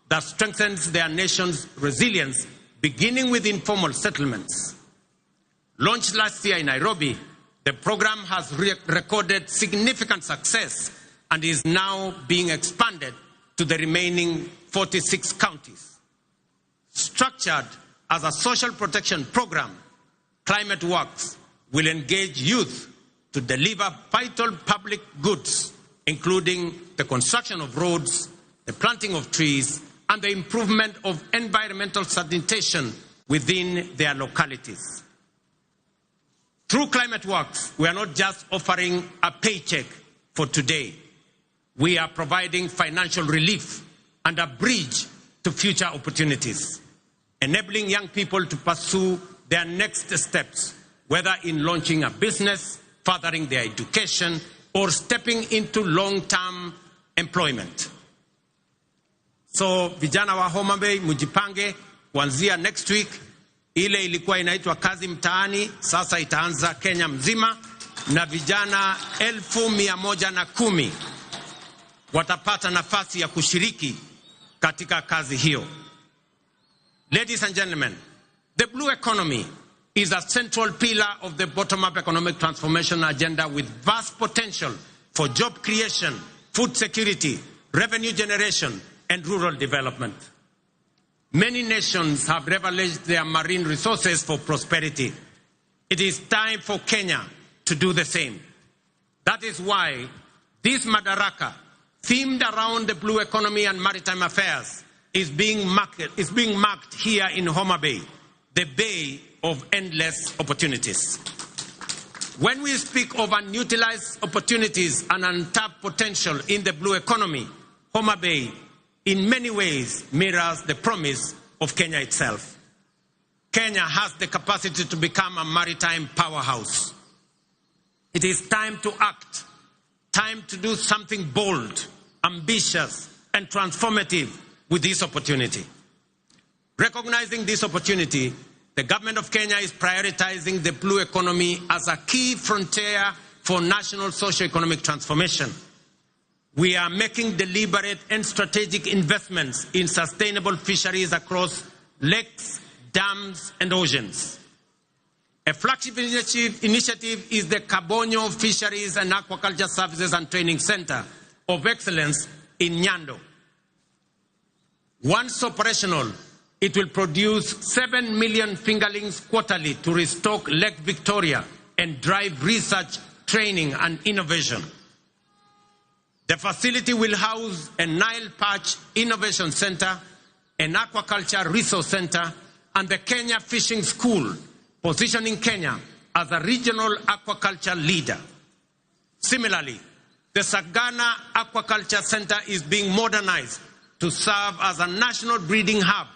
that strengthens their nation's resilience, beginning with informal settlements. Launched last year in Nairobi, the program has recorded significant success and is now being expanded to the remaining 46 counties. Structured as a social protection program, Climate Works will engage youth to deliver vital public goods, including the construction of roads, the planting of trees, and the improvement of environmental sanitation within their localities. Through Climate Works, we are not just offering a paycheck for today. We are providing financial relief and a bridge to future opportunities, enabling young people to pursue their next steps, whether in launching a business, furthering their education, or stepping into long-term employment. So, vijana wa Homa Bay, mujipange, kuanzia next week, ile ilikuwa inaitwa kazi mtaani, sasa itaanza Kenya mzima, na vijana 110,000 watapata nafasi ya kushiriki katika kazi hiyo. Ladies and gentlemen, the blue economy is a central pillar of the bottom-up economic transformation agenda with vast potential for job creation, food security, revenue generation, and rural development. Many nations have leveraged their marine resources for prosperity. It is time for Kenya to do the same. That is why this Madaraka, themed around the blue economy and maritime affairs, is being marked here in Homa Bay, the bay of endless opportunities. When we speak of unutilized opportunities and untapped potential in the blue economy, Homa Bay in many ways mirrors the promise of Kenya itself. Kenya has the capacity to become a maritime powerhouse. It is time to act, time to do something bold, ambitious, and transformative with this opportunity. Recognizing this opportunity, the government of Kenya is prioritizing the blue economy as a key frontier for national socio-economic transformation. we are making deliberate and strategic investments in sustainable fisheries across lakes, dams, and oceans. A flagship initiative is the Kabonyo Fisheries and Aquaculture Services and Training Center of Excellence in Nyando. Once operational, it will produce 7 million fingerlings quarterly to restock Lake Victoria and drive research, training, and innovation. The facility will house a Nile Perch Innovation Center, an Aquaculture Resource Center, and the Kenya Fishing School, positioning Kenya as a regional aquaculture leader. Similarly, the Sagana Aquaculture Center is being modernized to serve as a national breeding hub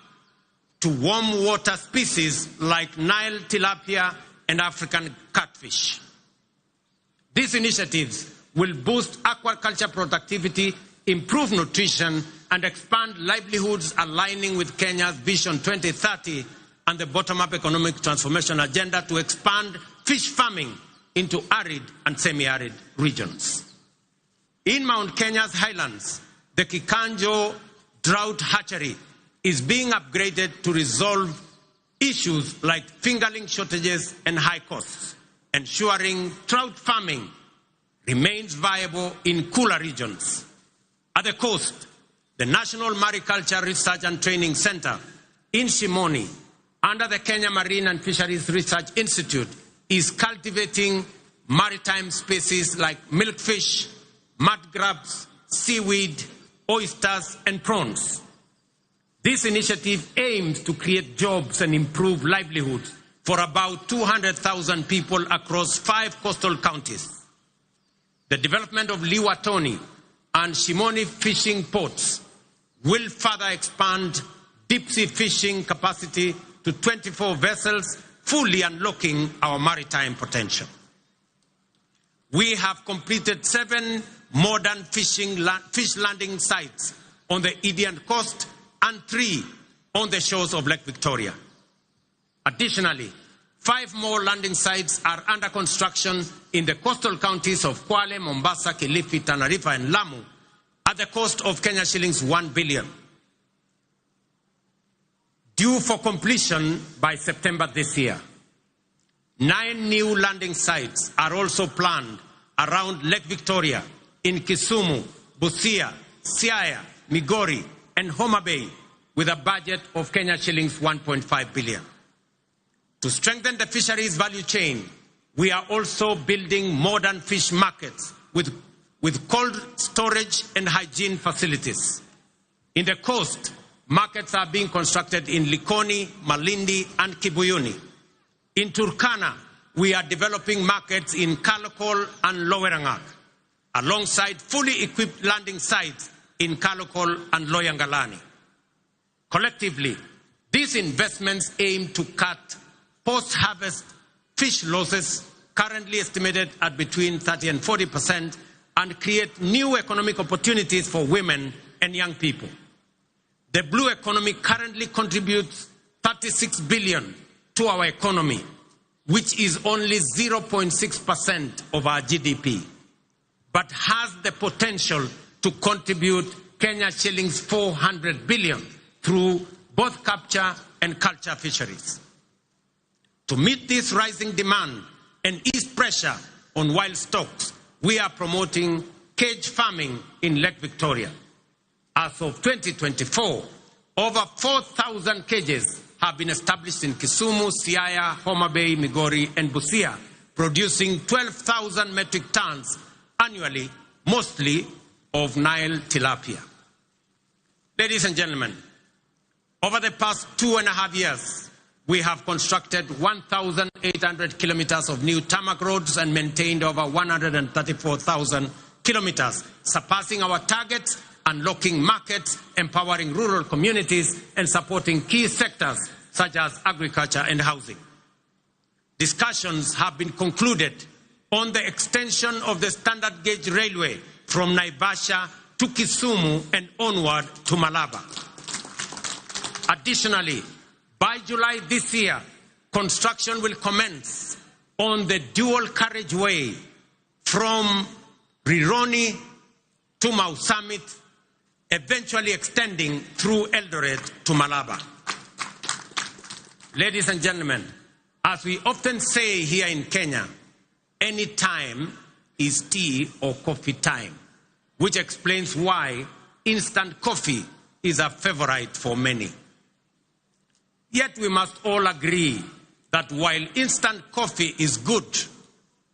to warm water species like Nile tilapia and African catfish. These initiatives will boost aquaculture productivity, improve nutrition, and expand livelihoods aligning with Kenya's Vision 2030 and the bottom-up economic transformation agenda to expand fish farming into arid and semi-arid regions. In Mount Kenya's highlands, the Kikanjo Drought Hatchery is being upgraded to resolve issues like fingerling shortages and high costs, ensuring trout farming remains viable in cooler regions. At the coast, the National Mariculture Research and Training Center in Shimoni, under the Kenya Marine and Fisheries Research Institute, is cultivating maritime species like milkfish, mud crabs, seaweed, oysters, and prawns. This initiative aims to create jobs and improve livelihoods for about 200,000 people across 5 coastal counties. The development of Liwatoni and Shimoni fishing ports will further expand deep-sea fishing capacity to 24 vessels, fully unlocking our maritime potential. We have completed 7 modern fish landing sites on the Indian coast and 3 on the shores of Lake Victoria. Additionally, 5 more landing sites are under construction in the coastal counties of Kwale, Mombasa, Kilifi, Tana River, and Lamu at the cost of Kenya shillings 1 billion. Due for completion by September this year. 9 new landing sites are also planned around Lake Victoria, in Kisumu, Busia, Siaya, Migori, and Homa Bay, with a budget of Kenya shillings 1.5 billion. To strengthen the fisheries value chain, we are also building modern fish markets with cold storage and hygiene facilities. In the coast, markets are being constructed in Likoni, Malindi, and Kibuyuni. In Turkana, we are developing markets in Kalokol and Lowerangak, alongside fully equipped landing sites in Kalokol and Loyangalani. Collectively, these investments aim to cut post-harvest fish losses, currently estimated at between 30% and 40%, and create new economic opportunities for women and young people. The blue economy currently contributes 36 billion to our economy, which is only 0.6% of our GDP, but has the potential to contribute Kenya shillings 400 billion through both capture and culture fisheries. To meet this rising demand and ease pressure on wild stocks, we are promoting cage farming in Lake Victoria. As of 2024, over 4,000 cages have been established in Kisumu, Siaya, Homa Bay, Migori, and Busia, producing 12,000 metric tons annually, mostly of Nile tilapia. Ladies and gentlemen, over the past 2.5 years, we have constructed 1,800 kilometers of new tarmac roads and maintained over 134,000 kilometers, surpassing our targets, unlocking markets, empowering rural communities, and supporting key sectors such as agriculture and housing. Discussions have been concluded on the extension of the standard gauge railway from Naivasha to Kisumu and onward to Malaba. Additionally, by July this year, construction will commence on the dual carriageway from Rironi to Mau Summit, eventually extending through Eldoret to Malaba. Ladies and gentlemen, as we often say here in Kenya, any time is tea or coffee time, which explains why instant coffee is a favorite for many. Yet we must all agree that while instant coffee is good,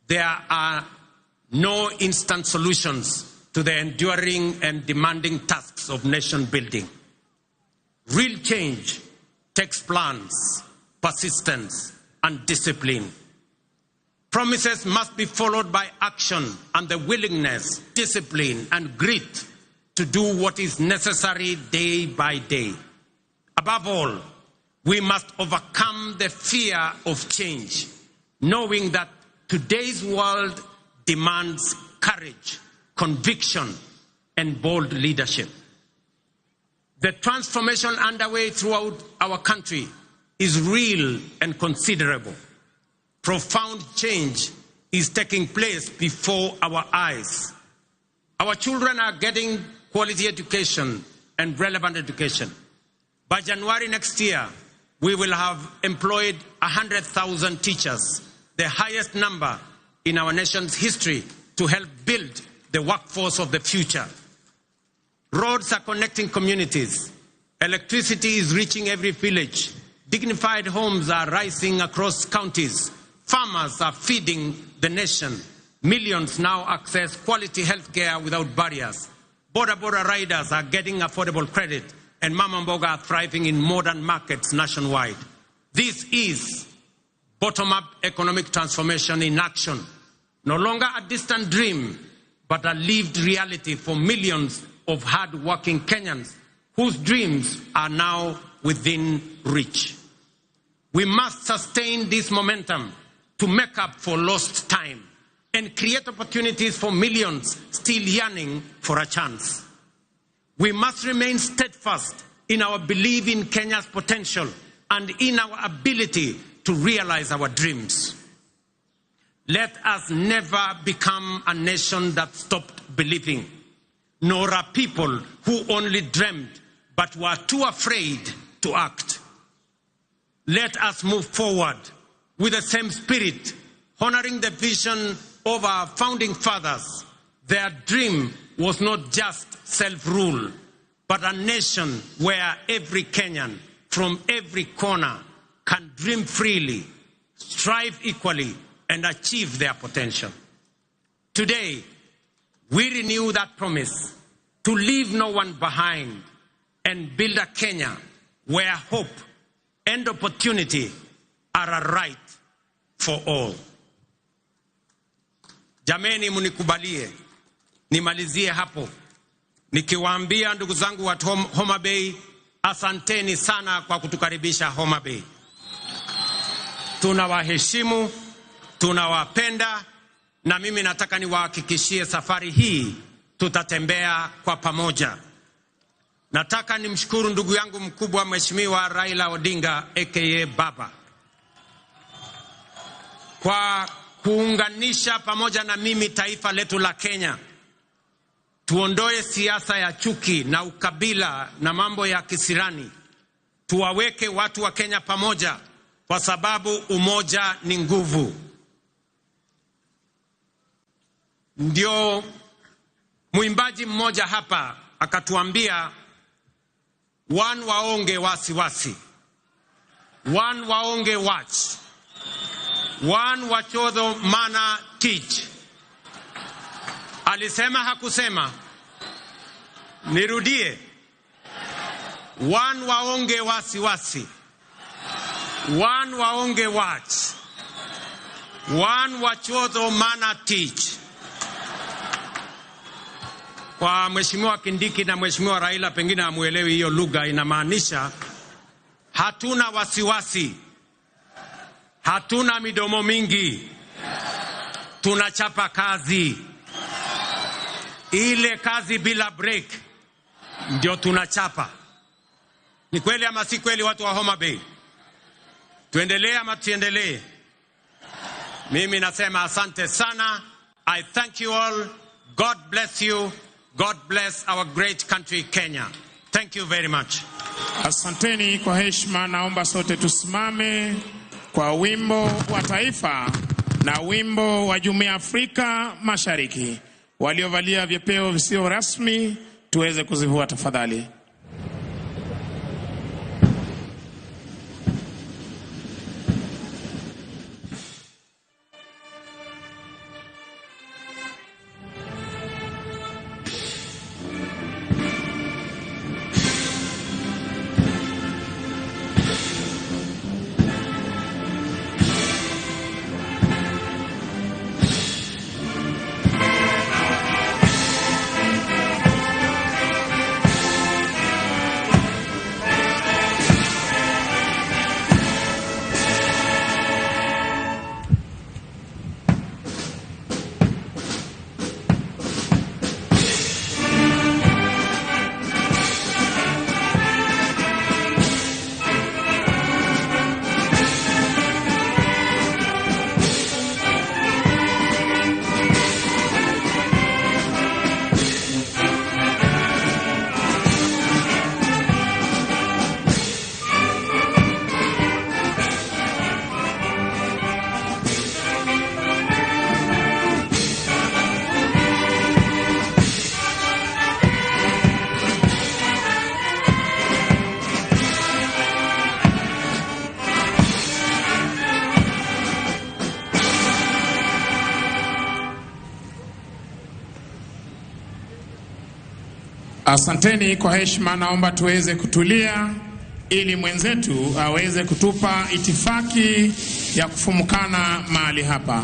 there are no instant solutions to the enduring and demanding tasks of nation building. Real change takes plans, persistence, and discipline. Promises must be followed by action and the willingness, discipline, and grit to do what is necessary day by day. Above all, we must overcome the fear of change, knowing that today's world demands courage, conviction, and bold leadership. The transformation underway throughout our country is real and considerable. Profound change is taking place before our eyes. Our children are getting quality education and relevant education. By January next year, we will have employed 100,000 teachers, the highest number in our nation's history, to help build the workforce of the future. Roads are connecting communities. Electricity is reaching every village. Dignified homes are rising across counties. Farmers are feeding the nation. Millions now access quality health care without barriers. Border riders are getting affordable credit, and Mama Mboga are thriving in modern markets nationwide. This is bottom-up economic transformation in action. No longer a distant dream, but a lived reality for millions of hard-working Kenyans whose dreams are now within reach. We must sustain this momentum to make up for lost time and create opportunities for millions still yearning for a chance. We must remain steadfast in our belief in Kenya's potential and in our ability to realize our dreams. Let us never become a nation that stopped believing, nor a people who only dreamed but were too afraid to act. Let us move forward with the same spirit, honoring the vision of our founding fathers. Their dream was not just self-rule, but a nation where every Kenyan from every corner can dream freely, strive equally, and achieve their potential. Today, we renew that promise to leave no one behind and build a Kenya where hope and opportunity are a right for all. Jameni, munikubalie nimalizie hapo nikiwaambia ndugu zangu wa Homa Bay, asanteni sana kwa kutukaribisha Homa Bay. Tunawaheshimu, tunawapenda, na mimi nataka niwahakikishie safari hii tutatembea kwa pamoja. Nataka nimshukuru ndugu yangu mkubwa Mheshimiwa Raila Odinga aka Baba kwa kuunganisha pamoja na mimi taifa letu la Kenya. Tuondoe siasa ya chuki na ukabila na mambo ya kisirani. Tuwaweke watu wa Kenya pamoja kwa sababu umoja ni nguvu. Ndio mwimbaji mmoja hapa akatuambia, one waonge wasiwasi, one waonge watch, one wachodho mana teach. Alisema hakusema? Nirudie. One waonge wasiwasi, one waonge watch, one wachodho mana teach. Kwa Mheshimiwa Kindiki na Mheshimiwa Raila pengine hamuelewi hiyo lugha, inamaanisha hatuna wasiwasi, hatuna midomo mingi, tunachapa kazi. Ile kazi bila break ndio tunachapa. Ni kweli ama si kweli, watu wa Homa Bay? Tuendelee ama tuendelee? Mimi nasema asante sana. I thank you all. God bless you. God bless our great country, Kenya. Thank you very much. Asanteni kwa heshima, naomba sote tusimame kwa wimbo wa taifa na wimbo wa Jumuiya ya Afrika Mashariki. Waliovalia vyepeo visio rasmi tuweze kuzivua tafadhali. Asanteni kwa heshima, naomba tuweze kutulia ili mwenzetu aweze kutupa itifaki ya kufumukana mahali hapa.